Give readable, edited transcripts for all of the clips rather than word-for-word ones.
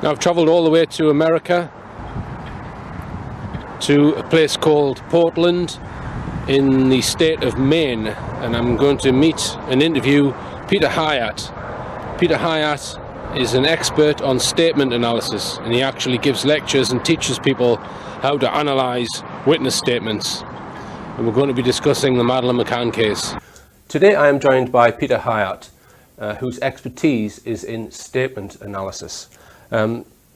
Now I've travelled all the way to America, to a place called Portland in the state of Maine, and I'm going to meet and interview Peter Hyatt. Peter Hyatt is an expert on statement analysis, and he actually gives lectures and teaches people how to analyse witness statements. And we're going to be discussing the Madeleine McCann case. Today I am joined by Peter Hyatt, whose expertise is in statement analysis.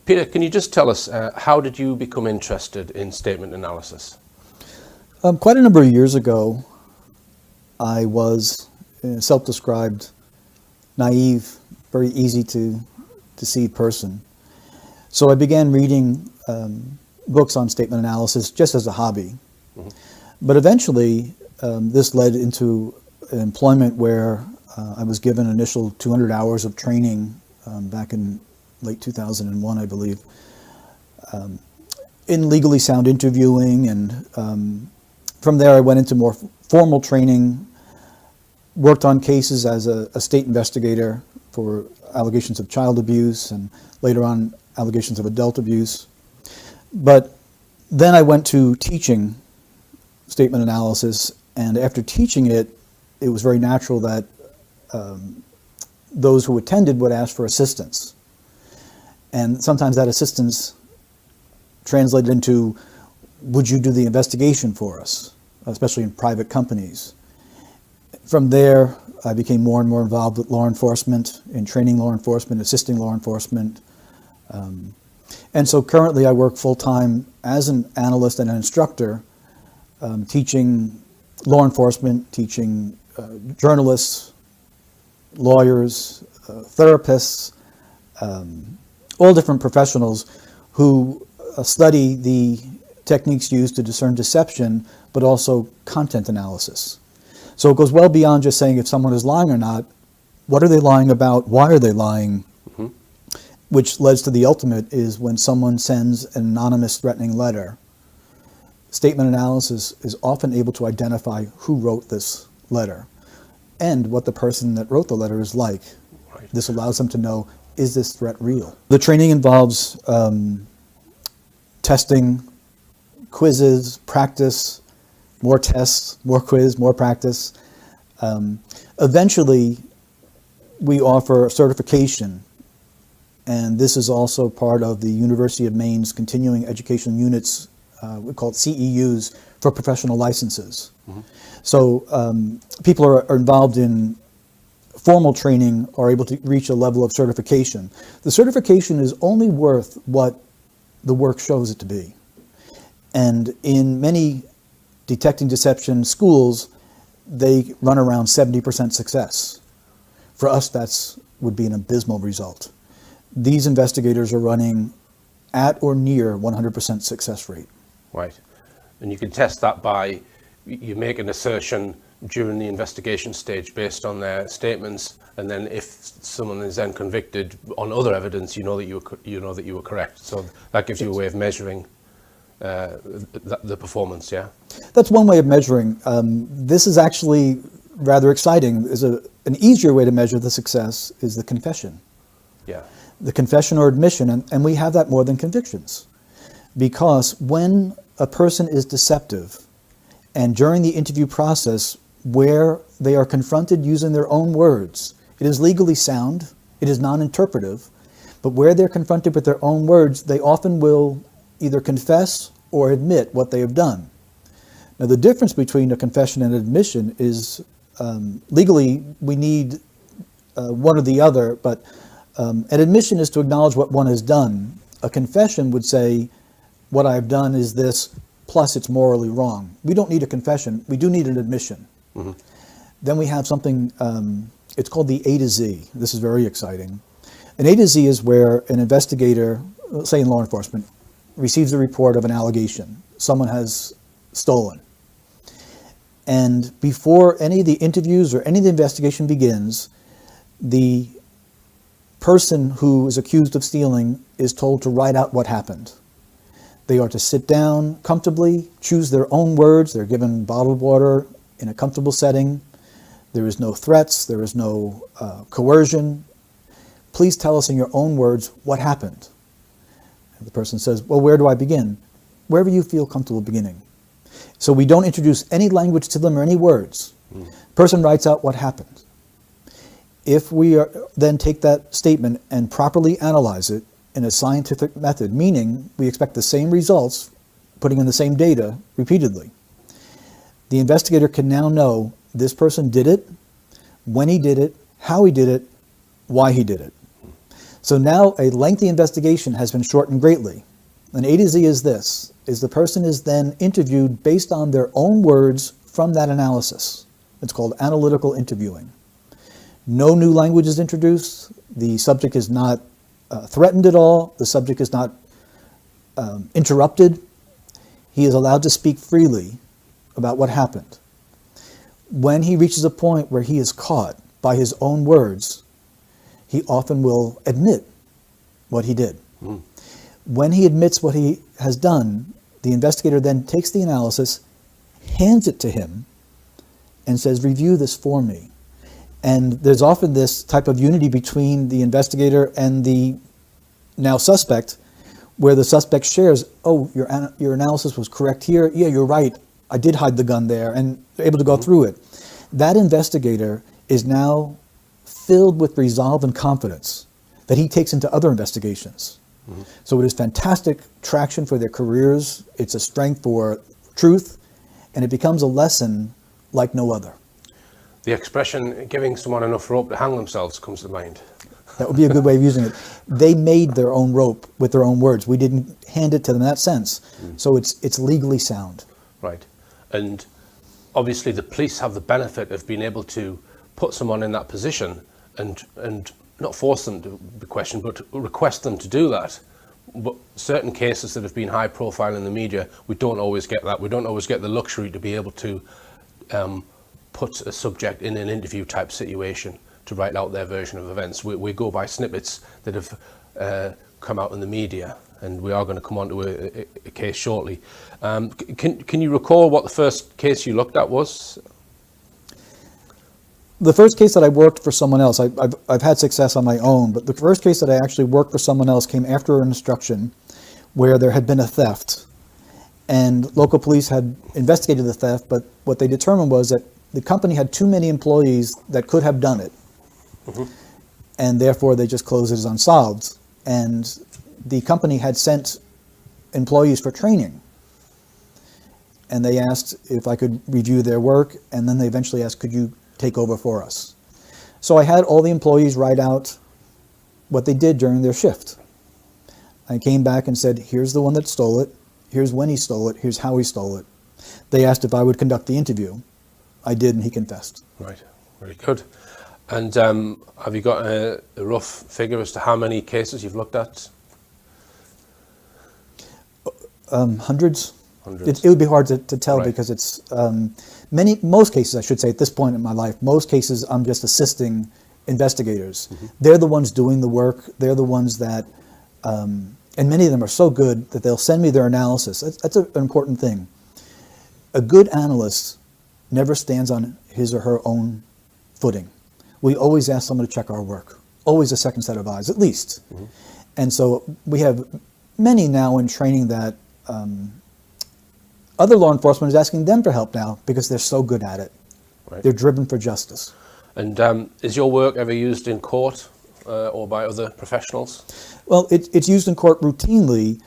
Peter, can you just tell us, how did you become interested in statement analysis? Quite a number of years ago, I was a self-described naive, very easy to deceive person. So I began reading books on statement analysis just as a hobby. Mm-hmm. But eventually, this led into an employment where I was given an initial 200 hours of training back in late 2001, I believe, in legally sound interviewing, and from there I went into more formal training, worked on cases as a state investigator for allegations of child abuse and later on allegations of adult abuse. But then I went to teaching statement analysis, and after teaching it, it was very natural that those who attended would ask for assistance. And sometimes that assistance translated into, would you do the investigation for us, especially in private companies? From there, I became more and more involved with law enforcement, in training law enforcement, assisting law enforcement. And so currently I work full-time as an analyst and an instructor, teaching law enforcement, teaching journalists, lawyers, therapists, all different professionals who study the techniques used to discern deception, but also content analysis. So it goes well beyond just saying if someone is lying or not. What are they lying about? Why are they lying? Mm-hmm. Which leads to the ultimate is when someone sends an anonymous threatening letter. Statement analysis is often able to identify who wrote this letter and what the person that wrote the letter is like. Right. This allows them to know, is this threat real? The training involves testing, quizzes, practice, more tests, more quiz, more practice. Eventually, we offer certification, and this is also part of the University of Maine's continuing education units, we call it CEUs, for professional licenses. Mm-hmm. So people are involved in formal training are able to reach a level of certification. The certification is only worth what the work shows it to be. And in many detecting deception schools, they run around 70% success. For us, that would be an abysmal result. These investigators are running at or near 100% success rate. Right. And you can test that by, you make an assertion during the investigation stage based on their statements, and then if someone is then convicted on other evidence, you know that you were correct. So that gives you a way of measuring the performance. Yeah, that's one way of measuring. This is actually rather exciting. An easier way to measure the success is the confession. Yeah, the confession or admission, and we have that more than convictions, because when a person is deceptive, and during the interview process, where they are confronted using their own words, it is legally sound, it is non-interpretive, but where they're confronted with their own words, they often will either confess or admit what they have done. Now, the difference between a confession and admission is legally we need one or the other, but an admission is to acknowledge what one has done. A confession would say, what I've done is this, plus it's morally wrong. We don't need a confession, we do need an admission. Mm-hmm. Then we have something, it's called the A to Z. This is very exciting. An A to Z is where an investigator, say in law enforcement, receives a report of an allegation. Someone has stolen. And before any of the interviews or any of the investigation begins, the person who is accused of stealing is told to write out what happened. They are to sit down comfortably, choose their own words. They're given bottled water in a comfortable setting. There is no threats. There is no coercion. Please tell us in your own words what happened. The person says, well, where do I begin? Wherever you feel comfortable beginning. So we don't introduce any language to them or any words. The person writes out what happened. If we then take that statement and properly analyze it in a scientific method, meaning we expect the same results, putting in the same data repeatedly, the investigator can now know this person did it, when he did it, how he did it, why he did it. So now a lengthy investigation has been shortened greatly. And A to Z is this, is the person is then interviewed based on their own words from that analysis. It's called analytical interviewing. No new language is introduced. The subject is not threatened at all. The subject is not interrupted. He is allowed to speak freely about what happened. When he reaches a point where he is caught by his own words, he often will admit what he did. When he admits what he has done, the investigator then takes the analysis, hands it to him, and says, review this for me. And there's often this type of unity between the investigator and the now suspect, where the suspect shares, oh, your analysis was correct here. Yeah, you're right. I did hide the gun there, and they're able to go through it. That investigator is now filled with resolve and confidence that he takes into other investigations. So it is fantastic traction for their careers. It's a strength for truth, and it becomes a lesson like no other. The expression, giving someone enough rope to hang themselves, comes to mind. That would be a good way of using it. They made their own rope with their own words. We didn't hand it to them in that sense. So it's legally sound. Right. And obviously the police have the benefit of being able to put someone in that position and not force them to be questioned, but request them to do that. But certain cases that have been high profile in the media, we don't always get that. We don't always get the luxury to be able to put a subject in an interview type situation to write out their version of events. We go by snippets that have come out in the media, and we are going to come on to a case shortly. Can you recall what the first case you looked at was? The first case that I worked for someone else, I've had success on my own, but the first case that I actually worked for someone else came after an instruction where there had been a theft. And local police had investigated the theft, but what they determined was that the company had too many employees that could have done it. And therefore they just closed it as unsolved. And the company had sent employees for training. And they asked if I could review their work, and then they eventually asked, could you take over for us? So I had all the employees write out what they did during their shift. I came back and said, here's the one that stole it, here's when he stole it, here's how he stole it. They asked if I would conduct the interview. I did, and he confessed. Right, very good. And have you got a rough figure as to how many cases you've looked at? Hundreds. It would be hard to tell, right, because it's most cases, I should say, at this point in my life, most cases I'm just assisting investigators. They're the ones doing the work. They're the ones that, and many of them are so good that they'll send me their analysis. That's an important thing. A good analyst never stands on his or her own footing. We always ask someone to check our work, always a second set of eyes, at least. And so we have many now in training that other law enforcement is asking them for help now because they're so good at it. Right. They're driven for justice. And is your work ever used in court or by other professionals? Well, it's used in court routinely.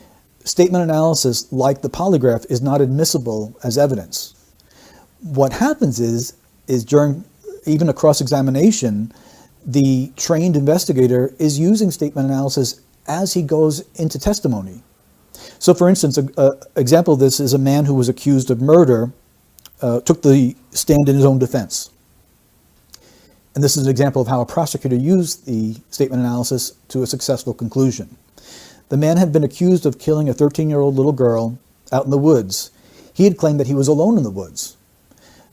Statement analysis, like the polygraph, is not admissible as evidence. What happens is during even a cross-examination, the trained investigator is using statement analysis as he goes into testimony. So for instance, an example of this is a man who was accused of murder, took the stand in his own defense. And this is an example of how a prosecutor used the statement analysis to a successful conclusion. The man had been accused of killing a 13-year-old little girl out in the woods. He had claimed that he was alone in the woods.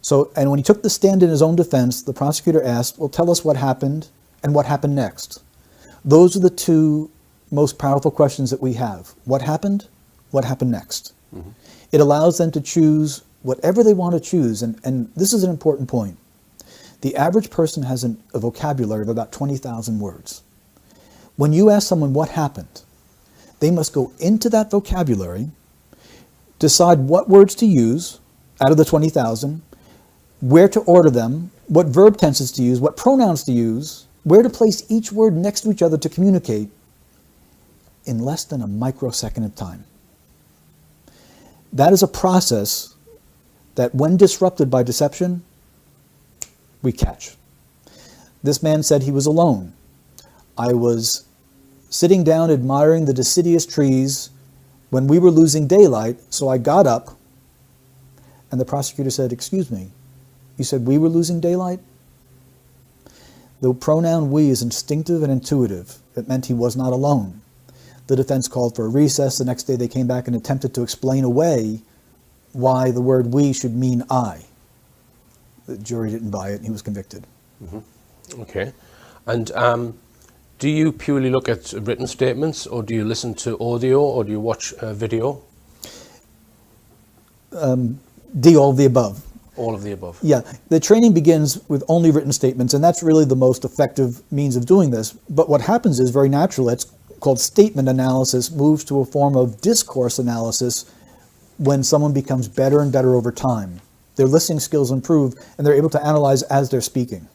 So, and when he took the stand in his own defense, the prosecutor asked, well, tell us what happened and what happened next. Those are the two most powerful questions that we have. What happened? What happened next? It allows them to choose whatever they want to choose. And this is an important point. The average person has a vocabulary of about 20,000 words. When you ask someone what happened, They must go into that vocabulary, decide what words to use out of the 20,000, where to order them, what verb tenses to use, what pronouns to use, where to place each word next to each other to communicate in less than a microsecond of time. That is a process that, when disrupted by deception, we catch. This man said he was alone. I was sitting down admiring the deciduous trees when we were losing daylight, so I got up, and the prosecutor said, "Excuse me, you said we were losing daylight?" The pronoun we is instinctive and intuitive. It meant he was not alone. The defense called for a recess. The next day they came back and attempted to explain away why the word we should mean I. The jury didn't buy it, and he was convicted. Mm-hmm. Okay. And do you purely look at written statements, or do you listen to audio, or do you watch video? All of the above. All of the above. Yeah, the training begins with only written statements, and that's really the most effective means of doing this. But what happens is, very naturally, it's called statement analysis, moves to a form of discourse analysis when someone becomes better and better over time. Their listening skills improve, and they're able to analyze as they're speaking.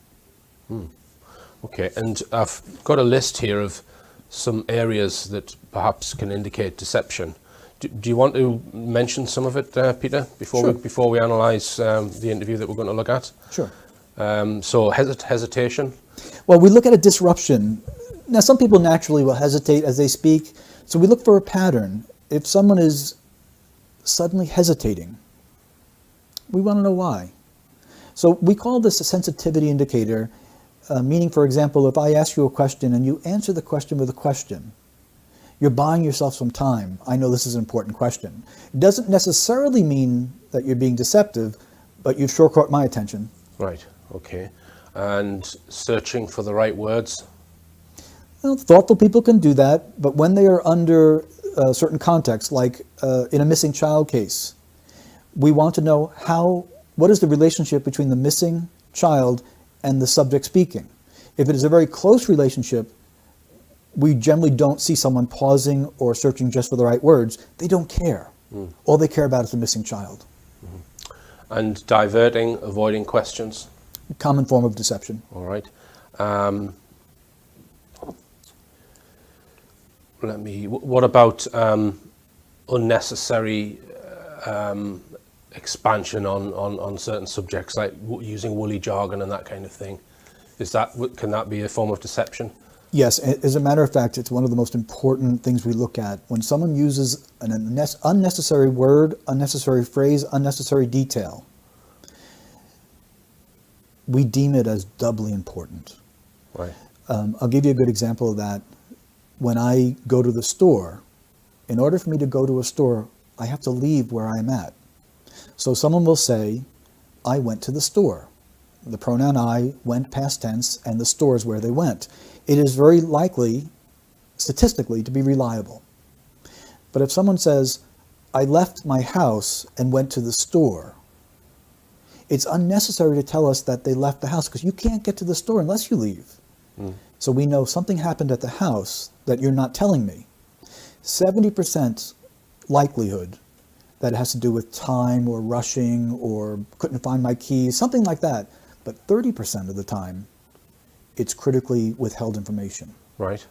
Okay, and I've got a list here of some areas that perhaps can indicate deception. Do you want to mention some of it, Peter, before we analyse the interview that we're going to look at? Sure. So hesitation. Well, we look at a disruption. Now, some people naturally will hesitate as they speak, so we look for a pattern. If someone is suddenly hesitating, we want to know why. So we call this a sensitivity indicator, meaning, for example, if I ask you a question and you answer the question with a question, you're buying yourself some time. I know this is an important question. It doesn't necessarily mean that you're being deceptive, but you've sure caught my attention. Right, okay. And searching for the right words? Well, thoughtful people can do that, but when they are under a certain context, like in a missing child case, we want to know what is the relationship between the missing child and the subject speaking. If it is a very close relationship, we generally don't see someone pausing or searching just for the right words. They don't care. All they care about is the missing child. Mm-hmm. And diverting, avoiding questions? Common form of deception. All right. What about unnecessary expansion on certain subjects, like using woolly jargon and that kind of thing? Can that be a form of deception? Yes, as a matter of fact, it's one of the most important things we look at. When someone uses an unnecessary word, unnecessary phrase, unnecessary detail, we deem it as doubly important. Right. I'll give you a good example of that. When I go to the store, in order for me to go to a store, I have to leave where I'm at. So someone will say, I went to the store. The pronoun I went past tense, and the store is where they went. It is very likely, statistically, to be reliable. But if someone says, I left my house and went to the store, it's unnecessary to tell us that they left the house, because you can't get to the store unless you leave. So we know something happened at the house that you're not telling me. 70% likelihood that it has to do with time or rushing or couldn't find my keys, something like that. But 30% of the time, it's critically withheld information. Right.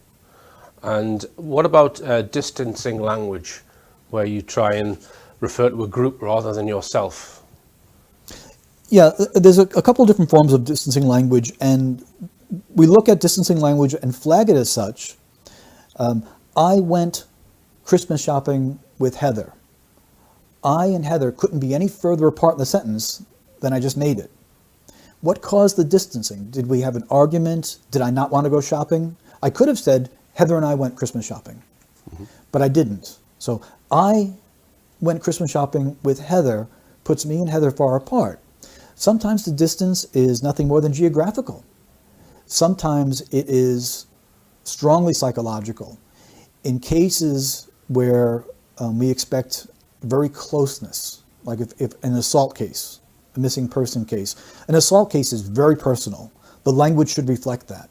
And what about distancing language, where you try and refer to a group rather than yourself? Yeah, there's a couple of different forms of distancing language, and we look at distancing language and flag it as such. I went Christmas shopping with Heather. I and Heather couldn't be any further apart in the sentence than I just made it. What caused the distancing? Did we have an argument? Did I not want to go shopping? I could have said, Heather and I went Christmas shopping, but I didn't. So I went Christmas shopping with Heather puts me and Heather far apart. Sometimes the distance is nothing more than geographical. Sometimes it is strongly psychological. In cases where we expect very closeness, like if an assault case, a missing person case. An assault case is very personal. The language should reflect that.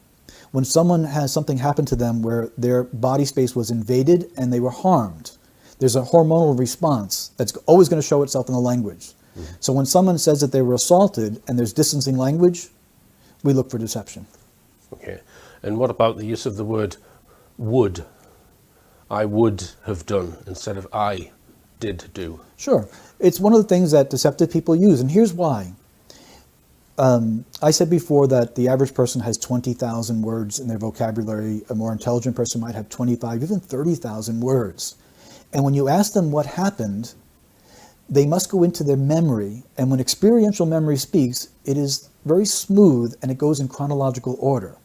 When someone has something happen to them where their body space was invaded and they were harmed, there's a hormonal response that's always going to show itself in the language. So when someone says that they were assaulted and there's distancing language, we look for deception. Okay. And what about the use of the word would? I would have done instead of I did do. Sure. It's one of the things that deceptive people use, and here's why. I said before that the average person has 20,000 words in their vocabulary. A more intelligent person might have 25, even 30,000 words. And when you ask them what happened, they must go into their memory. And when experiential memory speaks, it is very smooth and it goes in chronological order.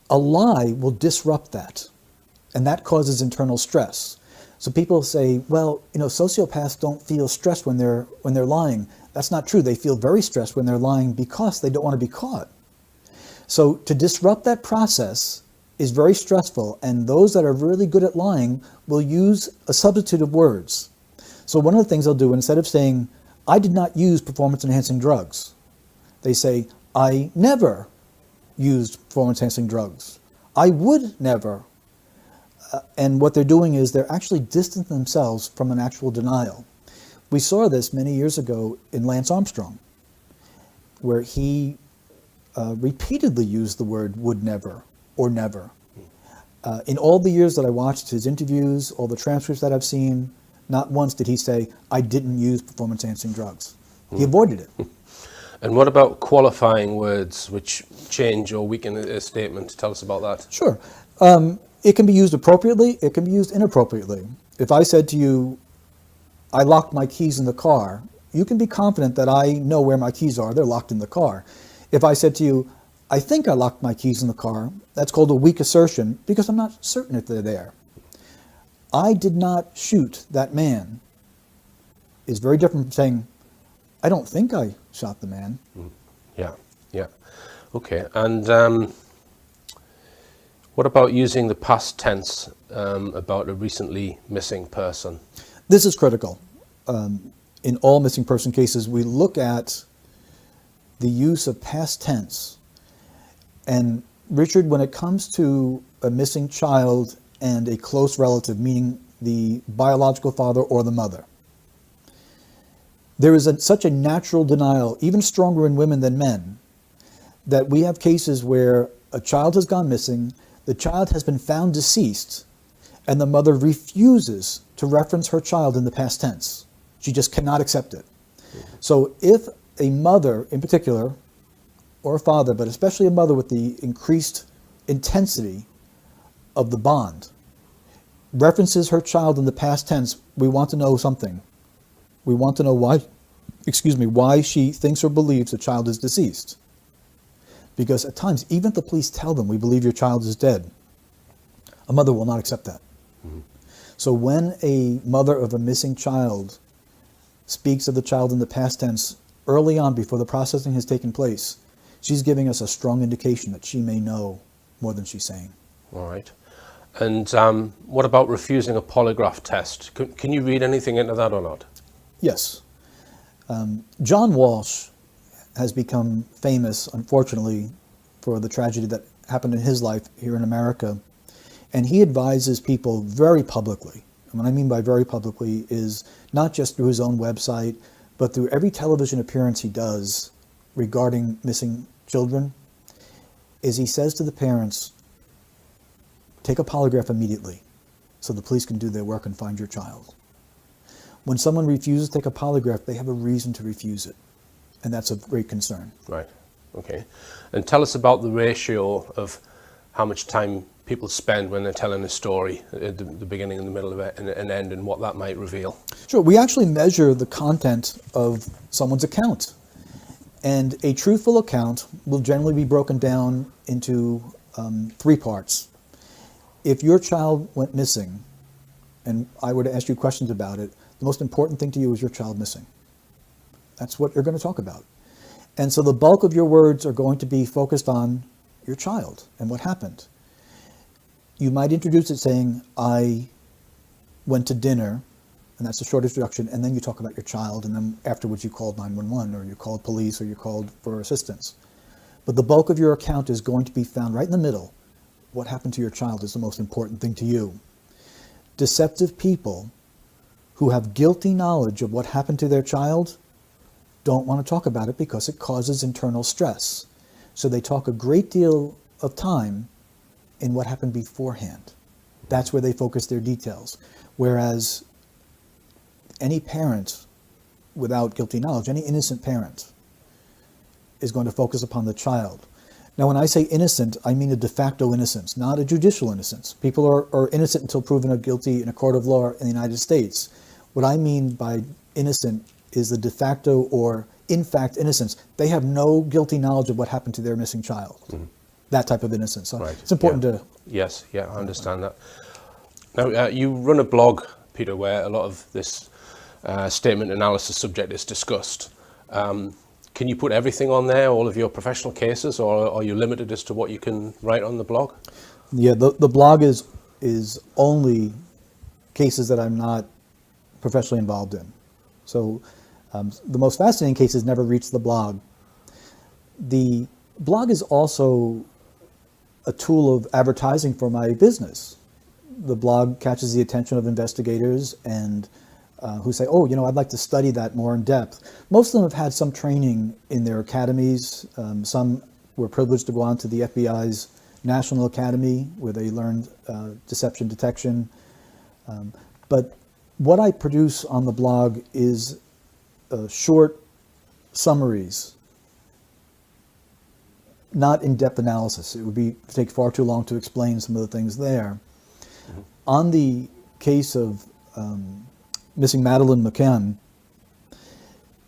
A lie will disrupt that, and that causes internal stress. So people say, well, sociopaths don't feel stressed when they're lying. That's not true. They feel very stressed when they're lying because they don't want to be caught. So to disrupt that process is very stressful, and those that are really good at lying will use a substitute of words. So one of the things they'll do, instead of saying, I did not use performance-enhancing drugs, they say, I never used performance-enhancing drugs. I would never. And what they're doing is they're actually distancing themselves from an actual denial. We saw this many years ago in Lance Armstrong, where he repeatedly used the word would never or never. In all the years that I watched his interviews, all the transcripts that I've seen, not once did he say, I didn't use performance-enhancing drugs. He avoided it. And what about qualifying words which change or weaken a statement? Tell us about that. Sure. It can be used appropriately, it can be used inappropriately. If I said to you, I locked my keys in the car, you can be confident that I know where my keys are. They're locked in the car. If I said to you, I think I locked my keys in the car, that's called a weak assertion because I'm not certain if they're there. I did not shoot that man is very different from saying, I don't think I shot the man. Yeah. Okay. And what about using the past tense about a recently missing person? This is critical. In all missing person cases, we look at the use of past tense. And Richard, when it comes to a missing child and a close relative, meaning the biological father or the mother, there is such a natural denial, even stronger in women than men, that we have cases where a child has gone missing, the child has been found deceased, and the mother refuses to reference her child in the past tense. She just cannot accept it. So if a mother in particular, or a father, but especially a mother with the increased intensity of the bond, references her child in the past tense, we want to know something. We want to know why she thinks or believes the child is deceased. Because at times, even if the police tell them, we believe your child is dead, a mother will not accept that. So when a mother of a missing child speaks of the child in the past tense, early on before the processing has taken place, she's giving us a strong indication that she may know more than she's saying. All right. And what about refusing a polygraph test? Can you read anything into that or not? Yes. John Walsh has become famous, unfortunately, for the tragedy that happened in his life here in America. And he advises people very publicly. And what I mean by very publicly is not just through his own website, but through every television appearance he does regarding missing children, is he says to the parents, take a polygraph immediately so the police can do their work and find your child. When someone refuses to take a polygraph, they have a reason to refuse it. And that's a great concern. Right. Okay. And tell us about the ratio of how much time people spend when they're telling a story at the beginning and the middle of it and an end, and what that might reveal. Sure. We actually measure the content of someone's account. And a truthful account will generally be broken down into 3 parts. If your child went missing, and I were to ask you questions about it, the most important thing to you is your child missing. That's what you're going to talk about. And so the bulk of your words are going to be focused on your child and what happened. You might introduce it saying, I went to dinner, and that's a short introduction, and then you talk about your child, and then afterwards you called 911, or you called police, or you called for assistance. But the bulk of your account is going to be found right in the middle. What happened to your child is the most important thing to you. Deceptive people who have guilty knowledge of what happened to their child don't want to talk about it because it causes internal stress. So they talk a great deal of time in what happened beforehand. That's where they focus their details. Whereas any parent without guilty knowledge, any innocent parent, is going to focus upon the child. Now, when I say innocent, I mean a de facto innocence, not a judicial innocence. People are innocent until proven guilty in a court of law in the United States. What I mean by innocent is the de facto or in fact innocence. They have no guilty knowledge of what happened to their missing child. Mm-hmm. That type of innocence. So right. It's important to... Yes, yeah, I understand that. Now, you run a blog, Peter, where a lot of this statement analysis subject is discussed. Can you put everything on there, all of your professional cases, or are you limited as to what you can write on the blog? Yeah, the blog is only cases that I'm not professionally involved in. So the most fascinating cases never reach the blog. The blog is also a tool of advertising for my business. The blog catches the attention of investigators and who say, oh, I'd like to study that more in depth. Most of them have had some training in their academies. Some were privileged to go on to the FBI's National Academy where they learned deception detection. But what I produce on the blog is short summaries, not in-depth analysis. It would take far too long to explain some of the things there. Mm-hmm. On the case of missing Madeleine McCann,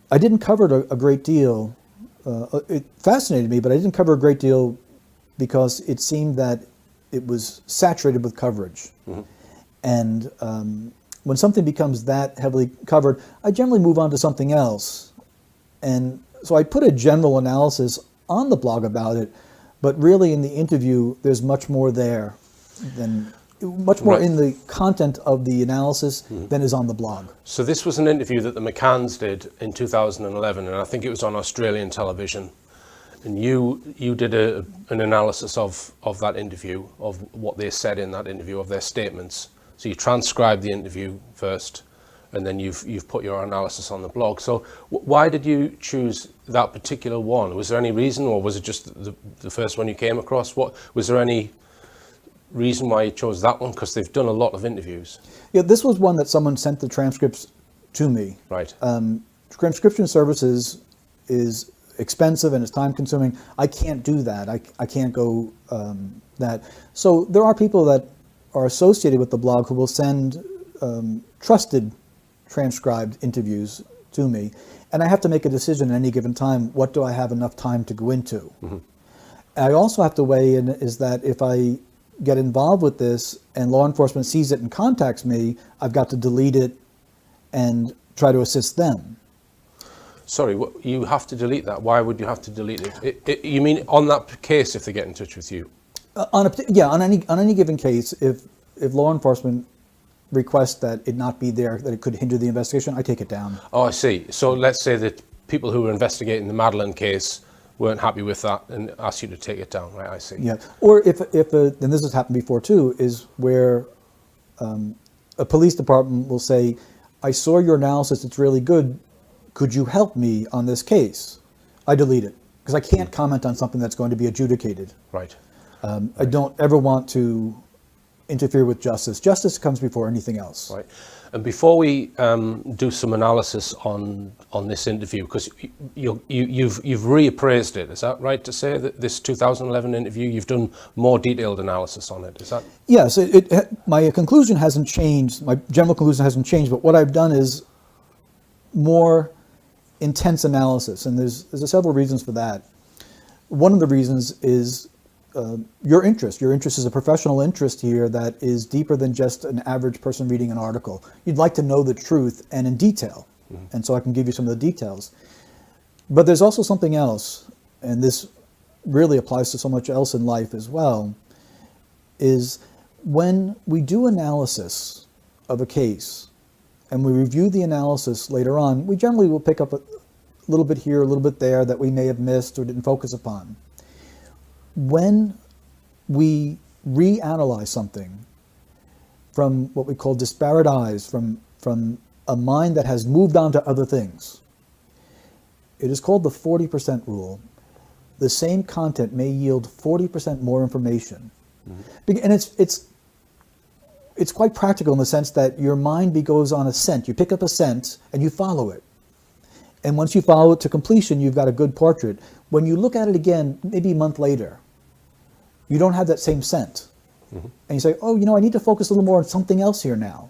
I didn't cover it a great deal. It fascinated me, but I didn't cover a great deal because it seemed that it was saturated with coverage. Mm-hmm. And when something becomes that heavily covered, I generally move on to something else. And so I put a general analysis on the blog about it, but really in the interview, there's much more there than... much more in the content of the analysis than is on the blog. So this was an interview that the McCann's did in 2011, and I think it was on Australian television. And you did an analysis of that interview, of what they said in that interview, of their statements. So you transcribed the interview first, and then you've put your analysis on the blog. So why did you choose that particular one? Was there any reason, or was it just the first one you came across? Was there any reason why you chose that one? Because they've done a lot of interviews. Yeah, this was one that someone sent the transcripts to me. Right. Transcription services is expensive and it's time consuming. I can't do that. I can't go that. So there are people that are associated with the blog who will send trusted transcribed interviews to me. And I have to make a decision at any given time, what do I have enough time to go into? Mm-hmm. I also have to weigh in is that if I get involved with this and law enforcement sees it and contacts me, I've got to delete it and try to assist them. Sorry, you have to delete that. Why would you have to delete it? You mean on that case if they get in touch with you? On any given case, if law enforcement requests that it not be there, that it could hinder the investigation, I take it down. Oh, I see. So let's say that people who were investigating the Madeleine case weren't happy with that and asked you to take it down, right? I see. Yeah. Or if and this has happened before too, is where a police department will say, I saw your analysis, it's really good. Could you help me on this case? I delete it because I can't comment on something that's going to be adjudicated. Right. I don't ever want to interfere with justice. Justice comes before anything else. Right. And before we do some analysis on this interview, because you've reappraised it, is that right to say that this 2011 interview, you've done more detailed analysis on it? Is that? Yes. My conclusion hasn't changed. My general conclusion hasn't changed. But what I've done is more intense analysis, and there's several reasons for that. One of the reasons is your interest. Your interest is a professional interest here that is deeper than just an average person reading an article. You'd like to know the truth and in detail, and so I can give you some of the details. But there's also something else, and this really applies to so much else in life as well, is when we do analysis of a case and we review the analysis later on, we generally will pick up a little bit here, a little bit there that we may have missed or didn't focus upon. when we reanalyze something from what we call disparate eyes, from a mind that has moved on to other things, it is called the 40% rule. The same content may yield 40% more information. Mm-hmm. And it's quite practical in the sense that your mind goes on a scent. You pick up a scent and you follow it. And once you follow it to completion, you've got a good portrait. When you look at it again, maybe a month later, you don't have that same scent. Mm-hmm. And you say, oh, you know, I need to focus a little more on something else here now.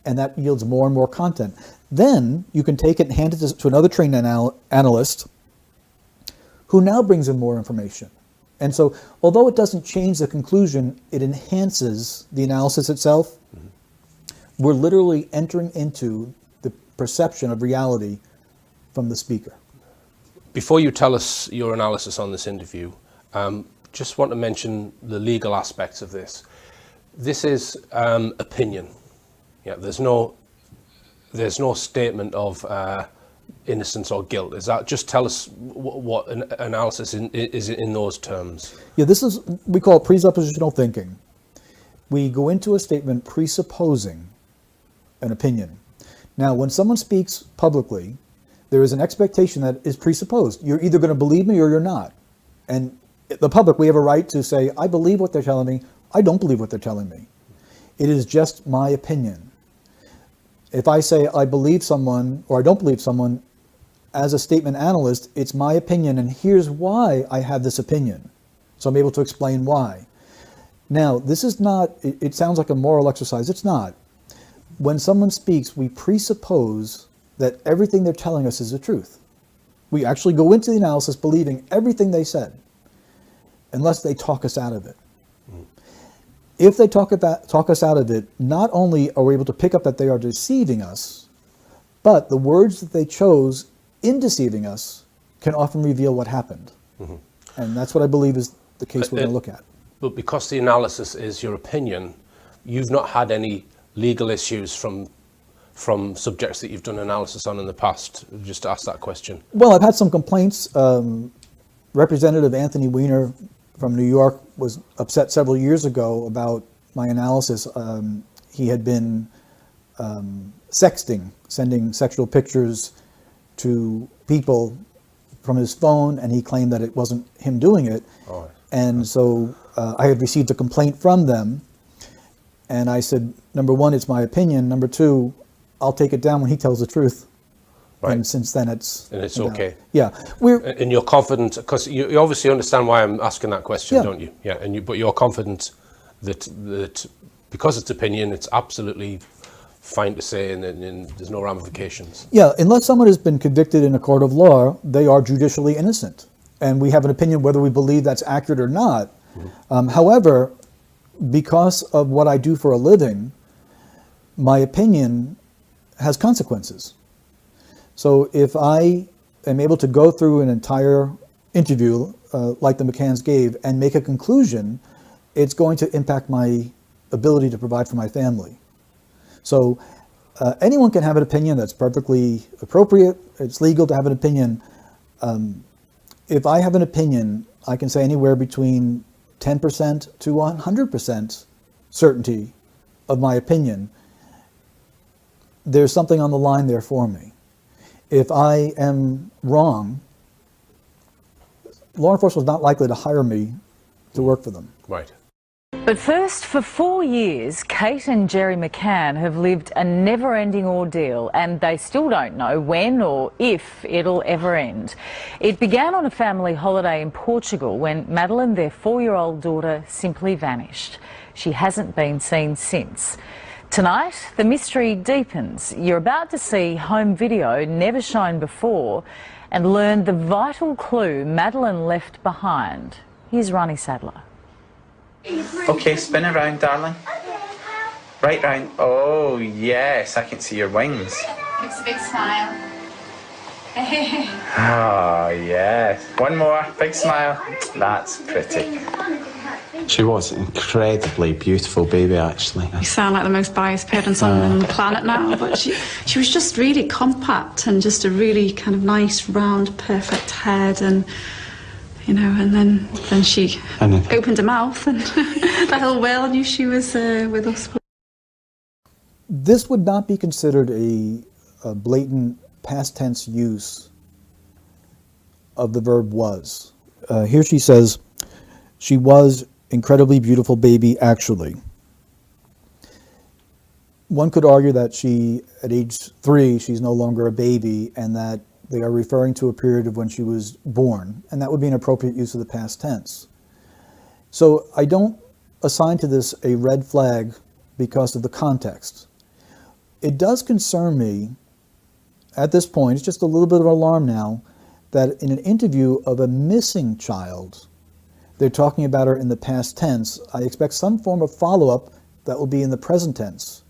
And that yields more and more content. Then you can take it and hand it to another trained analyst who now brings in more information. And so, although it doesn't change the conclusion, it enhances the analysis itself. Mm-hmm. We're literally entering into the perception of reality from the speaker. Before you tell us your analysis on this interview, just want to mention the legal aspects of this. This is opinion. Yeah, there's no statement of innocence or guilt. Is that, just tell us what an analysis is in those terms? Yeah, this is, we call it presuppositional thinking. We go into a statement presupposing an opinion. Now, when someone speaks publicly, there is an expectation that is presupposed. You're either going to believe me or you're not. And the public, we have a right to say, I believe what they're telling me, I don't believe what they're telling me. It is just my opinion. If I say I believe someone or I don't believe someone, as a statement analyst, it's my opinion, and here's why I have this opinion. So I'm able to explain why. Now, this is not, it sounds like a moral exercise. It's not. When someone speaks, we presuppose that everything they're telling us is the truth. We actually go into the analysis believing everything they said, unless they talk us out of it. If they talk us out of it, not only are we able to pick up that they are deceiving us, but the words that they chose in deceiving us can often reveal what happened. Mm-hmm. And that's what I believe is the case we're going to look at. But because the analysis is your opinion, you've not had any legal issues from subjects that you've done analysis on in the past, just to ask that question. Well, I've had some complaints. Representative Anthony Weiner from New York was upset several years ago about my analysis. He had been sexting, sending sexual pictures to people from his phone, and he claimed that it wasn't him doing it. Oh. And so I had received a complaint from them, and I said, number one, it's my opinion. Number two, I'll take it down when he tells the truth. Right. And since then it's okay. Yeah, and you're confident, because you obviously understand why I'm asking that question, yeah. Don't you? Yeah, but you're confident that because it's opinion, it's absolutely fine to say, and there's no ramifications. Yeah, unless someone has been convicted in a court of law, they are judicially innocent, and we have an opinion whether we believe that's accurate or not. Mm-hmm. However, because of what I do for a living, my opinion has consequences. So if I am able to go through an entire interview like the McCann's gave and make a conclusion, it's going to impact my ability to provide for my family. So anyone can have an opinion that's perfectly appropriate. It's legal to have an opinion. If I have an opinion, I can say anywhere between 10% to 100% certainty of my opinion. There's something on the line there for me. If I am wrong, law enforcement is not likely to hire me to work for them. Right. But first, for 4 years, Kate and Jerry McCann have lived a never-ending ordeal, and they still don't know when or if it'll ever end. It began on a family holiday in Portugal when Madeline, their 4-year-old daughter, simply vanished. She hasn't been seen since. Tonight, the mystery deepens. You're about to see home video never shown before and learn the vital clue Madeline left behind. Here's Ronnie Sadler. Okay, spin around, darling. Right round. Oh, yes, I can see your wings. It's a big smile. Oh, yes. One more, big smile. That's pretty. She was an incredibly beautiful baby, actually. You sound like the most biased parent on the planet now, but she was just really compact and just a really kind of nice, round, perfect head, and you know, and then she opened her mouth and the whole world knew she was with us. This would not be considered a blatant past tense use of the verb was. Here she says, she was incredibly beautiful baby, actually. One could argue that she, at age 3, she's no longer a baby, and that they are referring to a period of when she was born, and that would be an appropriate use of the past tense. So I don't assign to this a red flag because of the context. It does concern me, at this point, it's just a little bit of alarm now, that in an interview of a missing child, they're talking about her in the past tense. I expect some form of follow-up that will be in the present tense.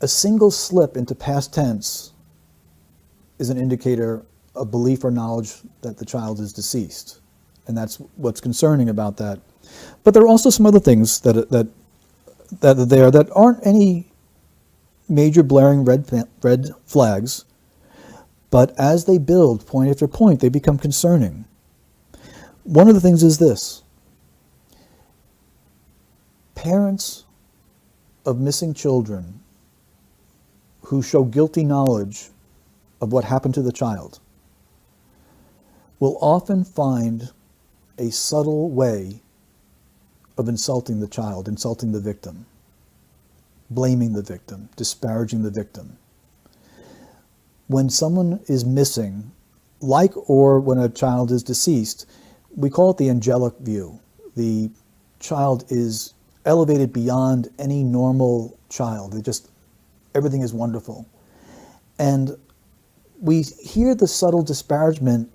A single slip into past tense is an indicator of belief or knowledge that the child is deceased. And that's what's concerning about that. But there are also some other things that are there that aren't any major blaring red flags, but as they build point after point, they become concerning. One of the things is this: parents of missing children who show guilty knowledge of what happened to the child will often find a subtle way of insulting the child, insulting the victim, blaming the victim, disparaging the victim. When someone is missing, or when a child is deceased, we call it the angelic view. The child is elevated beyond any normal child. Everything is wonderful. And we hear the subtle disparagement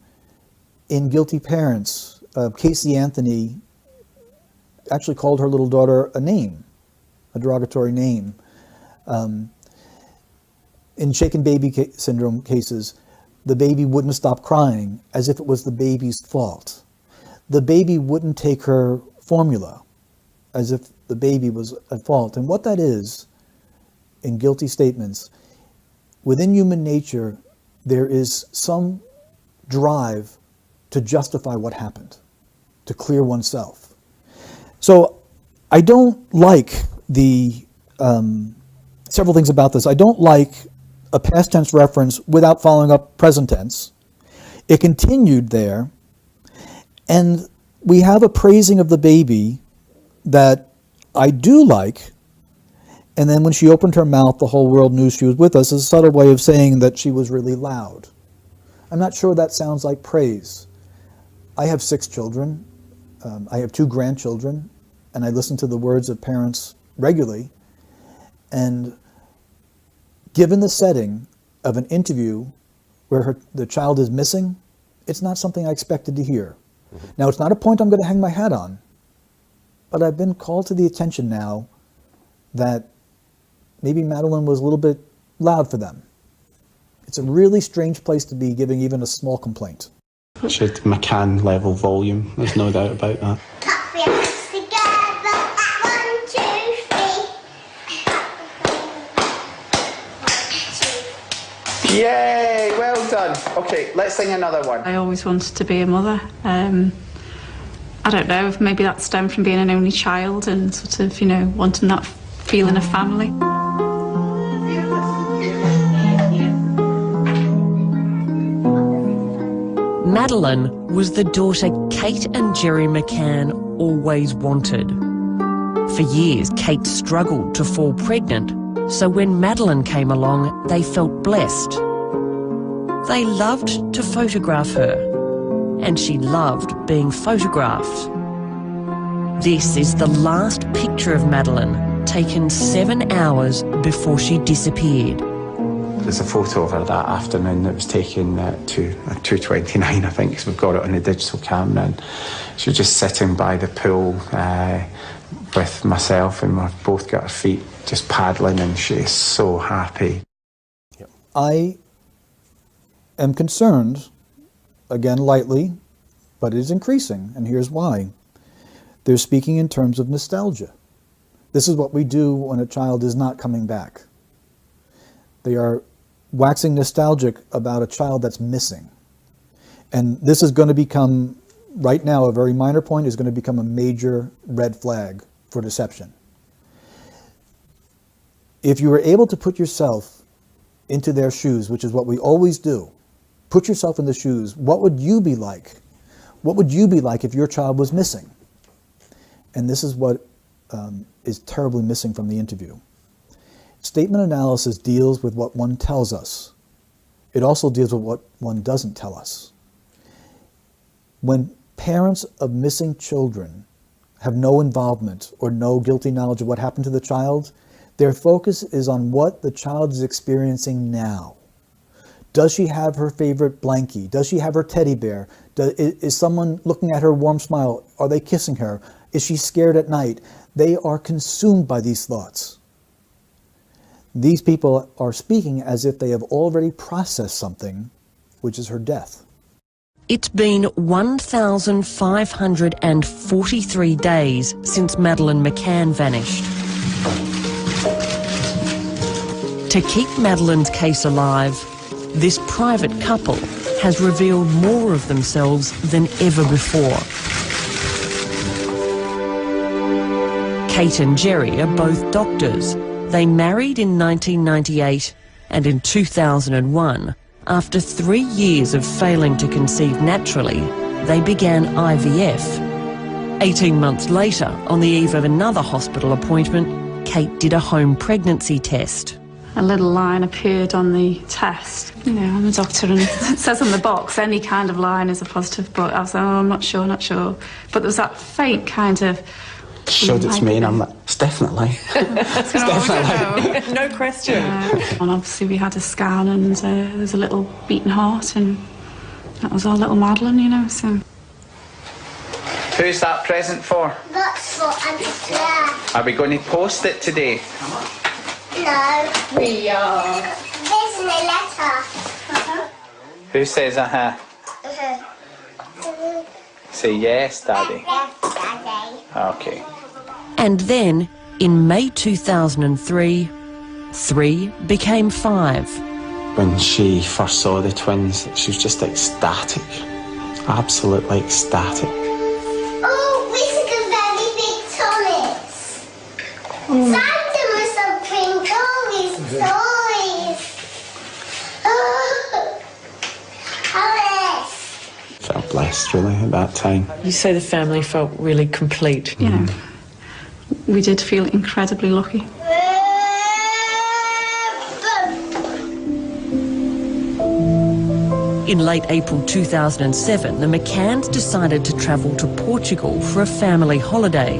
in guilty parents. Casey Anthony actually called her little daughter a name, a derogatory name. In shaken baby syndrome cases, the baby wouldn't stop crying as if it was the baby's fault. The baby wouldn't take her formula as if the baby was at fault. And what that is, in guilty statements, within human nature, there is some drive to justify what happened, to clear oneself. So I don't like several things about this. I don't like a past tense reference without following up present tense. It continued there, and we have a praising of the baby that I do like. And then when she opened her mouth, the whole world knew she was with us, is a subtle way of saying that she was really loud. I'm not sure that sounds like praise. I have 6 children. I have 2 grandchildren, and I listen to the words of parents regularly. And given the setting of an interview where the child is missing, it's not something I expected to hear. Mm-hmm. Now, it's not a point I'm going to hang my hat on, but I've been called to the attention now that maybe Madeline was a little bit loud for them. It's a really strange place to be giving even a small complaint. She had McCann level volume, there's no doubt about that. Clap your hands together, 1, 2, 3. Yay, well done. Okay, let's sing another one. I always wanted to be a mother. I don't know if maybe that stemmed from being an only child and sort of, wanting that feeling of family. Madeline was the daughter Kate and Jerry McCann always wanted. For years, Kate struggled to fall pregnant, so when Madeline came along, they felt blessed. They loved to photograph her, and she loved being photographed. This is the last picture of Madeline, taken 7 hours before she disappeared. There's a photo of her that afternoon that was taken at 2:29, I think, because we've got it on the digital camera. And she was just sitting by the pool with myself, and we've both got our feet just paddling, and she's so happy. I am concerned, again lightly, but it is increasing, and here's why. They're speaking in terms of nostalgia. This is what we do when a child is not coming back. They are waxing nostalgic about a child that's missing. And this is going to become right now, a very minor point is going to become a major red flag for deception. If you were able to put yourself into their shoes, which is what we always do, put yourself in the shoes, what would you be like? What would you be like if your child was missing? And this is what is terribly missing from the interview. Statement analysis deals with what one tells us. It also deals with what one doesn't tell us. When parents of missing children have no involvement or no guilty knowledge of what happened to the child, their focus is on what the child is experiencing now. Does she have her favorite blankie? Does she have her teddy bear? Is someone looking at her warm smile? Are they kissing her? Is she scared at night? They are consumed by these thoughts. These people are speaking as if they have already processed something, which is her death. It's been 1,543 days since Madeleine McCann vanished. To keep Madeleine's case alive, this private couple has revealed more of themselves than ever before. Kate and Jerry are both doctors. They married in 1998 and in 2001, after 3 years of failing to conceive naturally, they began IVF. 18 months later, on the eve of another hospital appointment, Kate did a home pregnancy test. A little line appeared on the test. You know, I'm a doctor and it says on the box any kind of line is a positive, but I was like, oh, I'm not sure. But there was that faint kind of... Showed it's me and I'm like, it's definitely. It's definitely. No question. And obviously we had a scan and there was a little beating heart and that was our little Madeleine, you know, so... Who's that present for? That's for Andrea. Are we going to post it today? No. We are. There's my letter. Who says uh-huh? Say yes, Daddy. Yes, Daddy. Okay. And then, in May 2003, 3 became 5. When she first saw the twins, she was just ecstatic. Absolutely ecstatic. Oh, we took a very big toilet. Santa must have bring toys. Alice. Felt blessed, really, at that time. You say the family felt really complete. You know, we did feel incredibly lucky. In late April 2007, the McCanns decided to travel to Portugal for a family holiday.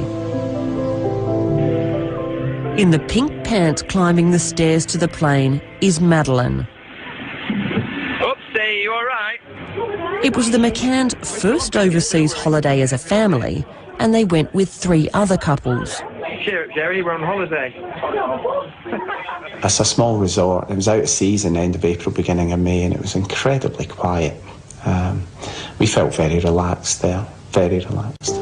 In the pink pants climbing the stairs to the plane is Madeleine. Oopsie, you all right? It was the McCanns' first overseas holiday as a family, and they went with 3 other couples. Cheer up, Jerry, we're on holiday. It's a small resort. It was out of season, end of April, beginning of May, and it was incredibly quiet. We felt very relaxed there, very relaxed.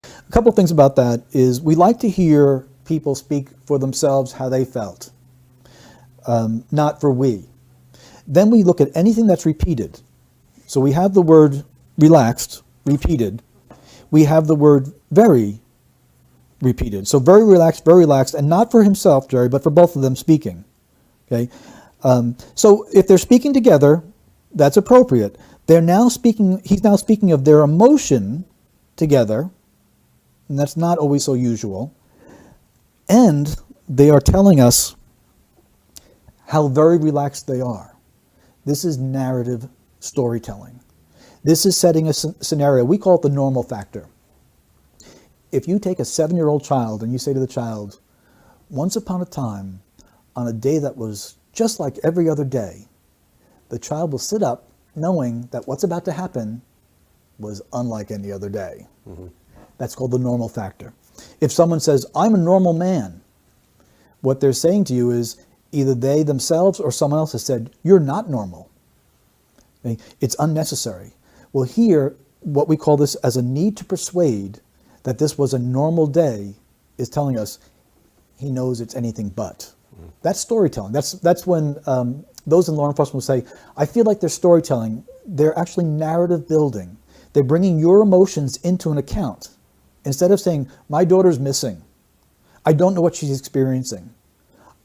A couple of things about that is we like to hear people speak for themselves how they felt, not for we. Then we look at anything that's repeated. So we have the word relaxed, repeated. We have the word very repeated. So very relaxed, and not for himself, Jerry, but for both of them speaking. Okay. So if they're speaking together, that's appropriate. They're now speaking. He's now speaking of their emotion together, and that's not always so usual. And they are telling us how very relaxed they are. This is narrative storytelling. This is setting a scenario. We call it the normal factor. If you take a 7-year-old child and you say to the child, once upon a time, on a day that was just like every other day, the child will sit up knowing that what's about to happen was unlike any other day. Mm-hmm. That's called the normal factor. If someone says, I'm a normal man, what they're saying to you is either they themselves or someone else has said, you're not normal. Okay? It's unnecessary. Well, here, what we call this as a need to persuade that this was a normal day is telling us he knows it's anything but. Mm-hmm. That's storytelling. That's when those in law enforcement will say, I feel like they're storytelling. They're actually narrative building. They're bringing your emotions into an account. Instead of saying, my daughter's missing. I don't know what she's experiencing.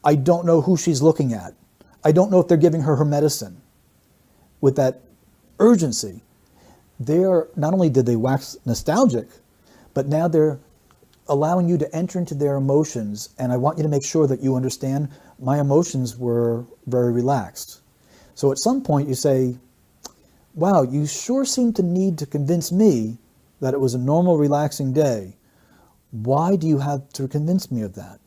I don't know who she's looking at. I don't know if they're giving her medicine. With that urgency, not only did they wax nostalgic, but now they're allowing you to enter into their emotions. And I want you to make sure that you understand my emotions were very relaxed. So at some point you say, wow, you sure seem to need to convince me that it was a normal, relaxing day. Why do you have to convince me of that?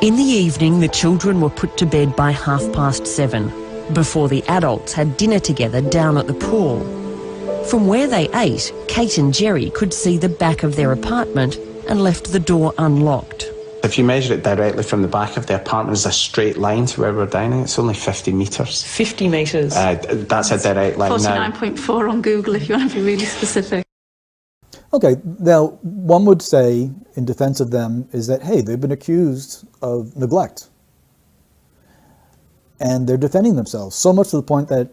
In the evening, the children were put to bed by 7:30, before the adults had dinner together down at the pool. From where they ate, Kate and Jerry could see the back of their apartment and left the door unlocked. If you measure it directly from the back of the apartment as a straight line to where we're dining, it's only 50 metres. 50 metres? That's a direct line now. 49.4 on Google if you want to be really specific. Okay, now one would say in defense of them is that, hey, they've been accused of neglect. And they're defending themselves, so much to the point that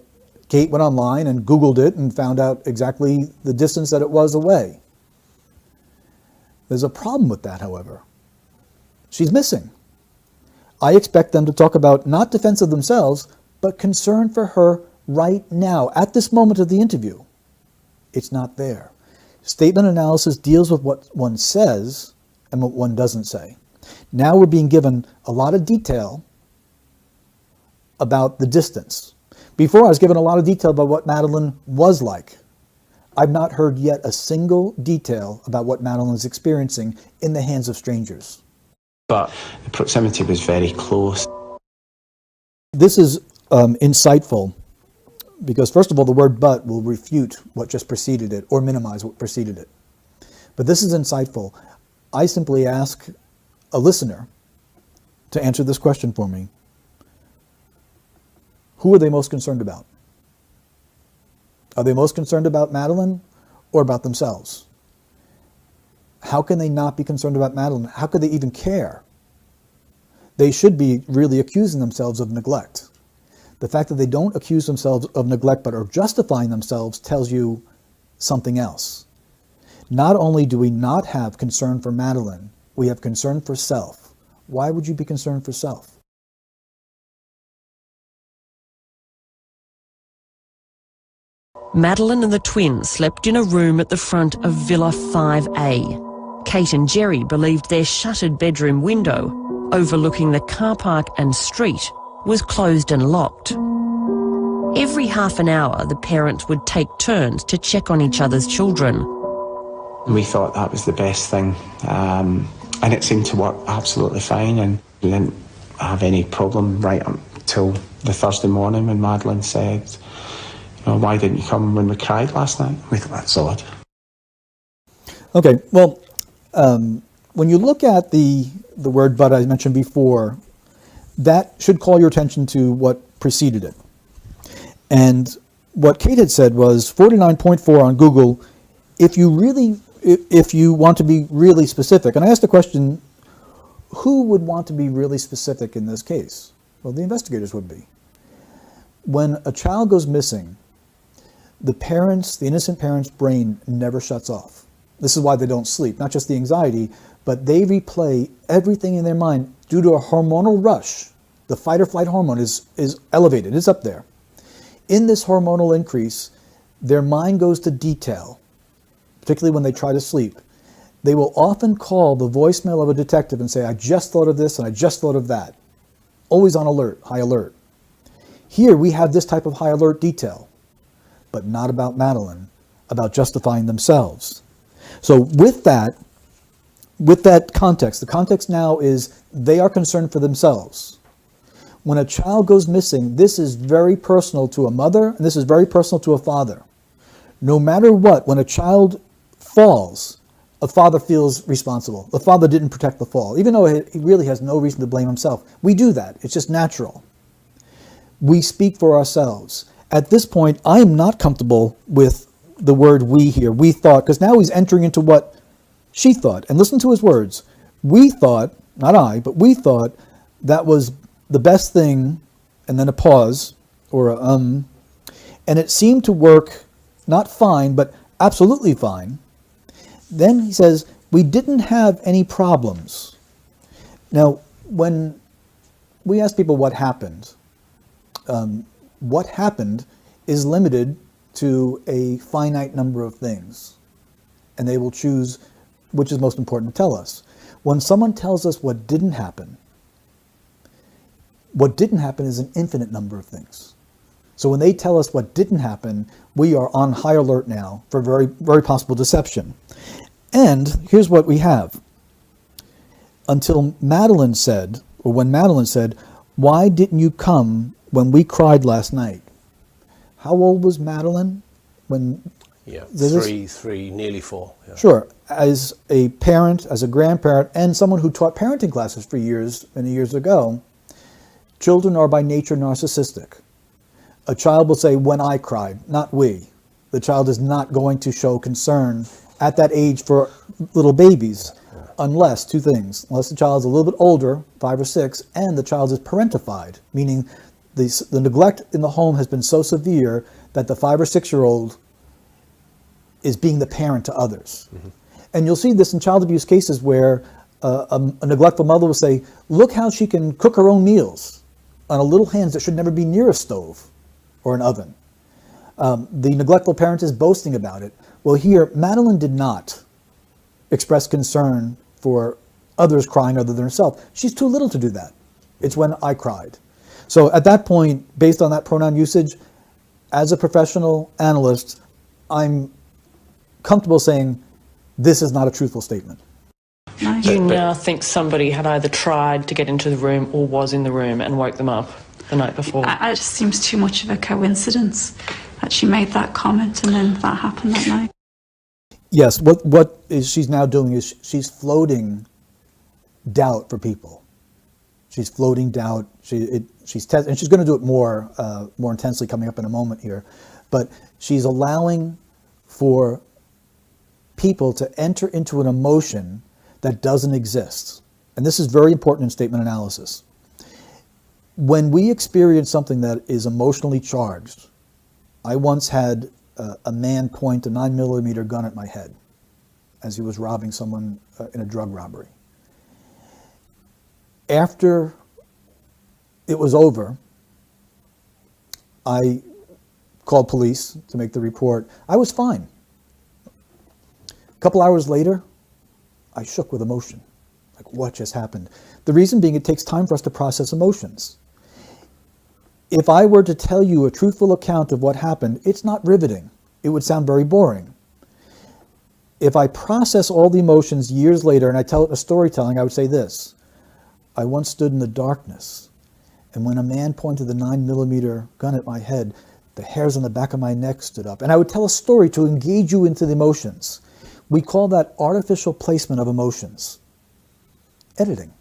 Kate went online and Googled it and found out exactly the distance that it was away. There's a problem with that, however. She's missing. I expect them to talk about not defense of themselves, but concern for her right now, at this moment of the interview. It's not there. Statement analysis deals with what one says and what one doesn't say. Now we're being given a lot of detail about the distance. Before I was given a lot of detail about what Madeline was like. I've not heard yet a single detail about what Madeline is experiencing in the hands of strangers. But the proximity was very close. This is insightful because, first of all, the word but will refute what just preceded it or minimize what preceded it. But this is insightful. I simply ask a listener to answer this question for me. Who are they most concerned about? Are they most concerned about Madeline or about themselves? How can they not be concerned about Madeline? How could they even care? They should be really accusing themselves of neglect. The fact that they don't accuse themselves of neglect but are justifying themselves tells you something else. Not only do we not have concern for Madeline, we have concern for self. Why would you be concerned for self? Madeline and the twins slept in a room at the front of Villa 5A. Kate and Jerry believed their shuttered bedroom window, overlooking the car park and street, was closed and locked. Every half an hour, the parents would take turns to check on each other's children. We thought that was the best thing, and it seemed to work absolutely fine, and we didn't have any problem right until the Thursday morning when Madeline said, why didn't you come when we cried last night? We thought, that's odd. Okay, well, when you look at the word but I mentioned before, that should call your attention to what preceded it. And what Kate had said was 49.4 on Google, if you want to be really specific. And I asked the question, who would want to be really specific in this case? Well, the investigators would be. When a child goes missing, the innocent parent's brain never shuts off. This is why they don't sleep, not just the anxiety, but they replay everything in their mind due to a hormonal rush. The fight or flight hormone is elevated, it's up there. In this hormonal increase, their mind goes to detail, particularly when they try to sleep. They will often call the voicemail of a detective and say, I just thought of this and I just thought of that. Always on alert, high alert. Here we have this type of high alert detail, but not about Madeline, about justifying themselves. So with that context, the context now is they are concerned for themselves. When a child goes missing, this is very personal to a mother, and this is very personal to a father. No matter what, when a child falls, a father feels responsible. The father didn't protect the fall, even though he really has no reason to blame himself. We do that. It's just natural. We speak for ourselves. At this point, I am not comfortable with the word we here. We thought, because now he's entering into what she thought. And listen to his words. We thought, not I, but we thought that was the best thing, and then a pause, or and it seemed to work not fine, but absolutely fine. Then he says, we didn't have any problems. Now, when we ask people what happened is limited to a finite number of things, and they will choose which is most important to tell us. When someone tells us what didn't happen is an infinite number of things. So when they tell us what didn't happen, we are on high alert now for very, very possible deception. And here's what we have. Until Madeline said, or when Madeline said, why didn't you come when we cried last night? How old was Madeline when? Yeah, three, nearly 4. Yeah. Sure. As a parent, as a grandparent, and someone who taught parenting classes for years, many years ago, children are by nature narcissistic. A child will say, when I cried, not we. The child is not going to show concern at that age for little babies, unless two things. Unless the child is a little bit older, 5 or 6, and the child is parentified, meaning the neglect in the home has been so severe that the 5 or 6-year-old is being the parent to others. Mm-hmm. And you'll see this in child abuse cases where a neglectful mother will say, look how she can cook her own meals on a little hands that should never be near a stove or an oven. The neglectful parent is boasting about it. Well, here, Madeline did not express concern for others crying other than herself. She's too little to do that. It's when I cried. So at that point, based on that pronoun usage, as a professional analyst, I'm comfortable saying this is not a truthful statement. You now think somebody had either tried to get into the room or was in the room and woke them up the night before? It just seems too much of a coincidence that she made that comment and then that happened that night. Yes, what she's now doing is she's floating doubt for people. She's floating doubt. And she's going to do it more intensely coming up in a moment here. But she's allowing for people to enter into an emotion that doesn't exist. And this is very important in statement analysis. When we experience something that is emotionally charged, I once had a man point a 9mm gun at my head as he was robbing someone in a drug robbery. After it was over, I called police to make the report. I was fine. A couple hours later, I shook with emotion. Like, what just happened? The reason being, it takes time for us to process emotions. If I were to tell you a truthful account of what happened, it's not riveting. It would sound very boring. If I process all the emotions years later and I tell it in a storytelling, I would say this. I once stood in the darkness, and when a man pointed the 9mm gun at my head, the hairs on the back of my neck stood up. And I would tell a story to engage you into the emotions. We call that artificial placement of emotions. Editing,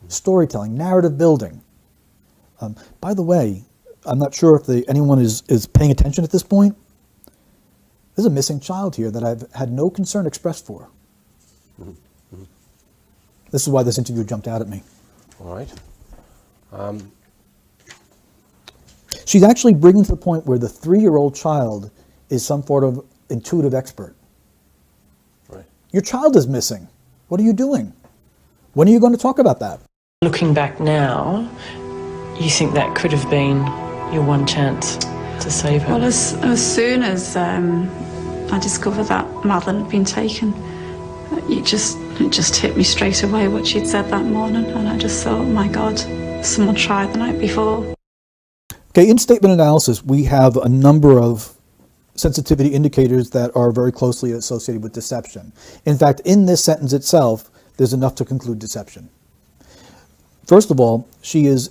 storytelling, narrative building. By the way, I'm not sure if anyone is paying attention at this point. There's a missing child here that I've had no concern expressed for. Mm-hmm. Mm-hmm. This is why this interview jumped out at me. All right. She's actually bringing to the point where the 3-year-old child is some sort of intuitive expert. Right. Your child is missing. What are you doing? When are you going to talk about that? Looking back now, you think that could have been your one chance to save her? Well, as soon as I discovered that Madeline had been taken, it just hit me straight away what she'd said that morning, and I just thought, oh my God, someone tried the night before. Okay, in statement analysis, we have a number of sensitivity indicators that are very closely associated with deception. In fact, in this sentence itself, there's enough to conclude deception. First of all, she is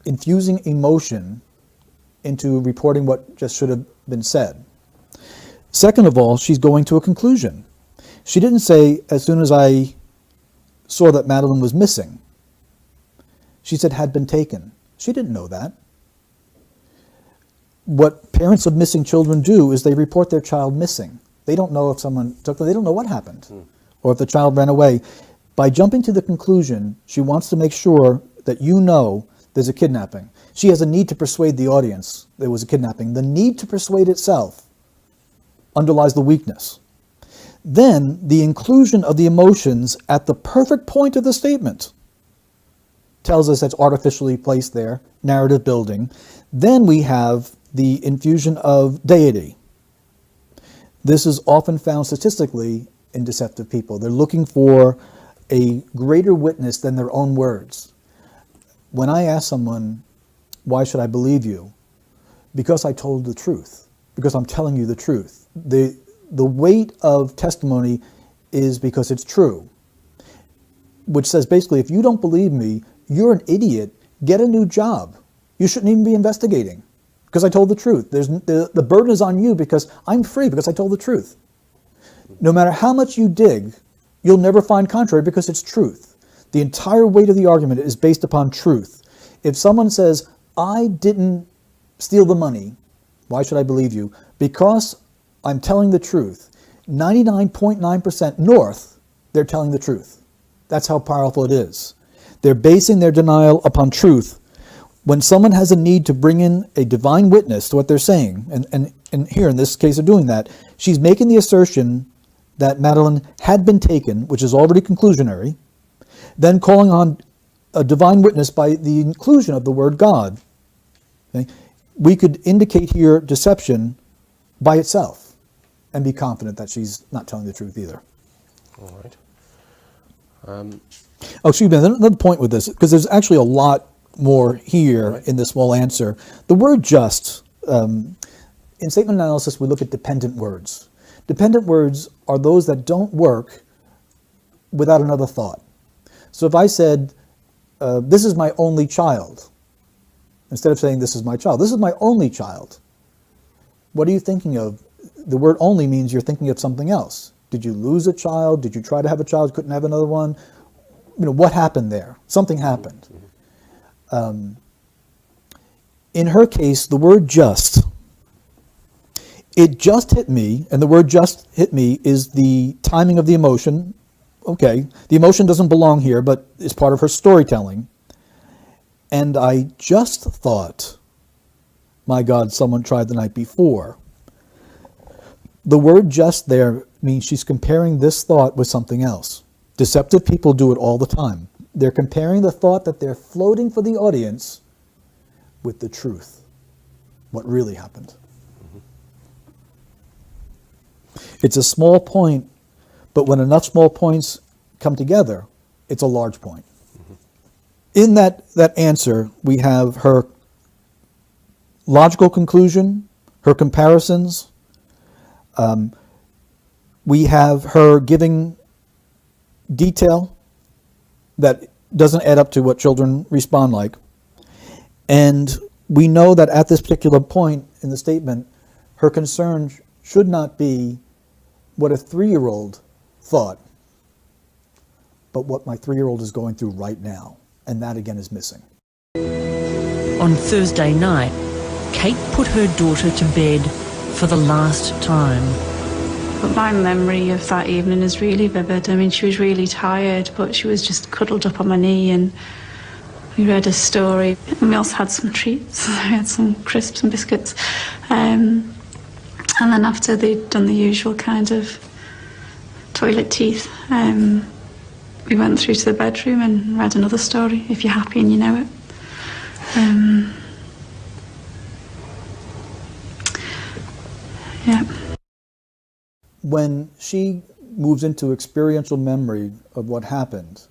infusing emotion into reporting what just should have been said. Second of all, she's going to a conclusion. She didn't say, as soon as I saw that Madeline was missing. She said, had been taken. She didn't know that. What parents of missing children do is they report their child missing. They don't know if someone took them. They don't know what happened or if the child ran away. By jumping to the conclusion, she wants to make sure that you know there's a kidnapping. She has a need to persuade the audience there was a kidnapping. The need to persuade itself underlies the weakness. Then the inclusion of the emotions at the perfect point of the statement tells us that's artificially placed there, narrative building. Then we have the infusion of deity. This is often found statistically in deceptive people. They're looking for a greater witness than their own words. When I ask someone, why should I believe you? Because I told the truth, because I'm telling you the truth. The weight of testimony is because it's true, which says basically, if you don't believe me, you're an idiot, get a new job. You shouldn't even be investigating because I told the truth. The burden is on you because I'm free because I told the truth. No matter how much you dig, you'll never find contrary because it's truth. The entire weight of the argument is based upon truth. If someone says, I didn't steal the money, why should I believe you? Because I'm telling the truth. 99.9% north, they're telling the truth. That's how powerful it is. They're basing their denial upon truth. When someone has a need to bring in a divine witness to what they're saying, and here in this case they're doing that, she's making the assertion that Madeline had been taken, which is already conclusionary, then calling on a divine witness by the inclusion of the word God. Okay? We could indicate here deception by itself and be confident that she's not telling the truth either. All right. Oh, excuse me, another point with this, because there's actually a lot more here in this small answer. The word just, in statement analysis, we look at dependent words. Dependent words are those that don't work without another thought. So if I said, this is my only child, instead of saying this is my child, this is my only child, what are you thinking of? The word only means you're thinking of something else. Did you lose a child? Did you try to have a child, couldn't have another one? What happened there? Something happened. In her case, the word just, it just hit me, and the word just hit me is the timing of the emotion. Okay, the emotion doesn't belong here, but it's part of her storytelling. And I just thought, my God, someone tried the night before. The word just there means she's comparing this thought with something else. Deceptive people do it all the time. They're comparing the thought that they're floating for the audience with the truth, what really happened. It's a small point, but when enough small points come together, it's a large point. In that answer, we have her logical conclusion, her comparisons. We have her giving detail that doesn't add up to what children respond like. And we know that at this particular point in the statement, her concern should not be what a 3-year-old thought, but what my 3-year-old is going through right now. And that again is missing. On Thursday night, Kate put her daughter to bed for the last time. But my memory of that evening is really vivid. I mean, she was really tired, but she was just cuddled up on my knee, and we read a story. And we also had some treats. We had some crisps and biscuits. And then after they'd done the usual kind of toilet teeth, we went through to the bedroom and read another story, If You're Happy and You Know It. Yeah. When she moves into experiential memory of what happened,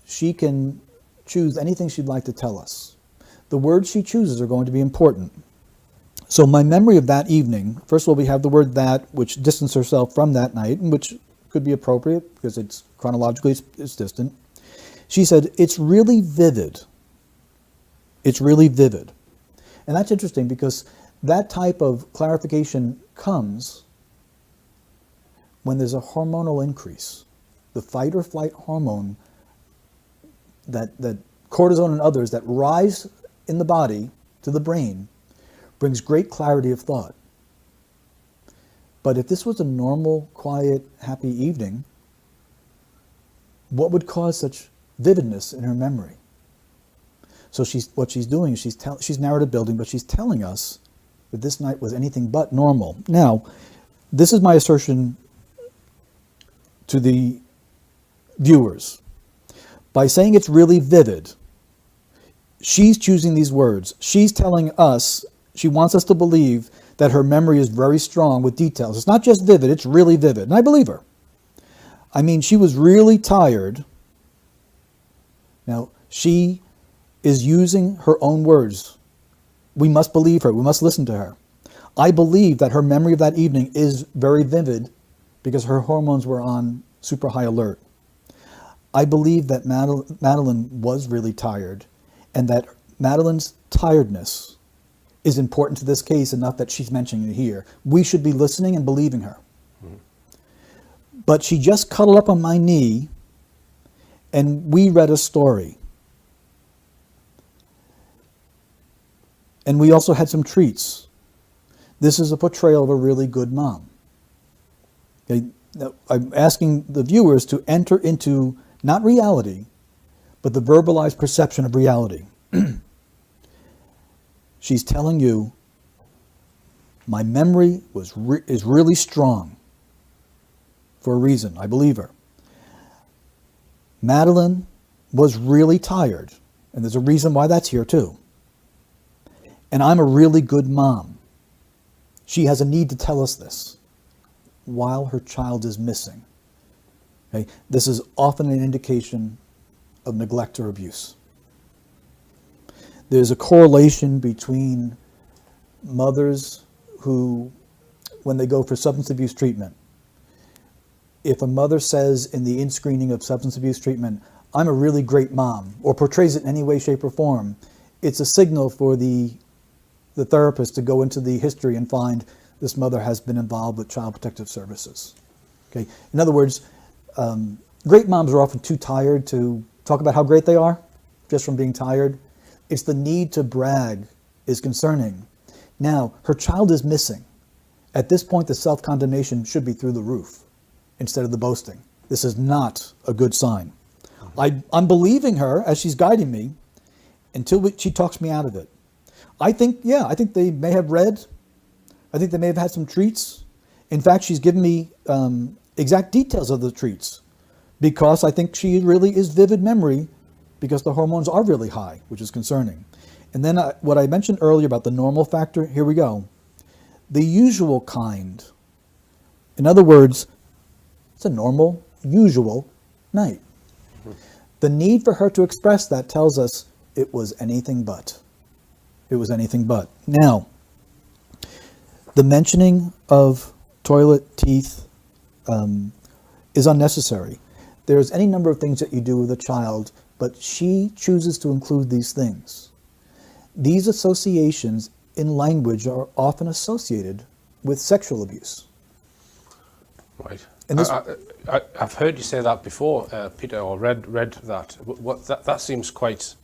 she can choose anything she'd like to tell us. The words she chooses are going to be important. So my memory of that evening, first of all, we have the word that, which distanced herself from that night, and which could be appropriate because it's chronologically it's distant. She said, it's really vivid. It's really vivid. And that's interesting because that type of clarification comes when there's a hormonal increase. The fight or flight hormone, that cortisol and others that rise in the body to the brain, brings great clarity of thought. But if this was a normal, quiet, happy evening, what would cause such vividness in her memory? So what she's doing is she's narrative building, but she's telling us that this night was anything but normal. Now, this is my assertion to the viewers. By saying it's really vivid, she's choosing these words. She's telling us, she wants us to believe that her memory is very strong with details. It's not just vivid, it's really vivid. And I believe her. I mean, she was really tired. Now, she is using her own words. We must believe her. We must listen to her. I believe that her memory of that evening is very vivid because her hormones were on super high alert. I believe that Madeline was really tired, and that Madeline's tiredness is important to this case enough that she's mentioning it here. We should be listening and believing her. Mm-hmm. But she just cuddled up on my knee, and we read a story. And we also had some treats. This is a portrayal of a really good mom. Okay? Now, I'm asking the viewers to enter into not reality, but the verbalized perception of reality. She's telling you, my memory is really strong for a reason. I believe her. Madeline was really tired, and there's a reason why that's here too. And I'm a really good mom. She has a need to tell us this while her child is missing. Okay? This is often an indication of neglect or abuse. There's a correlation between mothers who, when they go for substance abuse treatment, if a mother says in the in-screening of substance abuse treatment, I'm a really great mom, or portrays it in any way, shape, or form, it's a signal for the therapist to go into the history and find this mother has been involved with Child Protective Services. Okay. In other words, great moms are often too tired to talk about how great they are, just from being tired. It's the need to brag is concerning. Now, her child is missing. At this point, the self-condemnation should be through the roof instead of the boasting. This is not a good sign. I'm believing her as she's guiding me until she talks me out of it. I think they may have read. I think they may have had some treats. In fact, she's given me exact details of the treats because I think she really is vivid memory because the hormones are really high, which is concerning. And then what I mentioned earlier about the normal factor, here we go. The usual kind. In other words, it's a normal, usual night. Mm-hmm. The need for her to express that tells us it was anything but. It was anything but. Now, the mentioning of toilet, teeth is unnecessary. There's any number of things that you do with a child, but she chooses to include these things. These associations in language are often associated with sexual abuse. Right. And I've heard you say that before, Peter, or read that. That seems quite...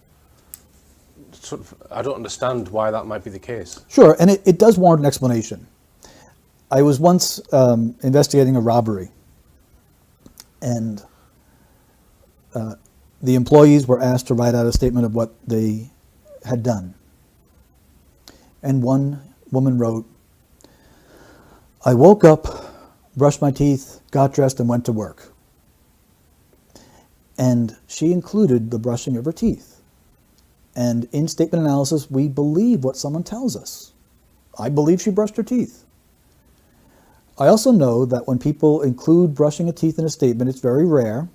Sort of, I don't understand why that might be the case. Sure, and it does warrant an explanation. I was once investigating a robbery, and the employees were asked to write out a statement of what they had done. And one woman wrote, I woke up, brushed my teeth, got dressed, and went to work. And she included the brushing of her teeth. And in statement analysis, we believe what someone tells us. I believe she brushed her teeth. I also know that when people include brushing of teeth in a statement, it's very rare.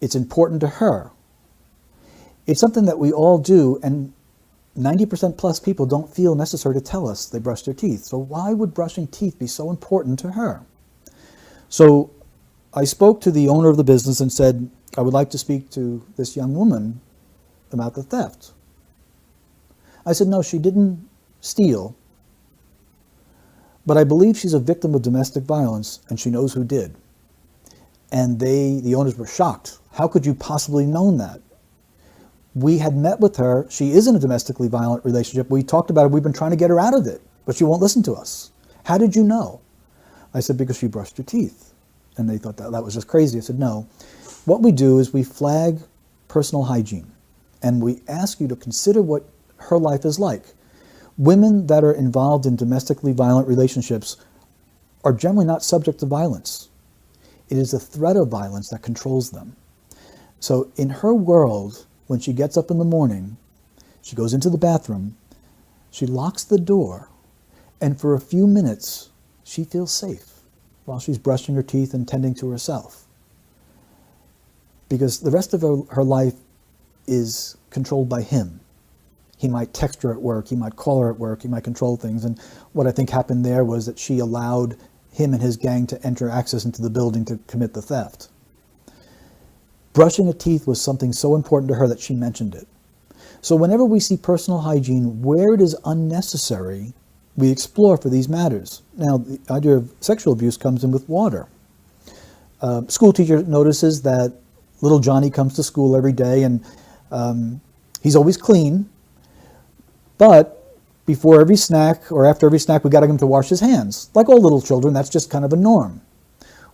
It's important to her. It's something that we all do, and 90% plus people don't feel necessary to tell us they brushed their teeth. So why would brushing teeth be so important to her? So I spoke to the owner of the business and said, I would like to speak to this young woman about the theft. I said, no, she didn't steal, but I believe she's a victim of domestic violence and she knows who did. And the owners were shocked. How could you possibly known that? We had met with her. She is in a domestically violent relationship. We talked about it. We've been trying to get her out of it, but she won't listen to us. How did you know? I said, because she brushed her teeth. And they thought that was just crazy. I said, no. What we do is we flag personal hygiene. And we ask you to consider what her life is like. Women that are involved in domestically violent relationships are generally not subject to violence. It is the threat of violence that controls them. So in her world, when she gets up in the morning, she goes into the bathroom, she locks the door, and for a few minutes, she feels safe while she's brushing her teeth and tending to herself. Because the rest of her life is controlled by him. He might text her at work, he might call her at work, he might control things. And what I think happened there was that she allowed him and his gang to enter access into the building to commit the theft. Brushing her teeth was something so important to her that she mentioned it. So whenever we see personal hygiene, where it is unnecessary, we explore for these matters. Now, the idea of sexual abuse comes in with water. School teacher notices that little Johnny comes to school every day and he's always clean, but before every snack or after every snack, we got him to wash his hands. Like all little children, that's just kind of a norm.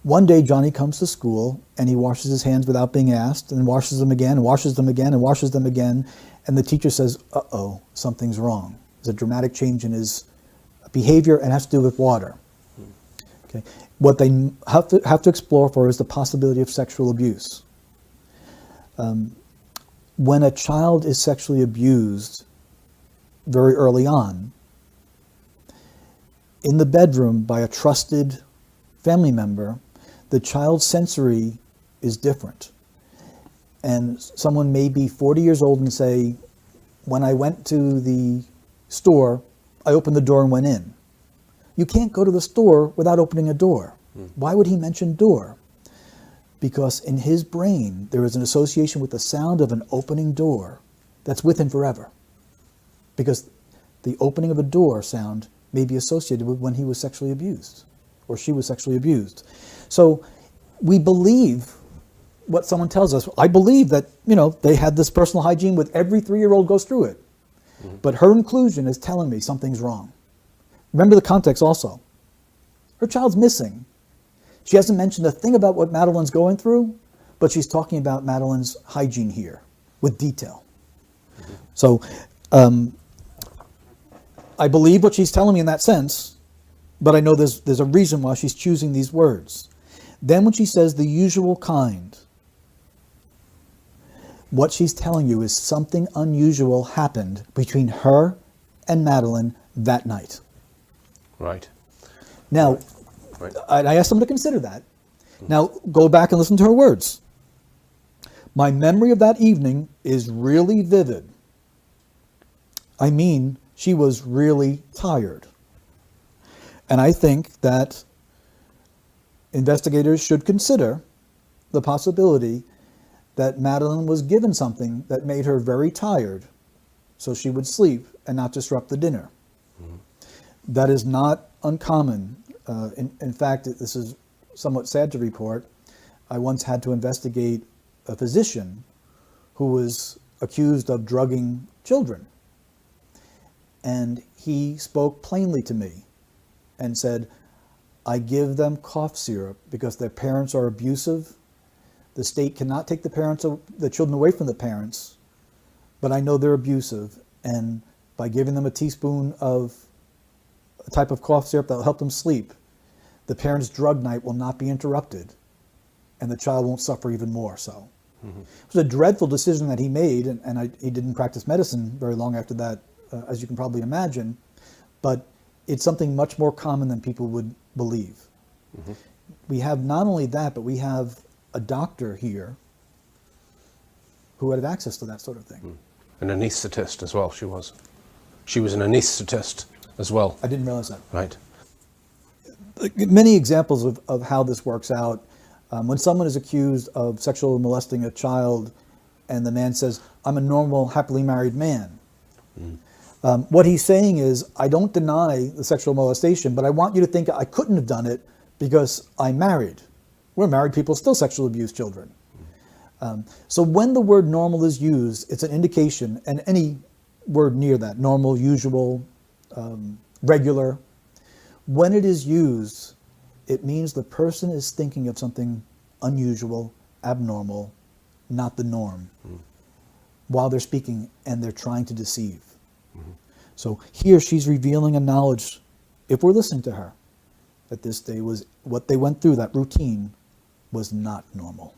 One day, Johnny comes to school and he washes his hands without being asked, and washes them again, and washes them again, and washes them again. And the teacher says, uh-oh, something's wrong. There's a dramatic change in his behavior, and it has to do with water. Okay. What they have to explore for is the possibility of sexual abuse. When a child is sexually abused very early on, in the bedroom by a trusted family member, the child's sensory is different. And someone may be 40 years old and say, when I went to the store, I opened the door and went in. You can't go to the store without opening a door. Why would he mention door? Because in his brain, there is an association with the sound of an opening door that's with him forever. Because the opening of a door sound may be associated with when he was sexually abused, or she was sexually abused. So we believe what someone tells us. I believe that, they had this personal hygiene with every 3-year-old goes through it. But her inclusion is telling me something's wrong. Remember the context also. Her child's missing. She hasn't mentioned a thing about what Madeline's going through, but she's talking about Madeline's hygiene here with detail. So I believe what she's telling me in that sense, but I know there's a reason why she's choosing these words. Then when she says the usual kind, what she's telling you is something unusual happened between her and Madeline that night. Right. Now, Right. I asked them to consider that. Now, go back and listen to her words. My memory of that evening is really vivid. I mean, she was really tired. And I think that investigators should consider the possibility that Madeline was given something that made her very tired so she would sleep and not disrupt the dinner. That is not uncommon. In fact, this is somewhat sad to report. I once had to investigate a physician who was accused of drugging children. And he spoke plainly to me and said, I give them cough syrup because their parents are abusive. The state cannot take the children away from the parents, but I know they're abusive. And by giving them a teaspoon of a type of cough syrup that will help them sleep, the parents' drug night will not be interrupted, and the child won't suffer even more so. It was a dreadful decision that he made, and he didn't practice medicine very long after that, as you can probably imagine, but it's something much more common than people would believe. We have not only that, but we have a doctor here who had access to that sort of thing. An anaesthetist as well, she was. She was an anaesthetist as well. I didn't realize that. Right. Many examples of how this works out. When someone is accused of sexually molesting a child and the man says, I'm a normal, happily married man. What he's saying is, I don't deny the sexual molestation, but I want you to think I couldn't have done it because I'm married. We're married people, still sexually abuse children. So when the word normal is used, it's an indication, and any word near that, normal, usual, regular, when it is used, it means the person is thinking of something unusual, abnormal, not the norm. while they're speaking, and they're trying to deceive. So here she's revealing a knowledge, if we're listening to her, that this day was, what they went through, that routine, was not normal.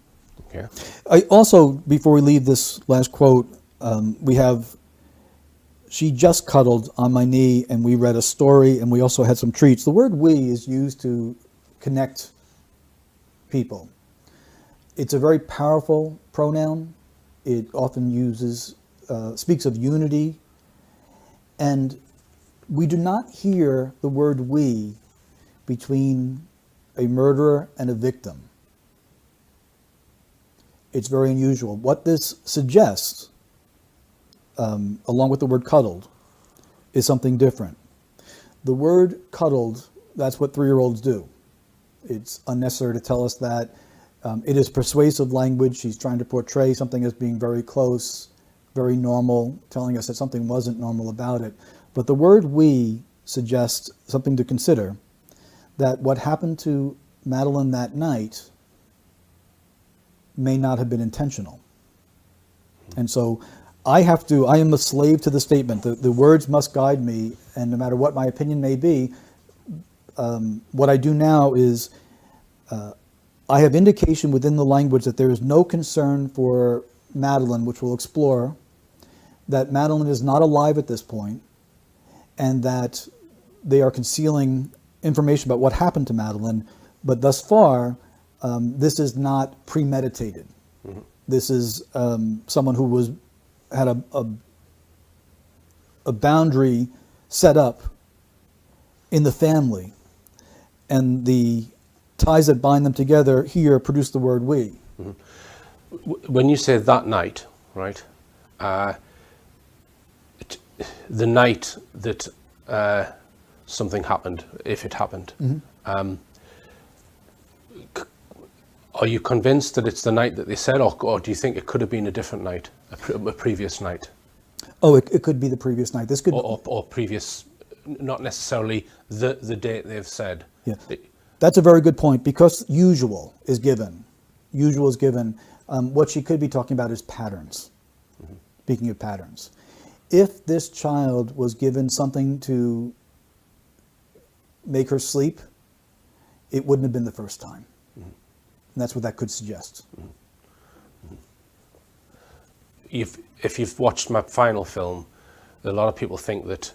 Okay. I also, before we leave this last quote, we have, she just cuddled on my knee, and we read a story, and we also had some treats. The word we is used to connect people. It's a very powerful pronoun. It often speaks of unity. And we do not hear the word we between a murderer and a victim. It's very unusual. What this suggests, along with the word cuddled, is something different. The word cuddled, that's what 3-year-olds do. It's unnecessary to tell us that. It is persuasive language. She's trying to portray something as being very close, very normal, telling us that something wasn't normal about it. But the word we suggests something to consider, that what happened to Madeline that night may not have been intentional. And so I am a slave to the statement. The words must guide me, and no matter what my opinion may be, what I do now is I have indication within the language that there is no concern for Madeline, which we'll explore, that Madeline is not alive at this point, and that they are concealing information about what happened to Madeline, but thus far, this is not premeditated. Mm-hmm. This is someone who had a boundary set up in the family, and the ties that bind them together here produce the word we. Mm-hmm. When you say that night, right? The night that something happened, if it happened, mm-hmm. Are you convinced that it's the night that they said, or do you think it could have been a different night, a previous night? Oh, it could be the previous night. This could or previous, not necessarily the date they've said. Yeah, that's a very good point, because usual is given. What she could be talking about is patterns. Mm-hmm. Speaking of patterns, if this child was given something to make her sleep, it wouldn't have been the first time. Mm-hmm. And that's what that could suggest. Mm-hmm. If you've watched my final film, a lot of people think that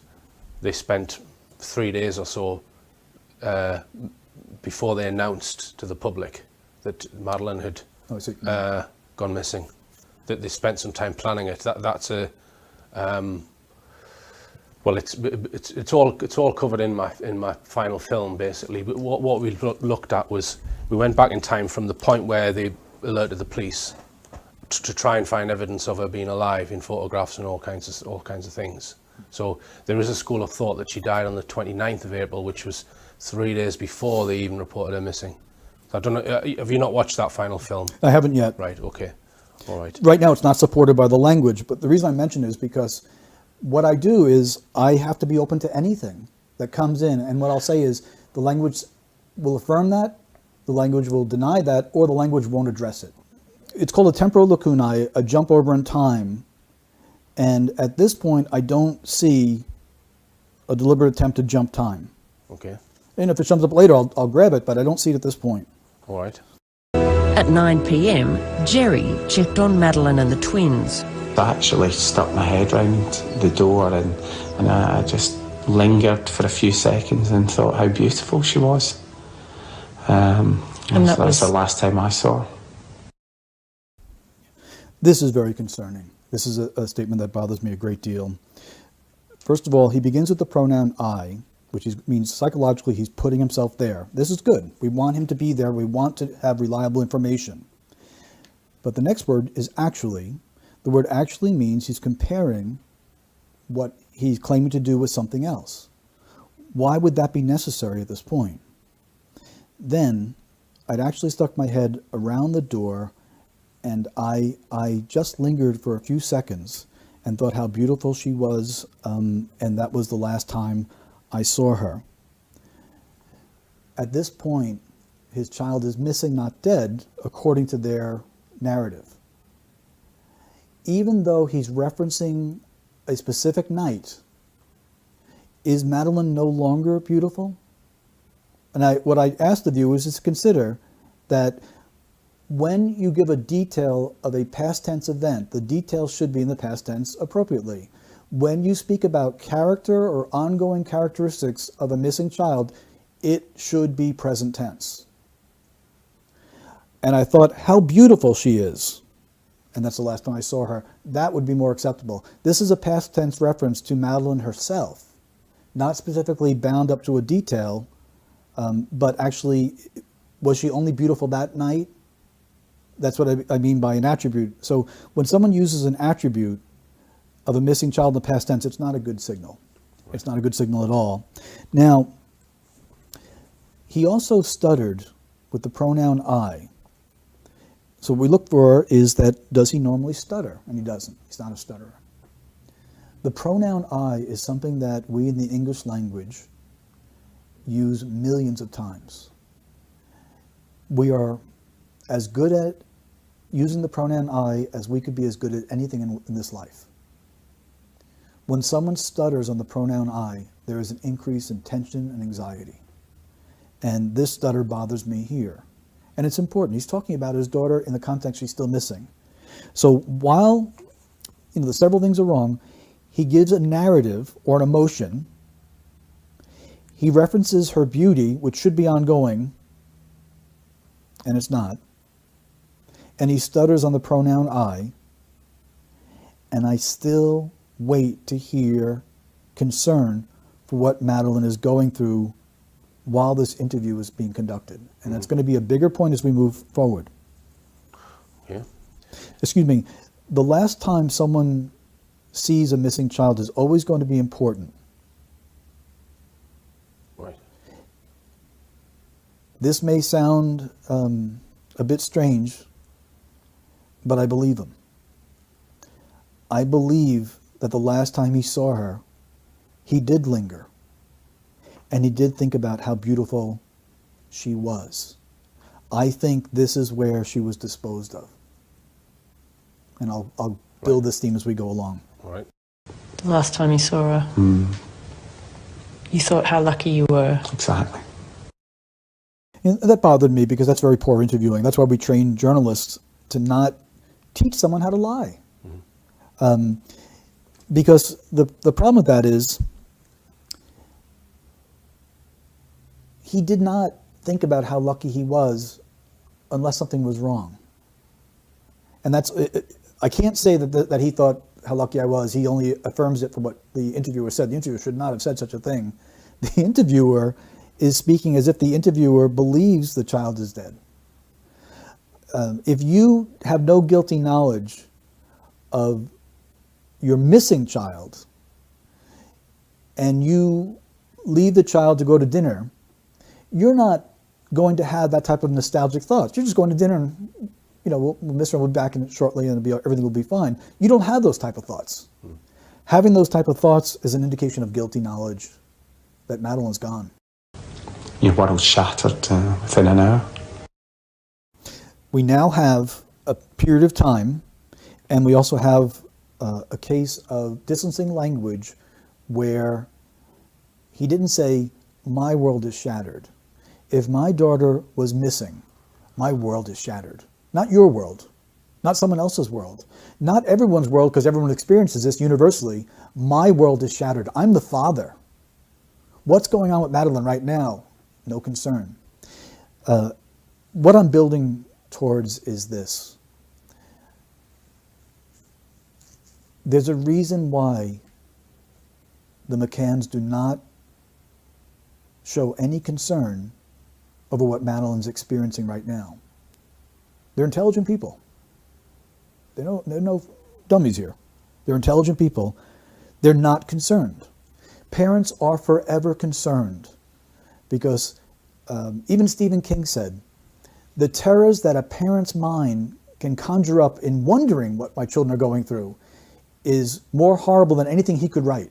they spent 3 days or so before they announced to the public that Madeline had gone missing, that they spent some time planning it. That's a well, it's all covered in my final film, basically. But what we looked at was, we went back in time from the point where they alerted the police to try and find evidence of her being alive in photographs and all kinds of things. So there is a school of thought that she died on the 29th of April, which was 3 days before they even reported her missing. So I don't know, have you not watched that final film? I haven't yet. Right, okay. All right. Right now it's not supported by the language, but the reason I mention it is because what I do is I have to be open to anything that comes in, and what I'll say is the language will affirm that, the language will deny that, or the language won't address it. It's called a temporal lacunae, a jump over in time, and at this point I don't see a deliberate attempt to jump time. Okay. And if it comes up later, I'll grab it, but I don't see it at this point. All right. At 9 p.m, Jerry checked on Madeline and the twins. I actually stuck my head round the door and I just lingered for a few seconds and thought how beautiful she was. And that was the last time I saw her. This is very concerning. This is a statement that bothers me a great deal. First of all, he begins with the pronoun I, which means psychologically he's putting himself there. This is good. We want him to be there. We want to have reliable information. But the next word is actually. The word actually means he's comparing what he's claiming to do with something else. Why would that be necessary at this point? Then I'd actually stuck my head around the door, and I just lingered for a few seconds and thought how beautiful she was, and that was the last time I saw her. At this point, his child is missing, not dead, according to their narrative. even though he's referencing a specific night, is Madeline no longer beautiful? And what I ask the viewers is to consider that when you give a detail of a past tense event, the detail should be in the past tense appropriately. When you speak about character or ongoing characteristics of a missing child, it should be present tense. And I thought, how beautiful she is. And that's the last time I saw her. That would be more acceptable. This is a past tense reference to Madeline herself, not specifically bound up to a detail, but actually, was she only beautiful that night? That's what I mean by an attribute. So when someone uses an attribute of a missing child in the past tense, it's not a good signal. It's not a good signal at all. Now, he also stuttered with the pronoun I. So what we look for is that, does he normally stutter? And he doesn't. He's not a stutterer. The pronoun I is something that we in the English language use millions of times. We are as good at using the pronoun I as we could be as good at anything in this life. When someone stutters on the pronoun I, there is an increase in tension and anxiety. And this stutter bothers me here. And it's important. He's talking about his daughter in the context she's still missing. So while the several things are wrong, he gives a narrative or an emotion. He references her beauty, which should be ongoing, and it's not. And he stutters on the pronoun I. And I still wait to hear concern for what Madeline is going through while this interview is being conducted. And that's going to be a bigger point as we move forward. Yeah. Excuse me. The last time someone sees a missing child is always going to be important. Right. This may sound a bit strange, but I believe him. I believe that the last time he saw her, he did linger. And he did think about how beautiful she was. I think this is where she was disposed of. And I'll build this theme as we go along. All right. The last time you saw her, you thought how lucky you were. Exactly. And that bothered me because that's very poor interviewing. That's why we train journalists to not teach someone how to lie. Because the problem with that is he did not think about how lucky he was unless something was wrong. And that's, I can't say that he thought how lucky I was. He only affirms it from what the interviewer said. The interviewer should not have said such a thing. The interviewer is speaking as if the interviewer believes the child is dead. If you have no guilty knowledge of your missing child and you leave the child to go to dinner, you're not going to have that type of nostalgic thoughts. You're just going to dinner and, we'll miss her, we'll be back in shortly and everything will be fine. You don't have those type of thoughts. Having those type of thoughts is an indication of guilty knowledge that Madeline's gone. Your world shattered within an hour. We now have a period of time, and we also have a case of distancing language where he didn't say, my world is shattered. If my daughter was missing, my world is shattered. Not your world, not someone else's world, not everyone's world, because everyone experiences this universally. My world is shattered. I'm the father. What's going on with Madeline right now? No concern. What I'm building towards is this. There's a reason why the McCanns do not show any concern over what Madeline's experiencing right now. They're intelligent people. They're no dummies here. They're intelligent people. They're not concerned. Parents are forever concerned because even Stephen King said, the terrors that a parent's mind can conjure up in wondering what my children are going through is more horrible than anything he could write.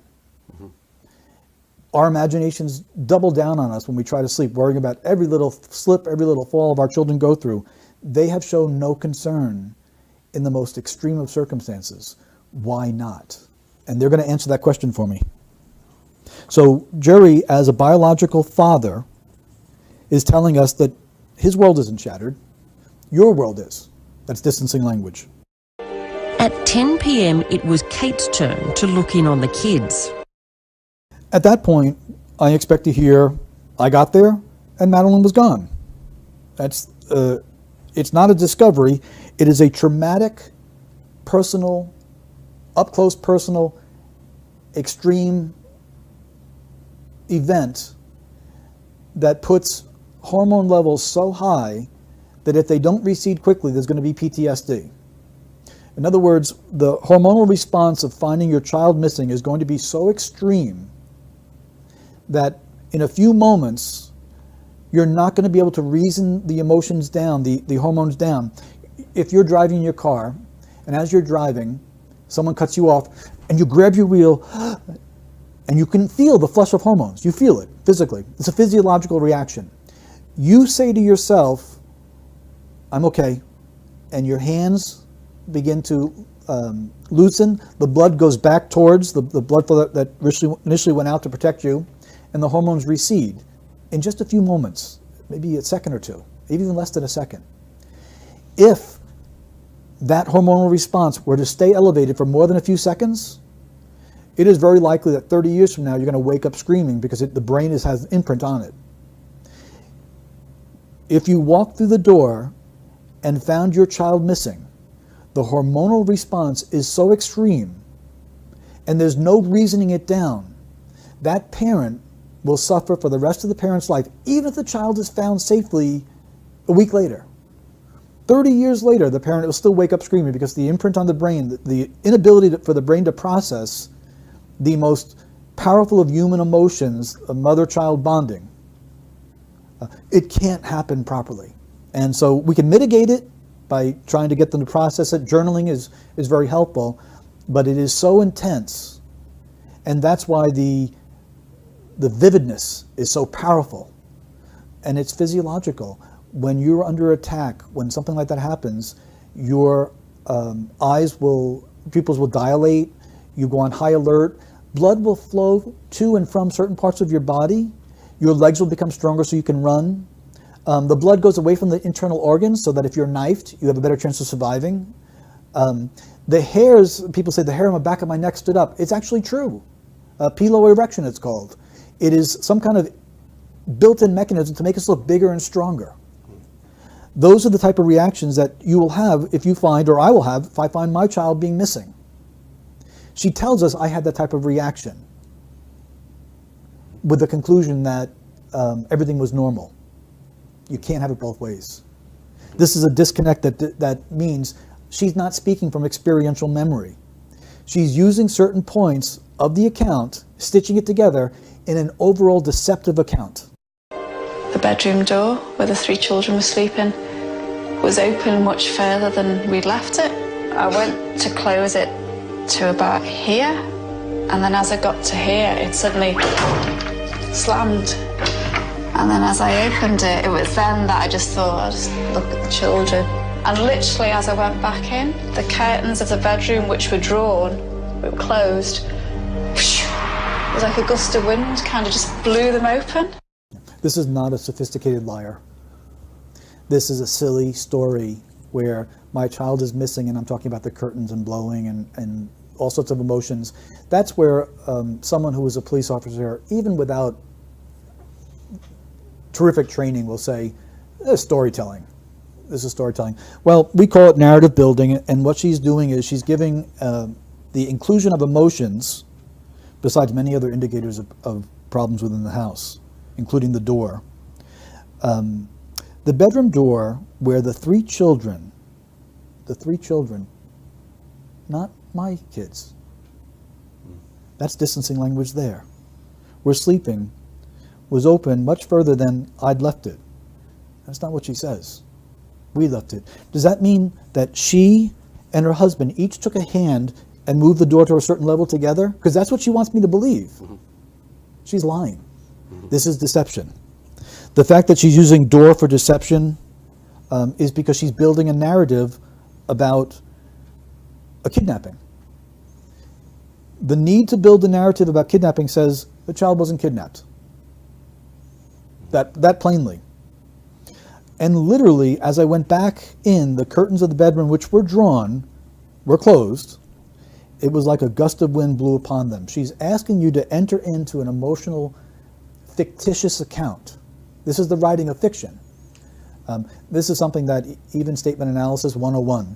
Our imaginations double down on us when we try to sleep, worrying about every little slip, every little fall of our children go through. They have shown no concern in the most extreme of circumstances, why not? And they're going to answer that question for me. So Jerry, as a biological father, is telling us that his world isn't shattered. Your world is. That's distancing language. At 10 p.m, it was Kate's turn to look in on the kids. At that point, I expect to hear, I got there and Madeline was gone. That's, it's not a discovery. It is a traumatic, personal, up-close personal, extreme event that puts hormone levels so high that if they don't recede quickly, there's going to be PTSD. In other words, the hormonal response of finding your child missing is going to be so extreme that in a few moments, you're not going to be able to reason the emotions down, the hormones down. If you're driving your car, and as you're driving, someone cuts you off, and you grab your wheel, and you can feel the flush of hormones. You feel it physically. It's a physiological reaction. You say to yourself, I'm okay, and your hands begin to loosen, the blood goes back towards the blood flow that initially went out to protect you, and the hormones recede in just a few moments, maybe a second or two, maybe even less than a second. If that hormonal response were to stay elevated for more than a few seconds, it is very likely that 30 years from now you're going to wake up screaming because the brain has an imprint on it. If you walk through the door and found your child missing, the hormonal response is so extreme and there's no reasoning it down, that parent will suffer for the rest of the parent's life, even if the child is found safely a week later. 30 years later, the parent will still wake up screaming because the imprint on the brain, the inability for the brain to process the most powerful of human emotions, of mother-child bonding, it can't happen properly. And so we can mitigate it by trying to get them to process it. Journaling is very helpful, but it is so intense. And that's why the vividness is so powerful. And it's physiological. When you're under attack, when something like that happens, your pupils will dilate, you go on high alert, blood will flow to and from certain parts of your body, your legs will become stronger so you can run. The blood goes away from the internal organs so that if you're knifed, you have a better chance of surviving. The hairs, people say the hair on the back of my neck stood up. It's actually true. Piloerection it's called. It is some kind of built-in mechanism to make us look bigger and stronger. Those are the type of reactions that you will have if you find, or I will have, if I find my child being missing. She tells us I had that type of reaction with the conclusion that everything was normal. You can't have it both ways. This is a disconnect that means she's not speaking from experiential memory. She's using certain points of the account, stitching it together in an overall deceptive account. The bedroom door where the 3 children were sleeping was open much further than we'd left it. I went to close it to about here, and then as I got to here, it suddenly slammed. And then as I opened it, it was then that I just thought, I'll just look at the children. And literally as I went back in, the curtains of the bedroom, which were drawn, were closed. It was like a gust of wind, kind of just blew them open. This is not a sophisticated liar. This is a silly story where my child is missing and I'm talking about the curtains and blowing and all sorts of emotions. That's where someone who was a police officer, even without terrific training, will say, storytelling. This is storytelling. Well, we call it narrative building, and what she's doing is she's giving the inclusion of emotions, besides many other indicators of problems within the house, including the door. The bedroom door where the three children, not my kids, that's distancing language there, were sleeping, was open much further than I'd left it. That's not what she says. We left it. Does that mean that she and her husband each took a hand and moved the door to a certain level together? Because that's what she wants me to believe. Mm-hmm. She's lying. Mm-hmm. This is deception. The fact that she's using door for deception is because she's building a narrative about a kidnapping. The need to build a narrative about kidnapping says the child wasn't kidnapped. That plainly. And literally, as I went back in, the curtains of the bedroom, which were drawn, were closed. It was like a gust of wind blew upon them. She's asking you to enter into an emotional, fictitious account. This is the writing of fiction. This is something that even Statement Analysis 101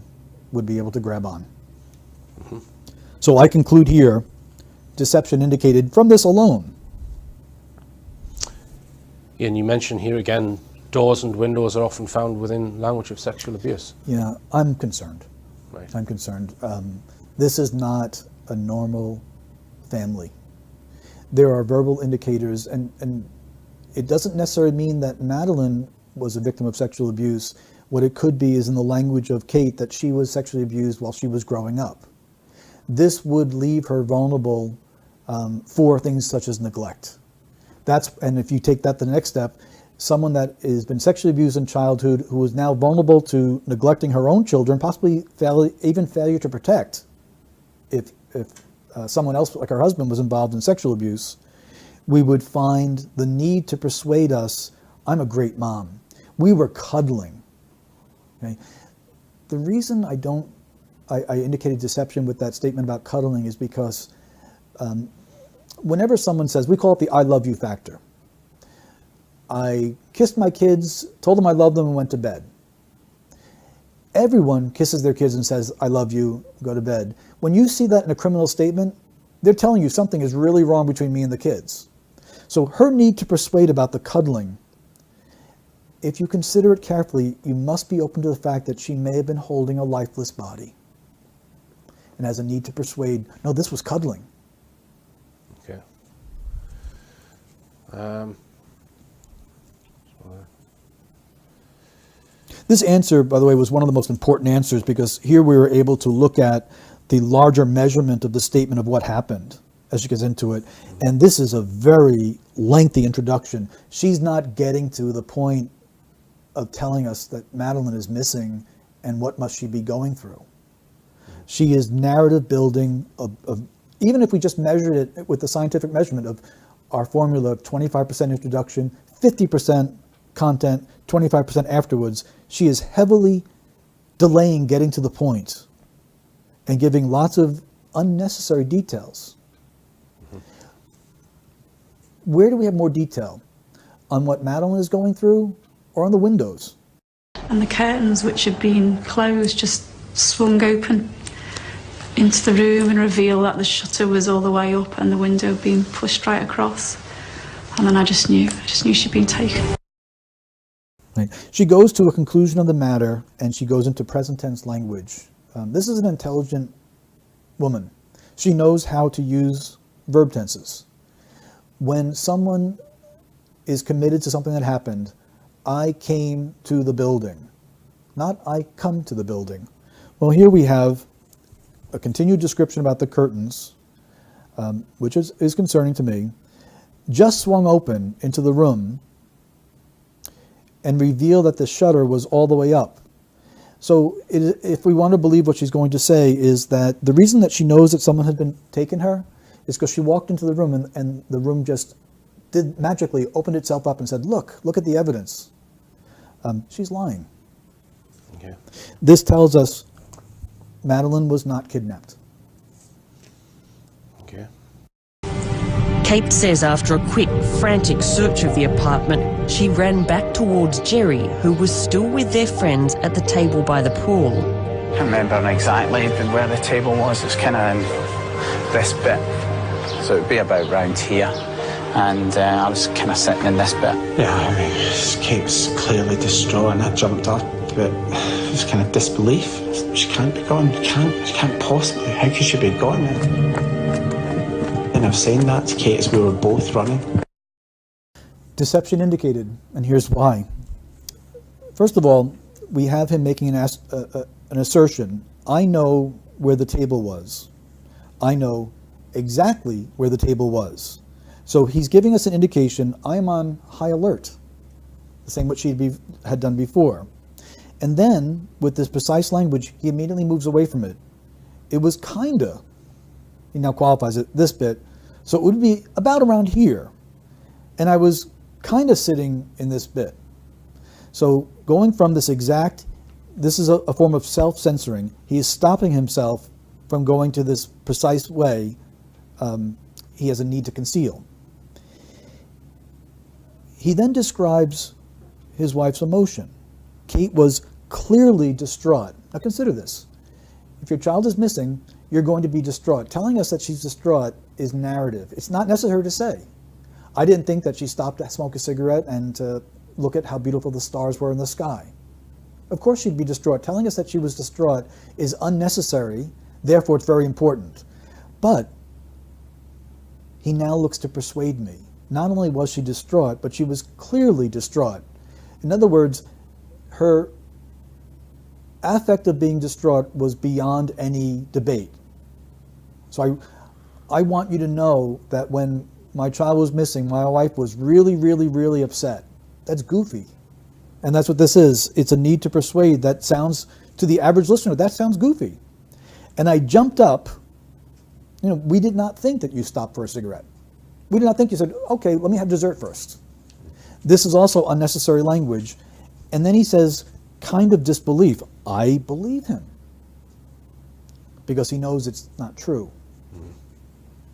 would be able to grab on. Mm-hmm. So I conclude here, deception indicated from this alone. And you mentioned here again, doors and windows are often found within language of sexual abuse. Yeah, I'm concerned. Right. I'm concerned. This is not a normal family. There are verbal indicators, and it doesn't necessarily mean that Madeline was a victim of sexual abuse. What it could be is in the language of Kate that she was sexually abused while she was growing up. This would leave her vulnerable for things such as neglect. And if you take that to the next step, someone that has been sexually abused in childhood who is now vulnerable to neglecting her own children, possibly even failure to protect, if someone else, like her husband, was involved in sexual abuse, we would find the need to persuade us, I'm a great mom. We were cuddling. Okay? The reason I indicated deception with that statement about cuddling is because whenever someone says, we call it the I love you factor. I kissed my kids, told them I loved them, and went to bed. Everyone kisses their kids and says, I love you, go to bed. When you see that in a criminal statement, they're telling you something is really wrong between me and the kids. So her need to persuade about the cuddling, if you consider it carefully, you must be open to the fact that she may have been holding a lifeless body and has a need to persuade, no, this was cuddling. Okay. This answer, by the way, was one of the most important answers because here we were able to look at the larger measurement of the statement of what happened as she gets into it. And this is a very lengthy introduction. She's not getting to the point of telling us that Madeline is missing and what must she be going through. She is narrative building of even if we just measured it with the scientific measurement of our formula of 25% introduction, 50% content, 25% afterwards, she is heavily delaying getting to the point and giving lots of unnecessary details. Mm-hmm. Where do we have more detail? On what Madeline is going through or on the windows? And the curtains, which had been closed, just swung open into the room and revealed that the shutter was all the way up and the window being pushed right across. And then I just knew she'd been taken. Right. She goes to a conclusion of the matter and she goes into present tense language. This is an intelligent woman. She knows how to use verb tenses. When someone is committed to something that happened, I came to the building, not I come to the building. Well, here we have a continued description about the curtains, which is concerning to me, just swung open into the room and reveal that the shutter was all the way up. So if we want to believe what she's going to say is that the reason that she knows that someone had been taken her is because she walked into the room and the room just magically opened itself up and said, look at the evidence. She's lying. Okay. This tells us Madeline was not kidnapped. Okay. Kate says after a quick, frantic search of the apartment, she ran back towards Jerry, who was still with their friends at the table by the pool. I can't remember exactly where the table was. It was kind of in this bit. So it would be about round here. And I was kind of sitting in this bit. Yeah, I mean, Kate was clearly distraught and I jumped up, but it was kind of disbelief. She can't be gone. She can't possibly. How could she be gone? And I was saying that to Kate as we were both running. Deception indicated, and here's why. First of all, we have him making an assertion. I know where the table was. I know exactly where the table was. So he's giving us an indication, I'm on high alert, the same what she had done before. And then, with this precise language, he immediately moves away from it it was kinda, he now qualifies it, this bit, so it would be about around here. And I was kinda sitting in this bit. So going from this exact, this is a form of self-censoring. He is stopping himself from going to this precise way he has a need to conceal. He then describes his wife's emotion. Kate was clearly distraught. Now consider this. If your child is missing, you're going to be distraught. Telling us that she's distraught is narrative. It's not necessary to say. I didn't think that she stopped to smoke a cigarette and to look at how beautiful the stars were in the sky. Of course she'd be distraught. Telling us that she was distraught is unnecessary, therefore it's very important. But he now looks to persuade me. Not only was she distraught, but she was clearly distraught. In other words, her affect of being distraught was beyond any debate. So I want you to know that when my child was missing, my wife was really, really, really upset. That's goofy. And that's what this is. It's a need to persuade. That sounds, to the average listener, that sounds goofy. And I jumped up. You know, we did not think that you stopped for a cigarette. We did not think you said, okay, let me have dessert first. This is also unnecessary language. And then he says, kind of disbelief. I believe him. Because he knows it's not true.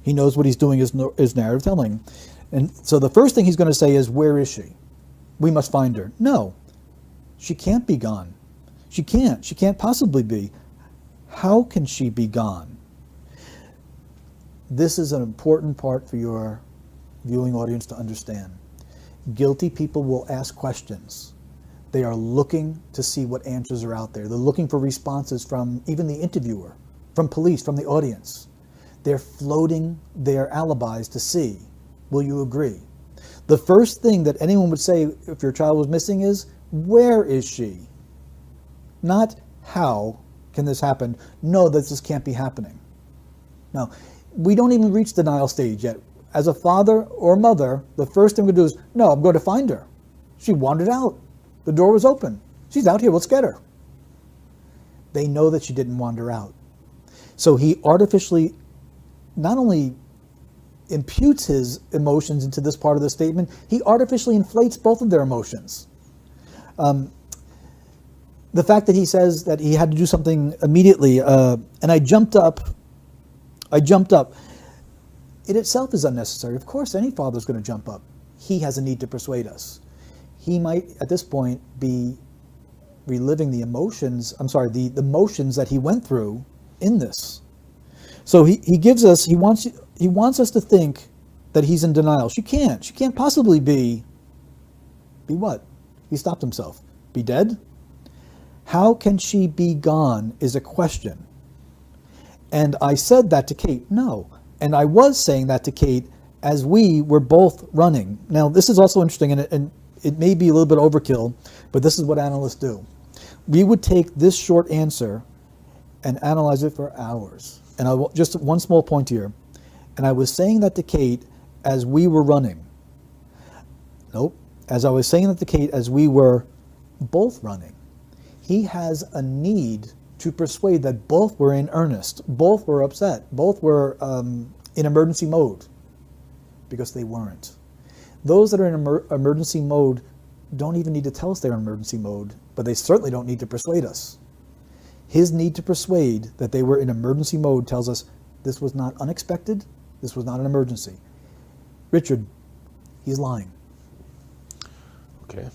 He knows what he's doing is narrative telling. And so the first thing he's going to say is, where is she? We must find her. No, she can't be gone. She can't. She can't possibly be. How can she be gone? This is an important part for your viewing audience to understand. Guilty people will ask questions. They are looking to see what answers are out there. They're looking for responses from even the interviewer, from police, from the audience. They're floating their alibis to see, will you agree? The first thing that anyone would say if your child was missing is, where is she? Not how can this happen? No, this can't be happening. Now, we don't even reach denial stage yet. As a father or mother, the first thing we do is, no, I'm going to find her. She wandered out. The door was open. She's out here, let's get her. They know that she didn't wander out. So he artificially not only imputes his emotions into this part of the statement, he artificially inflates both of their emotions. The fact that he says that he had to do something immediately, and I jumped up. It itself is unnecessary. Of course, any father's going to jump up. He has a need to persuade us. He might, at this point, be reliving the emotions, the motions that he went through in this. So he gives us, he wants us to think that he's in denial. She can't possibly be what? He stopped himself. Be dead? How can she be gone is a question. And I said that to Kate, no. And I was saying that to Kate as we were both running. Now, this is also interesting, and it may be a little bit overkill, but this is what analysts do. We would take this short answer and analyze it for hours. And just one small point here. And I was saying that to Kate as we were running. Nope. As I was saying that to Kate as we were both running. He has a need to persuade that both were in earnest, both were upset, both were in emergency mode, because they weren't. Those that are in emergency mode don't even need to tell us they're in emergency mode, but they certainly don't need to persuade us. His need to persuade that they were in emergency mode tells us this was not unexpected, this was not an emergency. Richard, he's lying. Okay.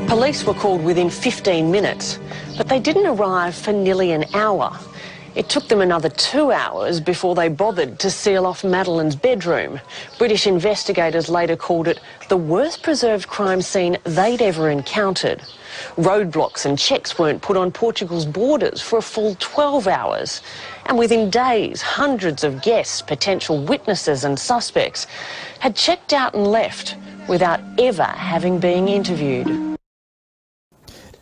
Police were called within 15 minutes, but they didn't arrive for nearly an hour. It took them another 2 hours before they bothered to seal off Madeleine's bedroom. British investigators later called it the worst preserved crime scene they'd ever encountered. Roadblocks and checks weren't put on Portugal's borders for a full 12 hours. And within days, hundreds of guests, potential witnesses and suspects had checked out and left without ever having been interviewed.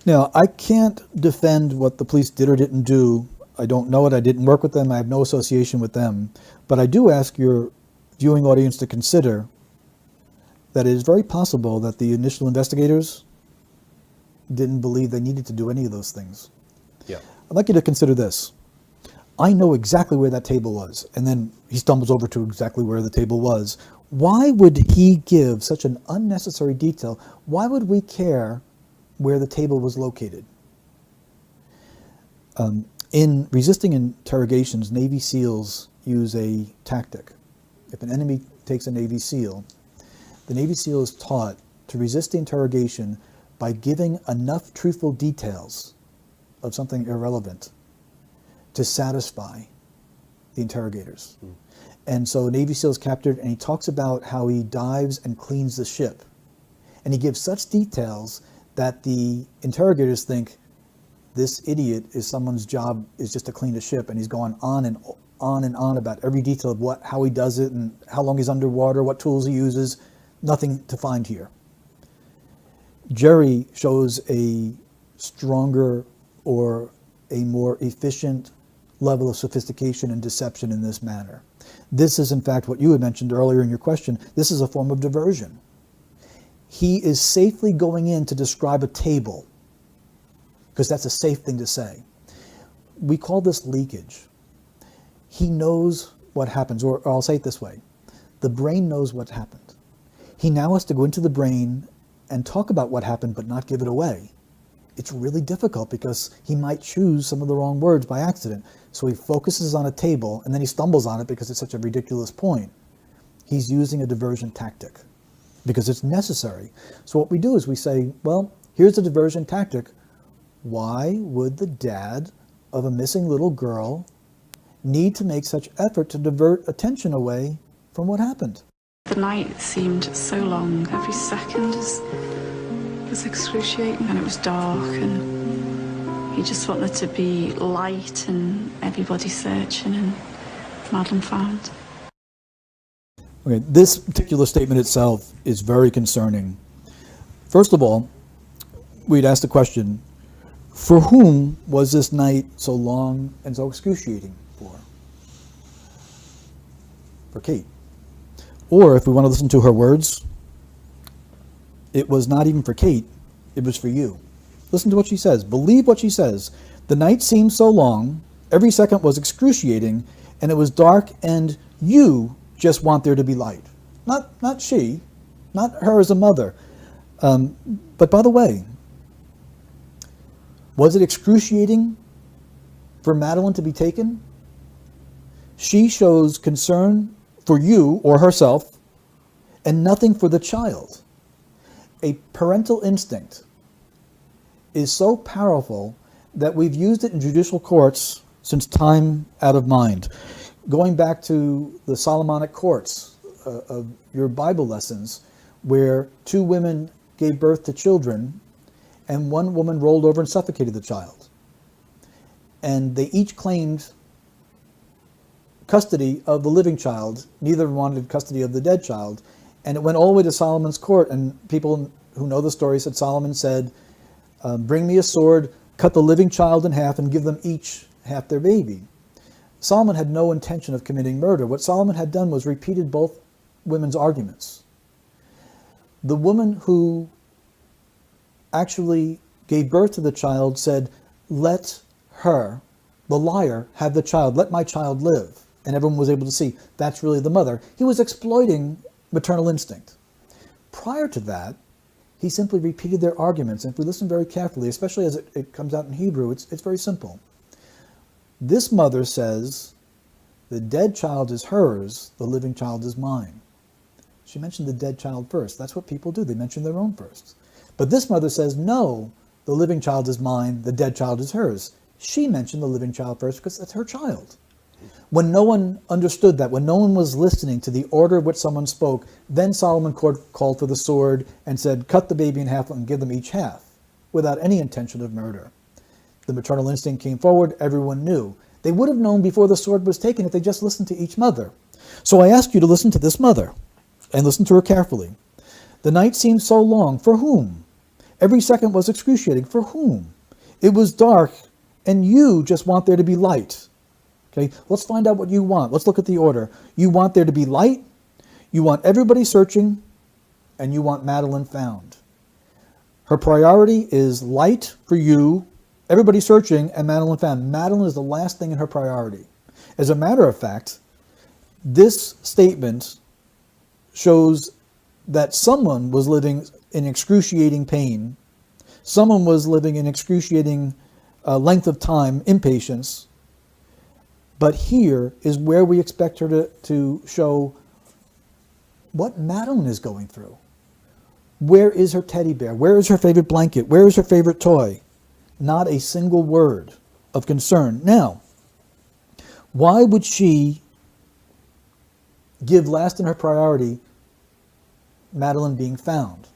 Now, I can't defend what the police did or didn't do. I don't know it. I didn't work with them. I have no association with them. But I do ask your viewing audience to consider that it is very possible that the initial investigators didn't believe they needed to do any of those things. Yeah. I'd like you to consider this. I know exactly where that table was, and then he stumbles over to exactly where the table was. Why would he give such an unnecessary detail? Why would we care where the table was located? In resisting interrogations, Navy SEALs use a tactic. If an enemy takes a Navy SEAL, the Navy SEAL is taught to resist the interrogation by giving enough truthful details of something irrelevant to satisfy the interrogators. And so Navy SEAL is captured, and he talks about how he dives and cleans the ship. And he gives such details that the interrogators think this idiot is someone's job is just to clean the ship, and he's going on and on about every detail of how he does it and how long he's underwater, what tools he uses. Nothing to find here. Jerry shows a stronger or a more efficient level of sophistication and deception in this manner. This is in fact what you had mentioned earlier in your question. This is a form of diversion. He is safely going in to describe a table because that's a safe thing to say. We call this leakage. He knows what happens, or I'll say it this way. The brain knows what happened. He now has to go into the brain and talk about what happened but not give it away. It's really difficult because he might choose some of the wrong words by accident. So he focuses on a table and then he stumbles on it because it's such a ridiculous point. He's using a diversion tactic because it's necessary. So what we do is we say, well, here's a diversion tactic. Why would the dad of a missing little girl need to make such effort to divert attention away from what happened? The night seemed so long. Every second was excruciating, and it was dark, and he just wanted to be light and everybody searching, and Madeline found. Okay, this particular statement itself is very concerning. First of all, we'd ask the question, for whom was this night so long and so excruciating for? For Kate. Or if we want to listen to her words, it was not even for Kate, it was for you. Listen to what she says. Believe what she says. The night seemed so long, every second was excruciating, and it was dark, and you just want there to be light. Not she, not her as a mother. But by the way, was it excruciating for Madeline to be taken? She shows concern for you or herself and nothing for the child. A parental instinct is so powerful that we've used it in judicial courts since time out of mind. Going back to the Solomonic courts of your Bible lessons, where two women gave birth to children and one woman rolled over and suffocated the child. And they each claimed custody of the living child. Neither wanted custody of the dead child. And it went all the way to Solomon's court, and people who know the story said Solomon said, bring me a sword, cut the living child in half, and give them each half their baby. Solomon had no intention of committing murder. What Solomon had done was repeated both women's arguments. The woman who actually gave birth to the child said, let her, the liar, have the child. Let my child live. And everyone was able to see that's really the mother. He was exploiting maternal instinct. Prior to that, he simply repeated their arguments. And if we listen very carefully, especially as it comes out in Hebrew, it's very simple. This mother says, the dead child is hers, the living child is mine. She mentioned the dead child first. That's what people do. They mention their own first. But this mother says, no, the living child is mine, the dead child is hers. She mentioned the living child first because that's her child. When no one understood that, when no one was listening to the order of which someone spoke, then Solomon called for the sword and said, cut the baby in half and give them each half, without any intention of murder. The maternal instinct came forward, everyone knew. They would have known before the sword was taken if they just listened to each mother. So I ask you to listen to this mother, and listen to her carefully. The night seemed so long, for whom? Every second was excruciating, for whom? It was dark, and you just want there to be light. Okay, let's find out what you want. Let's look at the order. You want there to be light, you want everybody searching, and you want Madeline found. Her priority is light for you, everybody searching, and Madeline found. Madeline is the last thing in her priority. As a matter of fact, this statement shows that someone was living in excruciating pain. Someone was living in excruciating length of time, impatience. But here is where we expect her to show what Madeline is going through. Where is her teddy bear? Where is her favorite blanket? Where is her favorite toy? Not a single word of concern. Now, why would she give last in her priority Madeline being found?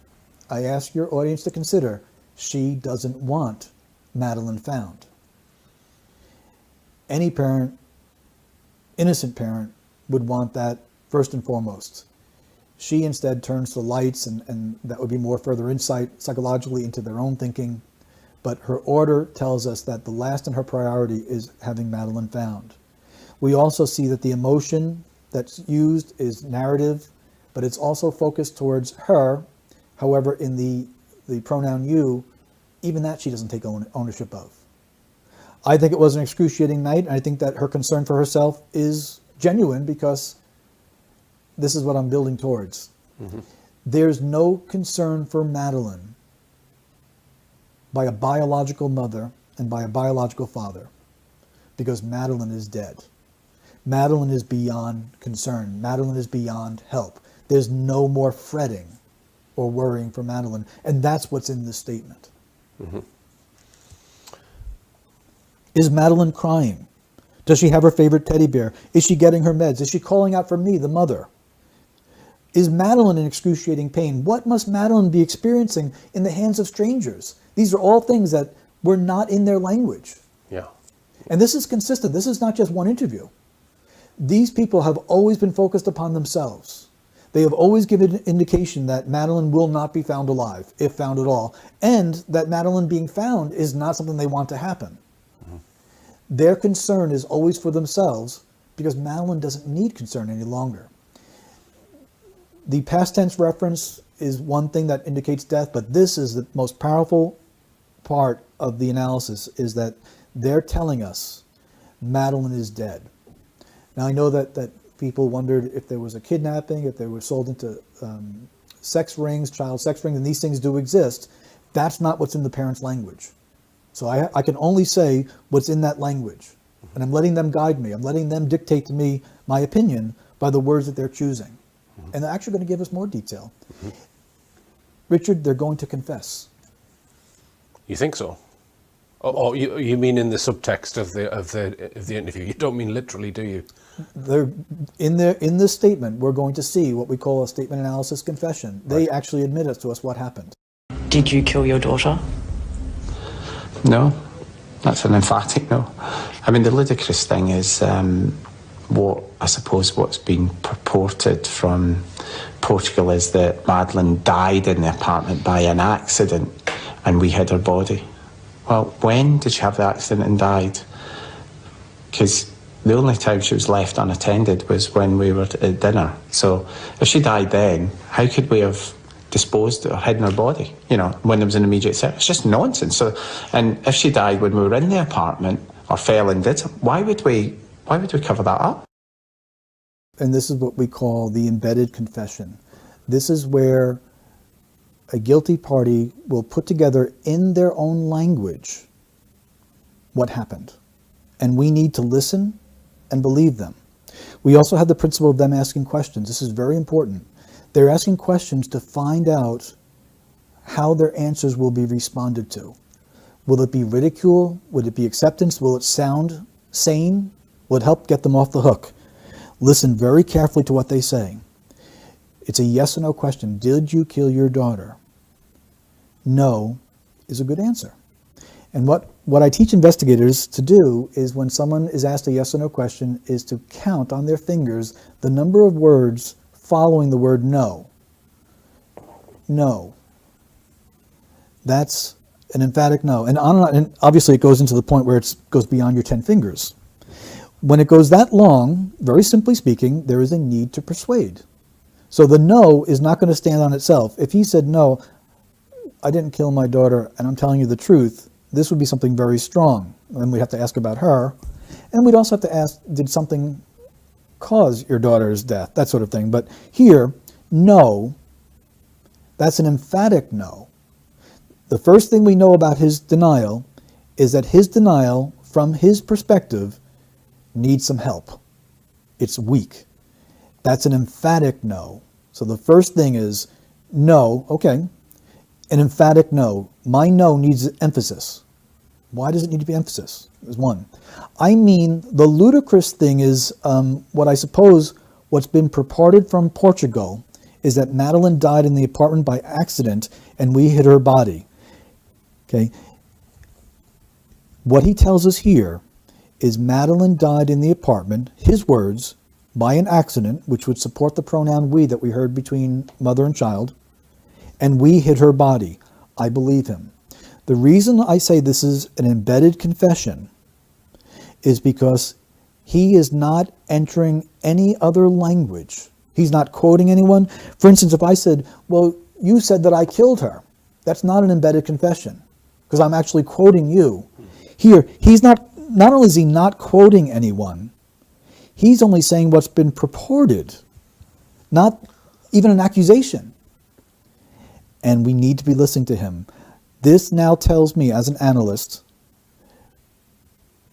I ask your audience to consider, she doesn't want Madeline found. Any parent, innocent parent, would want that first and foremost. She instead turns to lights, and that would be more further insight psychologically into their own thinking. But her order tells us that the last in her priority is having Madeline found. We also see that the emotion that's used is narrative, but it's also focused towards her. However, in the pronoun you, even that she doesn't take ownership of. I think it was an excruciating night, and I think that her concern for herself is genuine because this is what I'm building towards. Mm-hmm. There's no concern for Madeline by a biological mother and by a biological father because Madeline is dead. Madeline is beyond concern. Madeline is beyond help. There's no more fretting or worrying for Madeline, and that's what's in this statement. Mm-hmm. Is Madeline crying? Does she have her favorite teddy bear? Is she getting her meds? Is she calling out for me, the mother? Is Madeline in excruciating pain? What must Madeline be experiencing in the hands of strangers? These are all things that were not in their language. Yeah. And this is consistent. This is not just one interview. These people have always been focused upon themselves. They have always given an indication that Madeline will not be found alive, if found at all, and that Madeline being found is not something they want to happen. Mm-hmm. Their concern is always for themselves because Madeline doesn't need concern any longer. The past tense reference is one thing that indicates death, but this is the most powerful part of the analysis, is that they're telling us Madeline is dead. Now, I know that people wondered if there was a kidnapping, if they were sold into sex rings, child sex rings, and these things do exist. That's not what's in the parents' language. So I can only say what's in that language. And I'm letting them guide me. I'm letting them dictate to me my opinion by the words that they're choosing. Mm-hmm. And they're actually going to give us more detail. Mm-hmm. Richard, they're going to confess. You think so? Oh, you mean in the subtext of the interview? You don't mean literally, do you? They're in this statement, we're going to see what we call a statement analysis confession. They actually admit to us what happened. Did you kill your daughter? No, that's an emphatic no. I mean, the ludicrous thing is what's been purported from Portugal is that Madeline died in the apartment by an accident and we hid her body. Well, when did she have the accident and died? Because the only time she was left unattended was when we were at dinner. So if she died then, how could we have disposed or hidden her body, when there was an immediate threat? It's just nonsense. So, and if she died when we were in the apartment or fell and did something, why would we cover that up? And this is what we call the embedded confession. This is where a guilty party will put together in their own language what happened. And we need to listen and believe them. We also have the principle of them asking questions. This is very important. They're asking questions to find out how their answers will be responded to. Will it be ridicule? Would it be acceptance? Will it sound sane? Will it help get them off the hook? Listen very carefully to what they say. It's a yes or no question. Did you kill your daughter? No is a good answer. And what I teach investigators to do is when someone is asked a yes or no question is to count on their fingers the number of words following the word no. No. That's an emphatic no. And obviously it goes into the point where it goes beyond your 10 fingers. When it goes that long, very simply speaking, there is a need to persuade. So the no is not going to stand on itself. If he said no, I didn't kill my daughter and I'm telling you the truth, this would be something very strong. And we'd have to ask about her. And we'd also have to ask, did something cause your daughter's death? That sort of thing. But here, no, that's an emphatic no. The first thing we know about his denial is that his denial, from his perspective, needs some help. It's weak. That's an emphatic no. So the first thing is no, okay, an emphatic no. My no needs emphasis. Why does it need to be emphasis? Is one. I mean, the ludicrous thing is what I suppose what's been purported from Portugal is that Madeline died in the apartment by accident and we hid her body. Okay. What he tells us here is Madeline died in the apartment, his words, by an accident, which would support the pronoun we that we heard between mother and child, and we hid her body. I believe him. The reason I say this is an embedded confession is because he is not entering any other language. He's not quoting anyone. For instance, if I said, well, you said that I killed her, that's not an embedded confession because I'm actually quoting you. Here, he's not only is he not quoting anyone, he's only saying what's been purported, not even an accusation. And we need to be listening to him. This now tells me, as an analyst,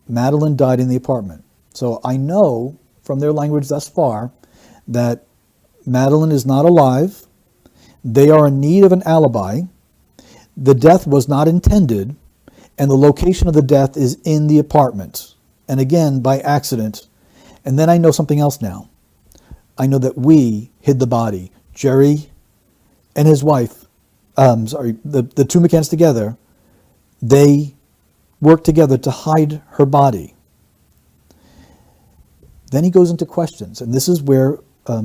Madeline died in the apartment. So I know from their language thus far that Madeline is not alive. They are in need of an alibi. The death was not intended, and the location of the death is in the apartment. And again, by accident. And then I know something else now. I know that we hid the body. Jerry and his wife, the two McCann's together, they worked together to hide her body. Then he goes into questions, and this is where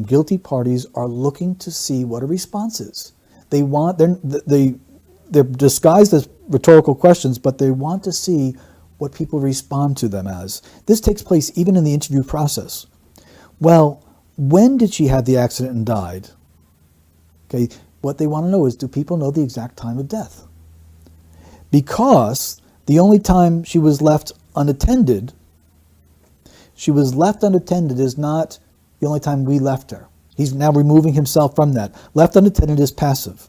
guilty parties are looking to see what a response is. They're disguised as rhetorical questions, but they want to see what people respond to them as. This takes place even in the interview process. Well, when did she have the accident and died? Okay, what they want to know is, do people know the exact time of death? Because the only time she was left unattended is not the only time we left her. He's now removing himself from that. Left unattended is passive.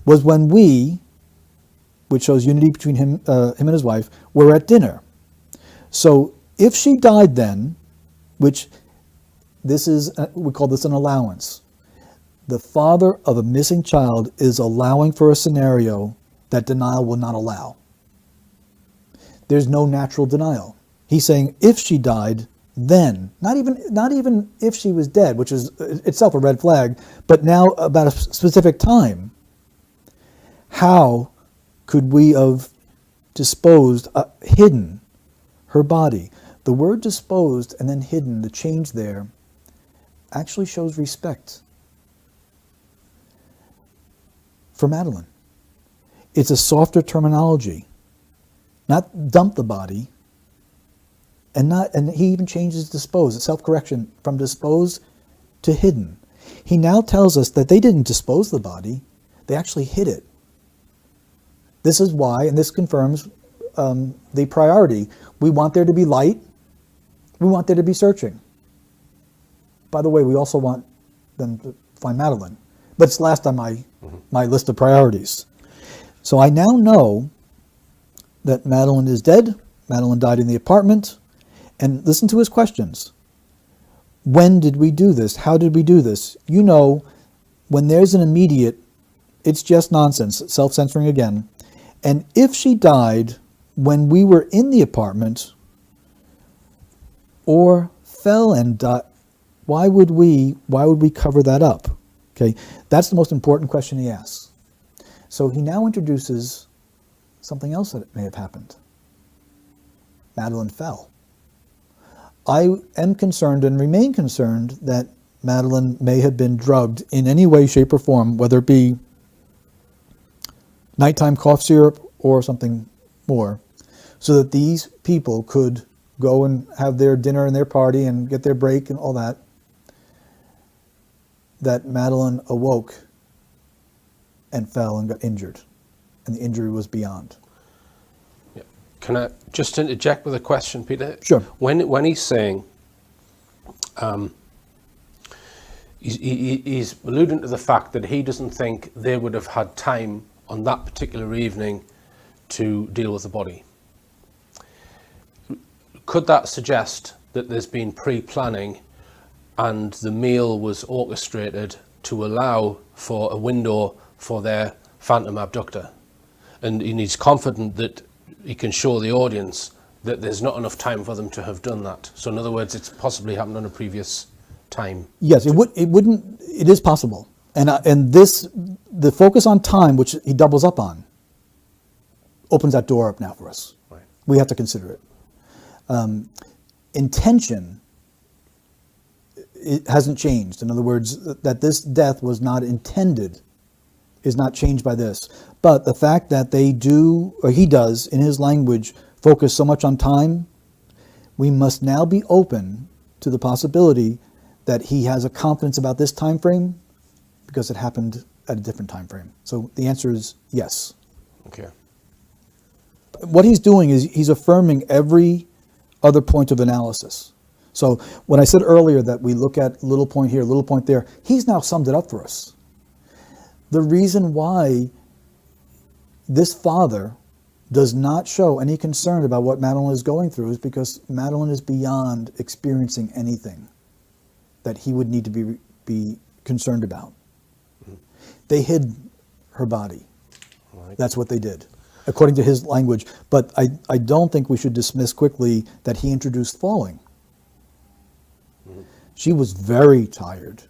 Was when we, which shows unity between him and his wife, were at dinner. So if she died then, which this is, we call this an allowance. The father of a missing child is allowing for a scenario that denial will not allow. There's no natural denial. He's saying if she died, then, not even if she was dead, which is itself a red flag, but now about a specific time. How could we have disposed, hidden her body? The word disposed and then hidden, the change there, actually shows respect for Madeline. It's a softer terminology. Not dump the body, and he even changes disposed, self-correction, from disposed to hidden. He now tells us that they didn't dispose the body, they actually hid it. This is why, and this confirms the priority. We want there to be light. We want there to be searching. By the way, we also want them to find Madeline. But it's last on my list of priorities. So I now know that Madeline is dead. Madeline died in the apartment. And listen to his questions. When did we do this? How did we do this? You know, when there's an immediate, it's just nonsense, self-censoring again. And if she died when we were in the apartment or fell and died, why would we cover that up? Okay, that's the most important question he asks. So he now introduces something else that may have happened. Madeline fell. I am concerned and remain concerned that Madeline may have been drugged in any way, shape, or form, whether it be nighttime cough syrup or something more, so that these people could go and have their dinner and their party and get their break and all that. That Madeline awoke and fell and got injured, and the injury was beyond. Yeah. Can I just interject with a question, Peter? Sure. When he's saying, he's alluding to the fact that he doesn't think they would have had time on that particular evening to deal with the body. Could that suggest that there's been pre-planning and the meal was orchestrated to allow for a window for their phantom abductor? And he's confident that he can show the audience that there's not enough time for them to have done that. So in other words, it's possibly happened on a previous time. Yes, it is possible. And the focus on time, which he doubles up on, opens that door up now for us. Right. We have to consider it. Intention, it hasn't changed. In other words, that this death was not intended is not changed by this. But the fact that they do, or he does, in his language, focus so much on time, we must now be open to the possibility that he has a confidence about this time frame because it happened at a different time frame. So the answer is yes. Okay. What he's doing is he's affirming every other point of analysis. So when I said earlier that we look at little point here, little point there, he's now summed it up for us. The reason why this father does not show any concern about what Madeline is going through is because Madeline is beyond experiencing anything that he would need to be concerned about. Mm-hmm. They hid her body. Right. That's what they did, according to his language. But I don't think we should dismiss quickly that he introduced falling. Mm-hmm. She was very tired,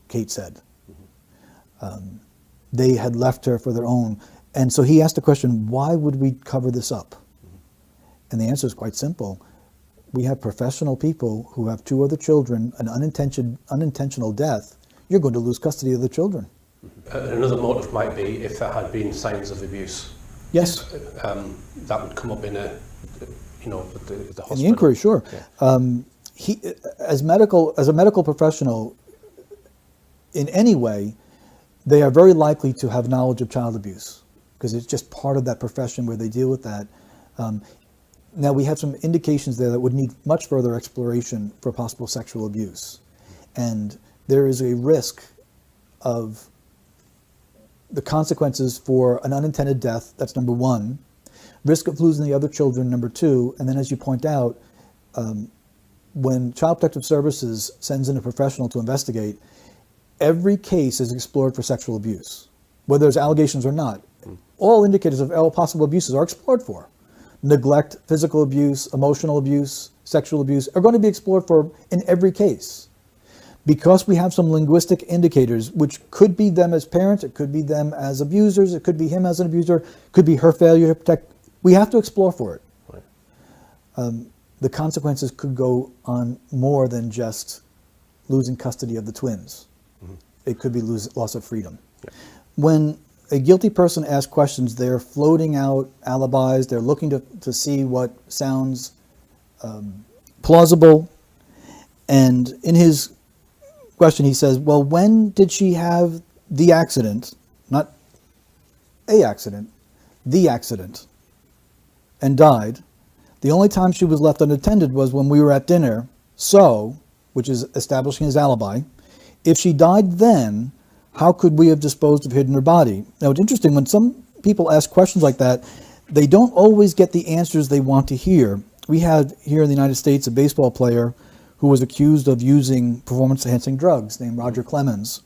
Kate said. Mm-hmm. They had left her for their own. And so he asked the question, why would we cover this up? Mm-hmm. And the answer is quite simple. We have professional people who have 2 other children, an unintentional death. You're going to lose custody of the children. Another motive might be if there had been signs of abuse. Yes. That would come up in a, at the hospital. In the inquiry, sure. Yeah. He, as a medical professional, in any way, they are very likely to have knowledge of child abuse because it's just part of that profession where they deal with that. Now we have some indications there that would need much further exploration for possible sexual abuse. And there is a risk of the consequences for an unintended death, that's number 1. Risk of losing the other children, number 2. And then as you point out, when Child Protective Services sends in a professional to investigate, every case is explored for sexual abuse, whether there's allegations or not. All indicators of all possible abuses are explored for. Neglect, physical abuse, emotional abuse, sexual abuse are going to be explored for in every case. Because we have some linguistic indicators, which could be them as parents, it could be them as abusers, it could be him as an abuser, it could be her failure to protect, we have to explore for it. Right. The consequences could go on more than just losing custody of the twins. Mm-hmm. It could be loss of freedom. Yeah. When a guilty person asks questions, they're floating out alibis, they're looking to see what sounds plausible. And in his question, he says, well, when did she have the accident? Not a accident, the accident, and died. The only time she was left unattended was when we were at dinner, so, which is establishing his alibi. If she died then, how could we have disposed of hidden her body? Now, it's interesting, when some people ask questions like that, they don't always get the answers they want to hear. We had here in the United States a baseball player who was accused of using performance-enhancing drugs named Roger Clemens.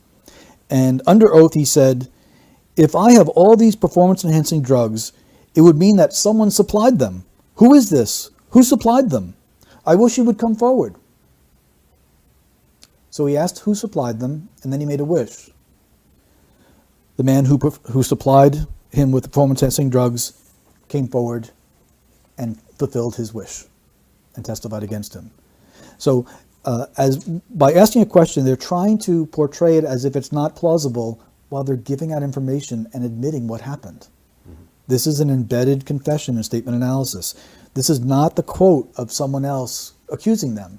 And under oath he said, if I have all these performance-enhancing drugs, it would mean that someone supplied them. Who is this? Who supplied them? I wish he would come forward. So he asked who supplied them, and then he made a wish. The man who supplied him with performance-enhancing drugs came forward and fulfilled his wish and testified against him. So by asking a question, they're trying to portray it as if it's not plausible while they're giving out information and admitting what happened. Mm-hmm. This is an embedded confession and statement analysis. This is not the quote of someone else accusing them.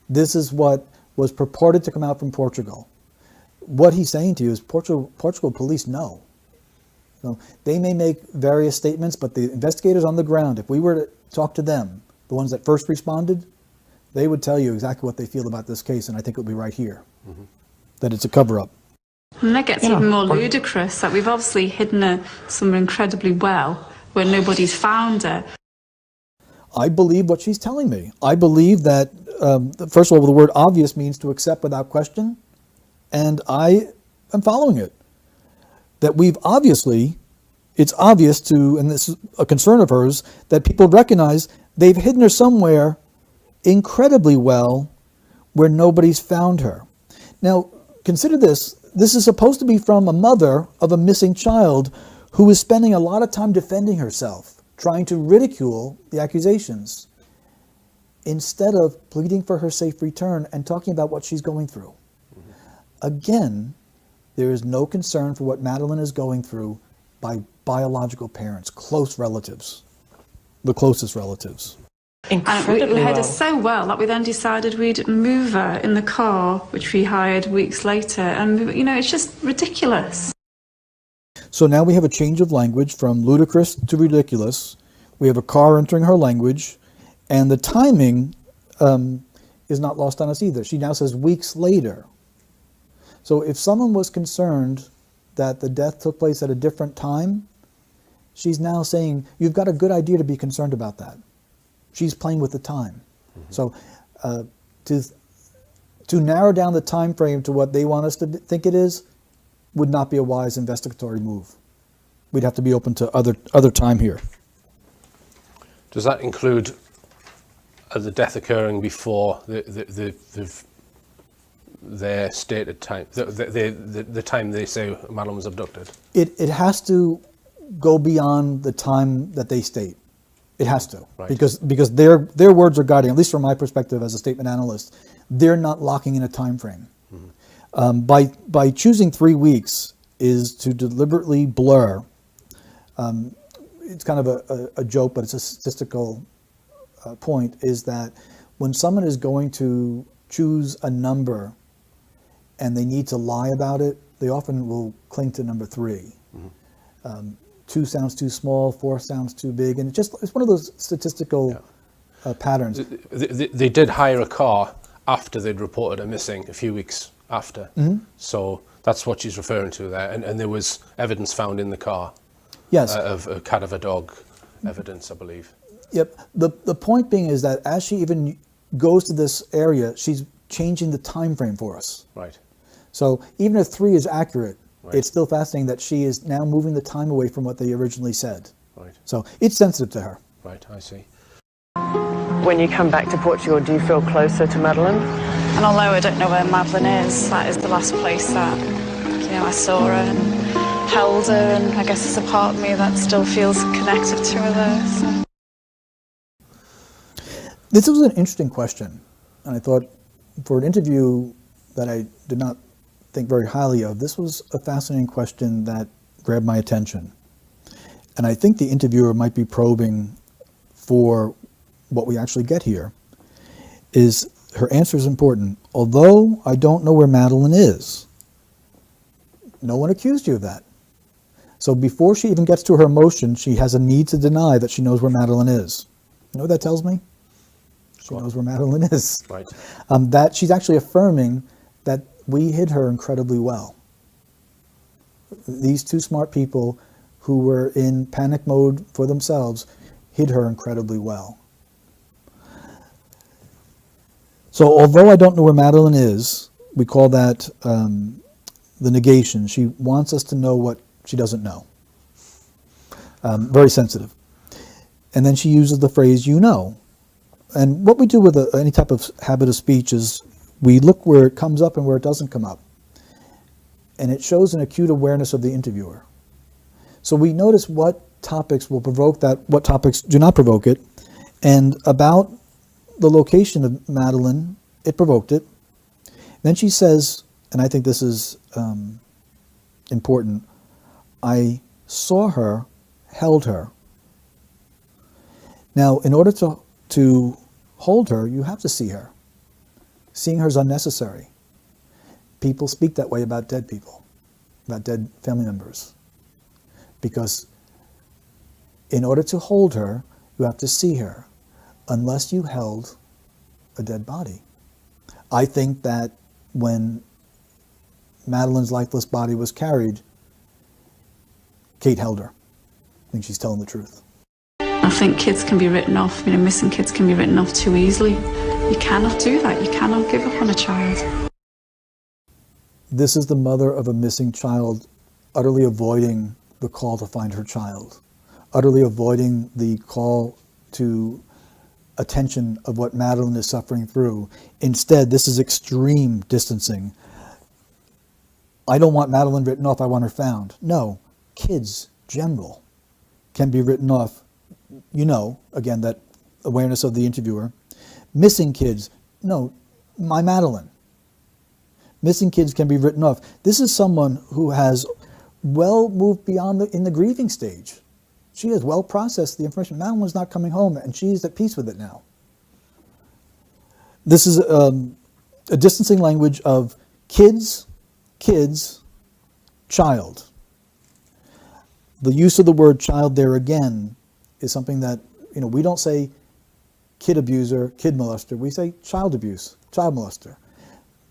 This is what was purported to come out from Portugal. what he's saying to you is Portugal police know. So they may make various statements, but the investigators on the ground, if we were to talk to them, the ones that first responded, they would tell you exactly what they feel about this case, and I think it would be right here, that it's a cover-up. And that gets even more ludicrous, that we've obviously hidden her somewhere incredibly well, where nobody's found her. I believe what she's telling me. I believe that, first of all, the word obvious means to accept without question, and I am following it. That it's obvious to, and this is a concern of hers, that people recognize they've hidden her somewhere incredibly well where nobody's found her. Now, consider this. This is supposed to be from a mother of a missing child who is spending a lot of time defending herself, trying to ridicule the accusations, instead of pleading for her safe return and talking about what she's going through. Again, there is no concern for what Madeleine is going through by biological parents, close relatives, the closest relatives. Incredibly we had her so well that we then decided we'd move her in the car, which we hired weeks later. And, it's just ridiculous. So now we have a change of language from ludicrous to ridiculous. We have a car entering her language, and the timing is not lost on us either. She now says weeks later. So if someone was concerned that the death took place at a different time, she's now saying, you've got a good idea to be concerned about that. She's playing with the time. So to narrow down the time frame to what they want us to think it is would not be a wise investigatory move. We'd have to be open to other time here. Does that include the death occurring before their stated time, the time they say Madeleine was abducted? It has to go beyond the time that they state. It has to, right. because their words are guiding, at least from my perspective as a statement analyst, they're not locking in a time frame. By choosing 3 weeks is to deliberately blur. It's kind of a joke, but it's a statistical point, is that when someone is going to choose a number and they need to lie about it, they often will cling to number 3. 2 sounds too small, 4 sounds too big, and it's one of those statistical patterns. They did hire a car after they'd reported her missing, a few weeks after. So that's what she's referring to there, and there was evidence found in the car. Yes. Of a cat of a dog evidence, I believe. Yep. The point being is that as she even goes to this area, she's changing the time frame for us. Right. So even if 3 is accurate, right. It's still fascinating that she is now moving the time away from what they originally said. Right. So it's sensitive to her. Right, I see. When you come back to Portugal, do you feel closer to Madeleine? And although I don't know where Madeleine is, that is the last place that, I saw her and held her, and I guess there's a part of me that still feels connected to her there. So. This was an interesting question, and I thought for an interview that I did not think very highly of, this was a fascinating question that grabbed my attention. And I think the interviewer might be probing for what we actually get here. Is her answer is important. Although I don't know where Madeleine is, no one accused you of that. So before she even gets to her emotion, she has a need to deny that she knows where Madeleine is. You know what that tells me? She knows where Madeleine is. Right. That she's actually affirming that we hid her incredibly well. These 2 smart people who were in panic mode for themselves hid her incredibly well. So although I don't know where Madeleine is, we call that the negation. She wants us to know what she doesn't know. Very sensitive. And then she uses the phrase, you know. And what we do with any type of habit of speech is we look where it comes up and where it doesn't come up. And it shows an acute awareness of the interviewer. So we notice what topics will provoke that, what topics do not provoke it. And about the location of Madeleine, it provoked it. Then she says, and I think this is important, I saw her, held her. Now, in order to hold her, you have to see her. Seeing her is unnecessary. people speak that way about dead people, about dead family members. Because in order to hold her, you have to see her, unless you held a dead body. I think that when Madeline's lifeless body was carried, Kate held her. I think she's telling the truth. I think kids can be written off, missing kids can be written off too easily. You cannot do that. You cannot give up on a child. This is the mother of a missing child, utterly avoiding the call to find her child, utterly avoiding the call to attention of what Madeline is suffering through. Instead, this is extreme distancing. I don't want Madeline written off, I want her found. No, kids, general, can be written off. You know, again, that awareness of the interviewer. Missing kids, no, my Madeline. Missing kids can be written off. This is someone who has well moved beyond in the grieving stage. She has well processed the information. Madeline's not coming home, and she's at peace with it now. This is a distancing language of kids, child. The use of the word child there again is something that, we don't say kid abuser, kid molester. We say child abuse, child molester.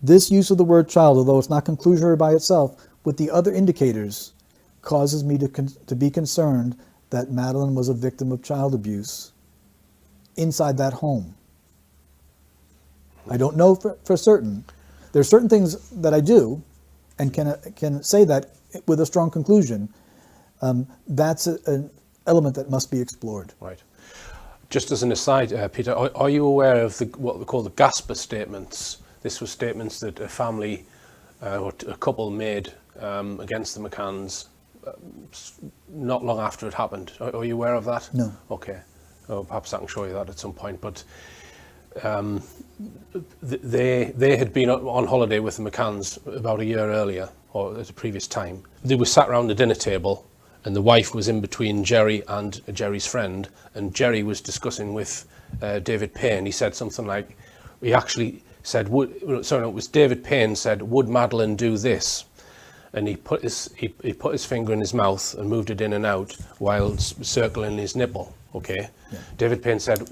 This use of the word child, although it's not conclusory by itself, with the other indicators, causes me to be concerned that Madeline was a victim of child abuse inside that home. I don't know for certain. There are certain things that I do and can say that with a strong conclusion. That's an element that must be explored. Right. Just as an aside, Peter, are you aware of what we call the Gasper statements? This was statements that a family or a couple made against the McCann's not long after it happened. Are you aware of that? No. Okay. Oh, perhaps I can show you that at some point. But they had been on holiday with the McCann's about a year earlier, or at a previous time. They were sat around the dinner table, and the wife was in between Jerry and Jerry's friend, and Jerry was discussing with David Payne. He said something like, he actually said, it was David Payne said, "Would Madeline do this?" And he put his finger in his mouth and moved it in and out while circling his nipple. Okay. Yeah. David Payne said,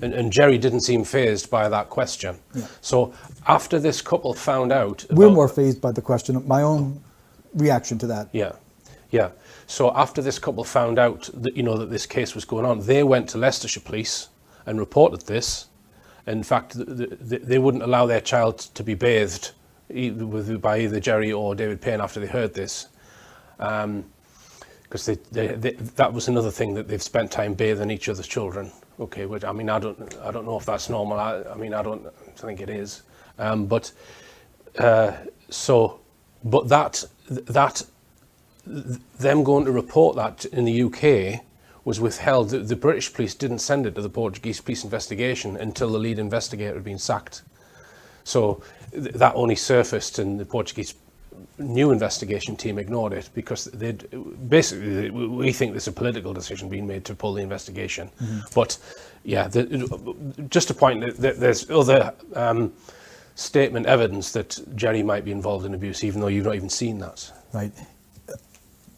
and Jerry didn't seem fazed by that question. Yeah. So after this couple found out, we're more fazed by the question. My own reaction to that. Yeah. Yeah. So after this couple found out that that this case was going on, they went to Leicestershire Police and reported this. In fact, they wouldn't allow their child to be bathed by either Jerry or David Payne after they heard this, because that was another thing that they've spent time bathing each other's children. Okay, which I don't know if that's normal. I don't think it is. But them going to report that in the UK was withheld. The British police didn't send it to the Portuguese police investigation until the lead investigator had been sacked. So that only surfaced, and the Portuguese new investigation team ignored it because we think there's a political decision being made to pull the investigation. Mm-hmm. But yeah, just a point that there's other statement evidence that Jerry might be involved in abuse, even though you've not even seen that. Right.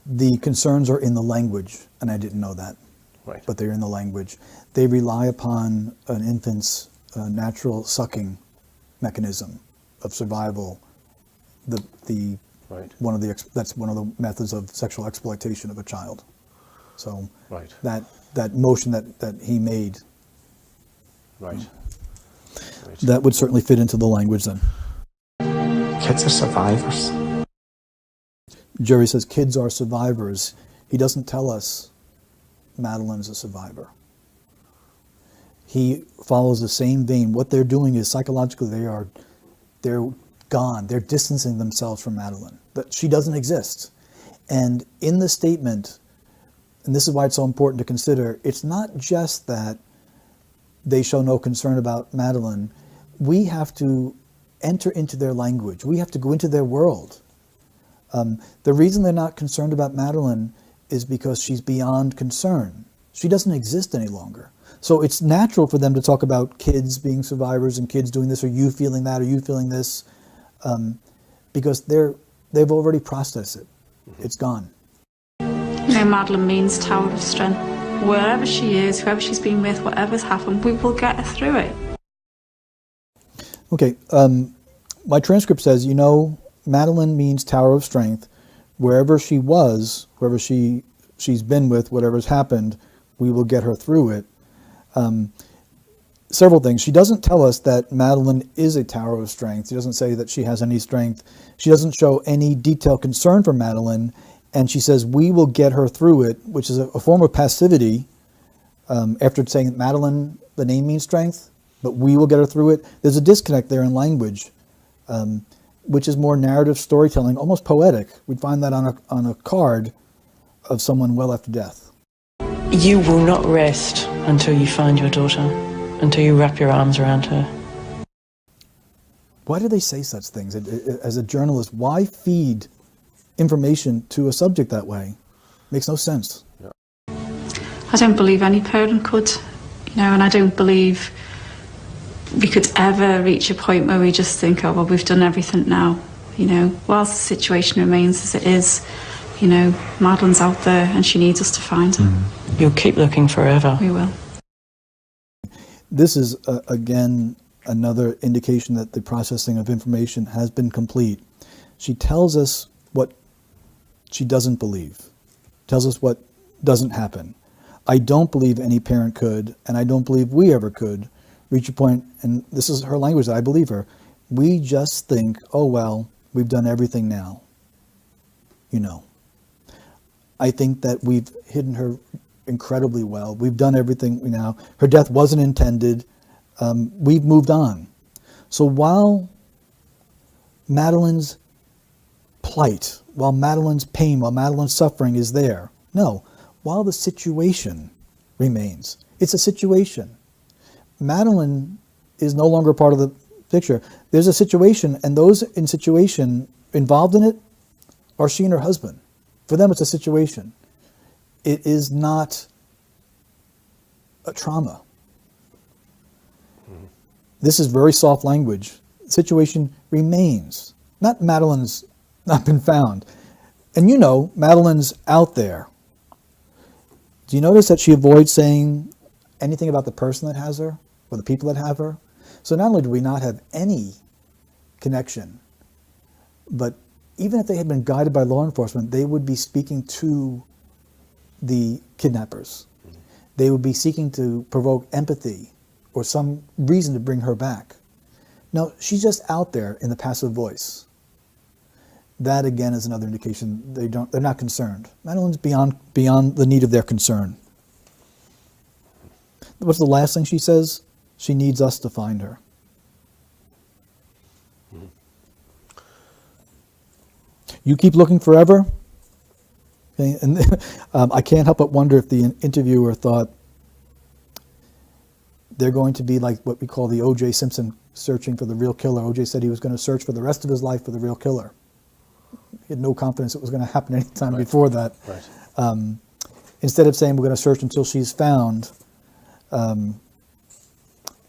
The concerns are in the language, and I didn't know that. Right. But they're in the language. They rely upon an infant's natural sucking mechanism of survival. Right. That's one of the methods of sexual exploitation of a child. So right. that motion that he made. Right. That would certainly fit into the language then. Kids are survivors. Jerry says kids are survivors. He doesn't tell us Madeline's a survivor. He follows the same vein. What they're doing is psychologically they're gone. They're distancing themselves from Madeline. That she doesn't exist. And in the statement, and this is why it's so important to consider, it's not just that they show no concern about Madeline. We have to enter into their language. We have to go into their world. The reason they're not concerned about Madeline is because she's beyond concern. She doesn't exist any longer. So it's natural for them to talk about kids being survivors and kids doing this, or you feeling that, or you feeling this, because they've already processed it. It's gone. You know, Madeline means tower of strength. Wherever she is, whoever she's been with, whatever's happened, we will get her through it. Okay, my transcript says, you know, Madeline means tower of strength. Wherever she was, whoever she's been with, whatever's happened, we will get her through it. Several things. She doesn't tell us that Madeline is a tower of strength. She doesn't say that she has any strength. She doesn't show any detailed concern for Madeline. And she says, we will get her through it, which is a form of passivity. After saying that Madeline, the name means strength, but we will get her through it. There's a disconnect there in language, which is more narrative storytelling, almost poetic. We'd find that on a card of someone well after death. You will not rest until you find your daughter, until you wrap your arms around her. Why do they say such things? As a journalist, why feed information to a subject that way? Makes no sense. I don't believe any parent could, you know, and I don't believe we could ever reach a point where we just think, oh, well, we've done everything now. You know, whilst the situation remains as it is, you know, Madeline's out there and she needs us to find her. You'll keep looking forever. We will. This is, again, another indication that the processing of information has been complete. She tells us what she doesn't believe, tells us what doesn't happen. I don't believe any parent could, and I don't believe we ever could, reach a point, and this is her language, I believe her, we just think, oh, well, we've done everything now. You know. I think that we've hidden her incredibly well. We've done everything now. Her death wasn't intended. We've moved on. So while Madeline's plight, while Madeline's pain, while Madeline's suffering is there, no, while the situation remains. It's a situation. Madeline is no longer part of the picture. There's a situation, and those in situation involved in it are she and her husband. For them, it's a situation. It is not a trauma. This is very soft language. The situation remains. Not Madeline's not been found. And you know, Madeline's out there. Do you notice that she avoids saying anything about the person that has her or the people that have her? So not only do we not have any connection, but even if they had been guided by law enforcement, they would be speaking to the kidnappers. They would be seeking to provoke empathy or some reason to bring her back. No, she's just out there in the passive voice. That again is another indication they're not concerned. Madeline's beyond the need of their concern. What's the last thing she says? She needs us to find her. You keep looking forever? Okay, and I can't help but wonder if the interviewer thought they're going to be like what we call the O.J. Simpson searching for the real killer. O.J. said he was going to search for the rest of his life for the real killer. He had no confidence it was going to happen any time before that. Right. Instead of saying we're going to search until she's found,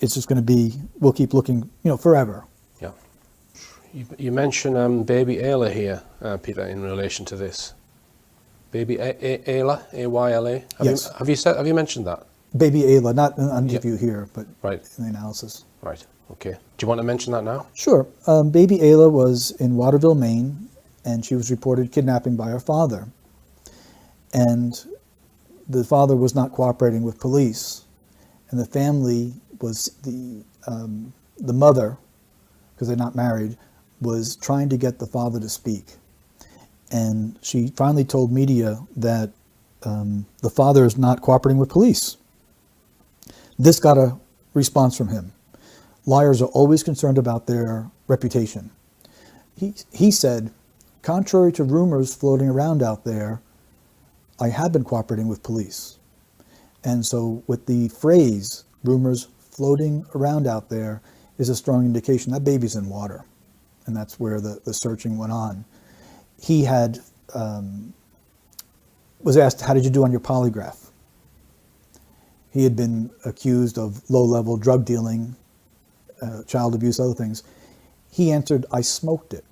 it's just going to be, we'll keep looking, forever. Yeah. You mention baby Ayla here, Peter, in relation to this. Baby Ayla, A-Y-L-A. Yes. Have you mentioned that? Baby Ayla, not in the interview here, but in the analysis. Right. Okay. Do you want to mention that now? Sure. Baby Ayla was in Waterville, Maine, and she was reported kidnapping by her father. And the father was not cooperating with police, and the family was the mother, because they're not married, was trying to get the father to speak. And she finally told media that the father is not cooperating with police. This got a response from him. Liars are always concerned about their reputation. He said, contrary to rumors floating around out there, I have been cooperating with police. And so with the phrase, rumors floating around out there, is a strong indication that baby's in water. And that's where the searching went on. He had, was asked, how did you do on your polygraph? He had been accused of low-level drug dealing, child abuse, other things. He answered, I smoked it.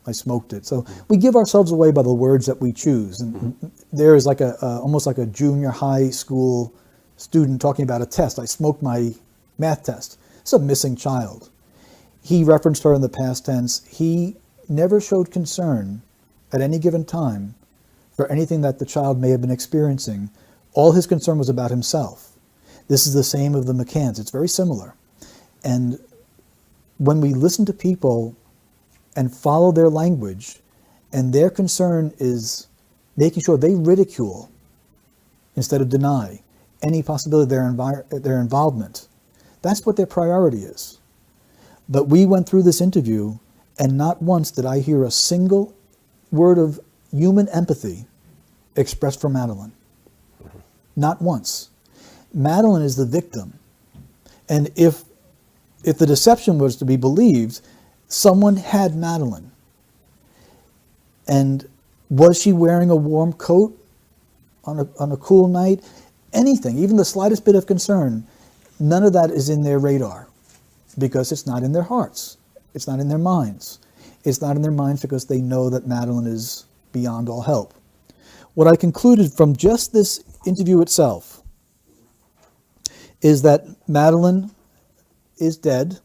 I smoked it. So we give ourselves away by the words that we choose. And there is like almost like a junior high school student talking about a test. I smoked my math test. It's a missing child. He referenced her in the past tense. He never showed concern at any given time for anything that the child may have been experiencing. All his concern was about himself. This is the same of the McCann's. It's very similar. And when we listen to people and follow their language, and their concern is making sure they ridicule instead of deny any possibility of their involvement, that's what their priority is. But we went through this interview, and not once did I hear a single word of human empathy expressed from Madeline. Not once. Madeline is the victim. And if the deception was to be believed, someone had Madeline. And was she wearing a warm coat on a cool night? Anything, even the slightest bit of concern, none of that is in their radar because it's not in their hearts. It's not in their minds. It's not in their minds because they know that Madeline is beyond all help. What I concluded from just this interview itself is that Madeline is dead.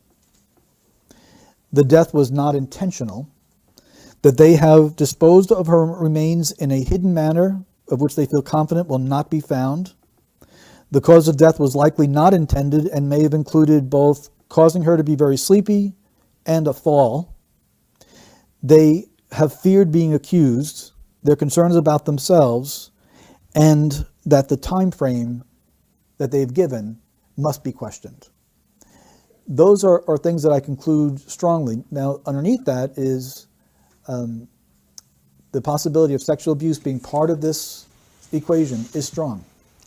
The death was not intentional, that they have disposed of her remains in a hidden manner of which they feel confident will not be found. The cause of death was likely not intended and may have included both causing her to be very sleepy and a fall. They have feared being accused. Their concerns about themselves, and that the time frame that they've given must be questioned. Those are things that I conclude strongly. Now, underneath that is the possibility of sexual abuse being part of this equation is strong.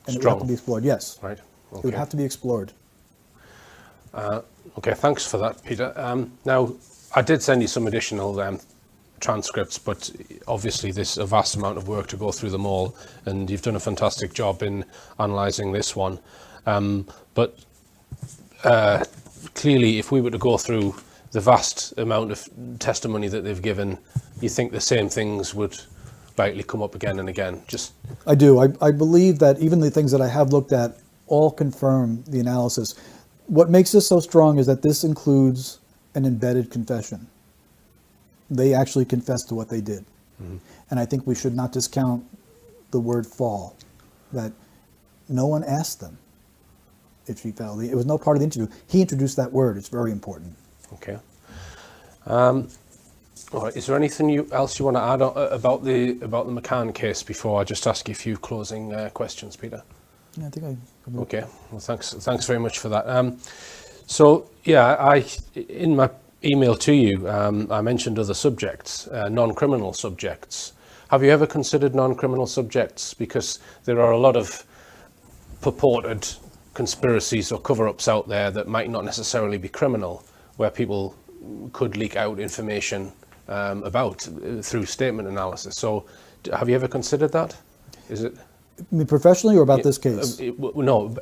And it would have to be explored, yes. Right. Okay. It would have to be explored. Okay, thanks for that, Peter. Now, I did send you some additional transcripts, but obviously there's a vast amount of work to go through them all, and you've done a fantastic job in analysing this one. But clearly, if we were to go through the vast amount of testimony that they've given, you think the same things would likely come up again and again? I do. I believe that even the things that I have looked at all confirm the analysis. What makes this so strong is that this includes an embedded confession. They actually confessed to what they did. Mm-hmm. And I think we should not discount the word fall, that no one asked them if she fell. It was no part of the interview. He introduced that word. It's very important. Okay. All right. Is there anything else you want to add about the McCann case before I just ask you a few closing questions, Peter? Yeah, I think I... Okay. Well, thanks very much for that. So, yeah, in my email to you, I mentioned other subjects, non-criminal subjects. Have you ever considered non-criminal subjects? Because there are a lot of purported conspiracies or cover-ups out there that might not necessarily be criminal, where people could leak out information about through statement analysis. So have you ever considered that? Is it... Professionally or about this case? No.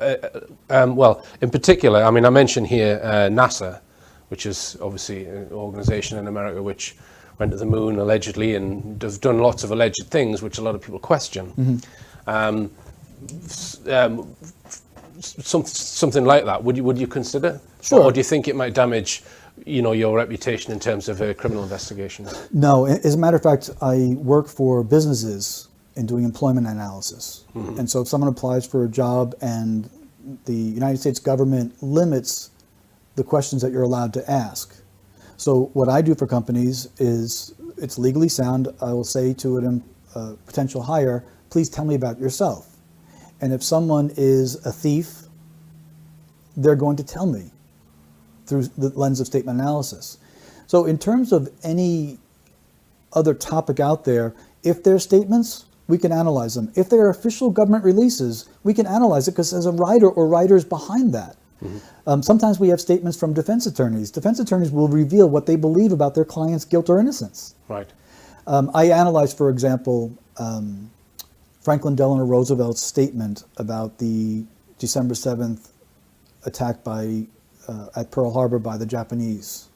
Well, in particular, I mean, I mentioned here NASA, which is obviously an organization in America which went to the moon allegedly and have done lots of alleged things which a lot of people question. Mm-hmm. Something like that, would you consider? Sure. Or do you think it might damage, your reputation in terms of criminal investigations? No. As a matter of fact, I work for businesses in doing employment analysis. Mm-hmm. And so if someone applies for a job and the United States government limits the questions that you're allowed to ask. So what I do for companies is, it's legally sound. I will say to a potential hire, please tell me about yourself. And if someone is a thief, they're going to tell me through the lens of statement analysis. So in terms of any other topic out there, if there's statements, we can analyze them. If there are official government releases, we can analyze it because there's a writer or writers behind that. Mm-hmm. Sometimes we have statements from defense attorneys. Defense attorneys will reveal what they believe about their client's guilt or innocence. Right. I analyzed, for example, Franklin Delano Roosevelt's statement about the December 7th attack at Pearl Harbor by the Japanese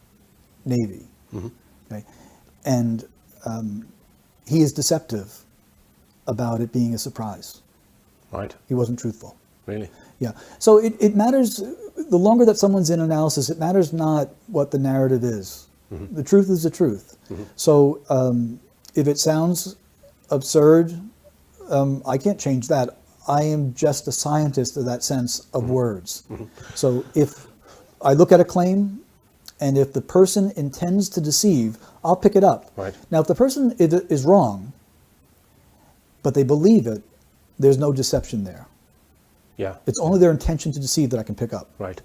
Navy. Mm-hmm. Okay. And he is deceptive about it being a surprise. Right. He wasn't truthful. Really? Yeah. So it matters, the longer that someone's in analysis, it matters not what the narrative is. Mm-hmm. The truth is the truth. Mm-hmm. So if it sounds absurd, I can't change that. I am just a scientist of that sense of mm-hmm. words. Mm-hmm. So if I look at a claim, and if the person intends to deceive, I'll pick it up. Right. Now, if the person is wrong, but they believe it, there's no deception there. Yeah. It's only their intention to deceive that I can pick up. Right.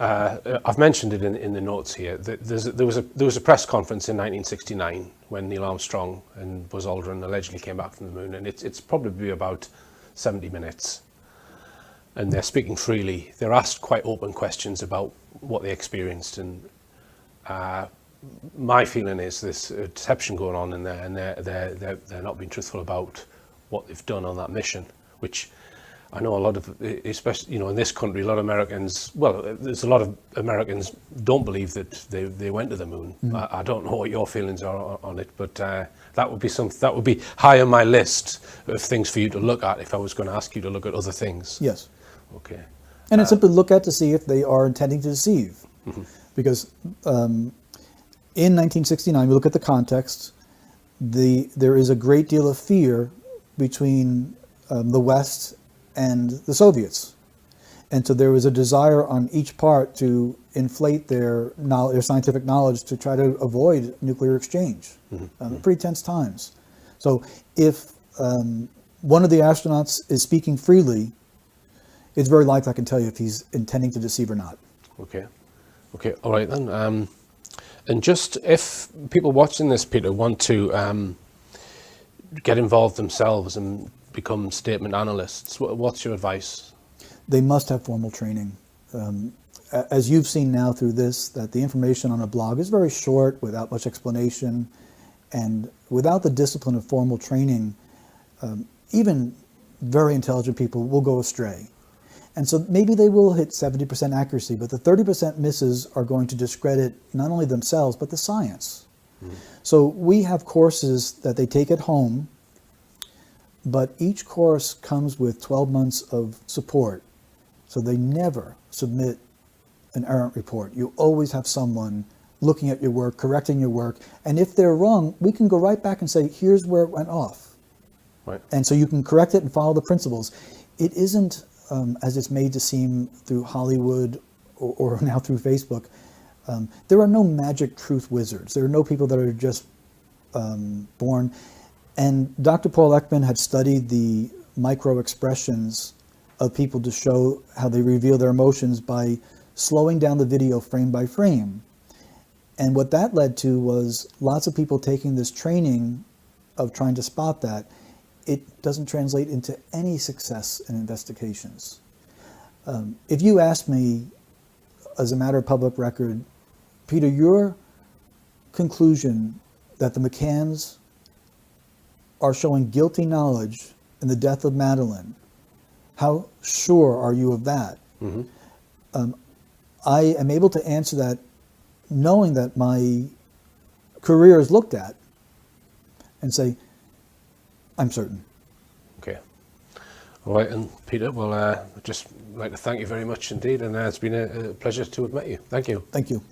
I've mentioned it in the notes here. There was a press conference in 1969 when Neil Armstrong and Buzz Aldrin allegedly came back from the moon, and it's probably about 70 minutes. And they're speaking freely. They're asked quite open questions about what they experienced, and my feeling is there's deception going on in there, and they're not being truthful about what they've done on that mission, which I know a lot of, especially in this country, a lot of Americans. Well, there's a lot of Americans don't believe that they went to the moon. Mm. I don't know what your feelings are on it, but that would be high on my list of things for you to look at if I was going to ask you to look at other things. Yes. Okay. And it's simply look at to see if they are intending to deceive, mm-hmm. because in 1969, we look at the context. There is a great deal of fear between the West and the Soviets, and so there was a desire on each part to inflate their scientific knowledge to try to avoid nuclear exchange. Mm-hmm. Pretty tense times. So if one of the astronauts is speaking freely, it's very likely I can tell you if he's intending to deceive or not. Okay. All right then. And just if people watching this, Peter, want to get involved themselves and become statement analysts, what's your advice? They must have formal training. As you've seen now through this, that the information on a blog is very short, without much explanation, and without the discipline of formal training, even very intelligent people will go astray. And so maybe they will hit 70% accuracy, but the 30% misses are going to discredit not only themselves, but the science. Mm. So we have courses that they take at home, but each course comes with 12 months of support. So they never submit an errant report. You always have someone looking at your work, correcting your work. And if they're wrong, we can go right back and say, here's where it went off. Right. And so you can correct it and follow the principles. It isn't, as it's made to seem through Hollywood or now through Facebook, there are no magic truth wizards. There are no people that are just born. And Dr. Paul Ekman had studied the micro expressions of people to show how they reveal their emotions by slowing down the video frame by frame. And what that led to was lots of people taking this training of trying to spot that. It doesn't translate into any success in investigations. If you ask me, as a matter of public record, Peter, your conclusion that the McCann's are showing guilty knowledge in the death of Madeleine, how sure are you of that? Mm-hmm. I am able to answer that knowing that my career is looked at and say, I'm certain. Okay. All right, and Peter, well, I'd just like to thank you very much indeed, and it's been a pleasure to have met you. Thank you. Thank you.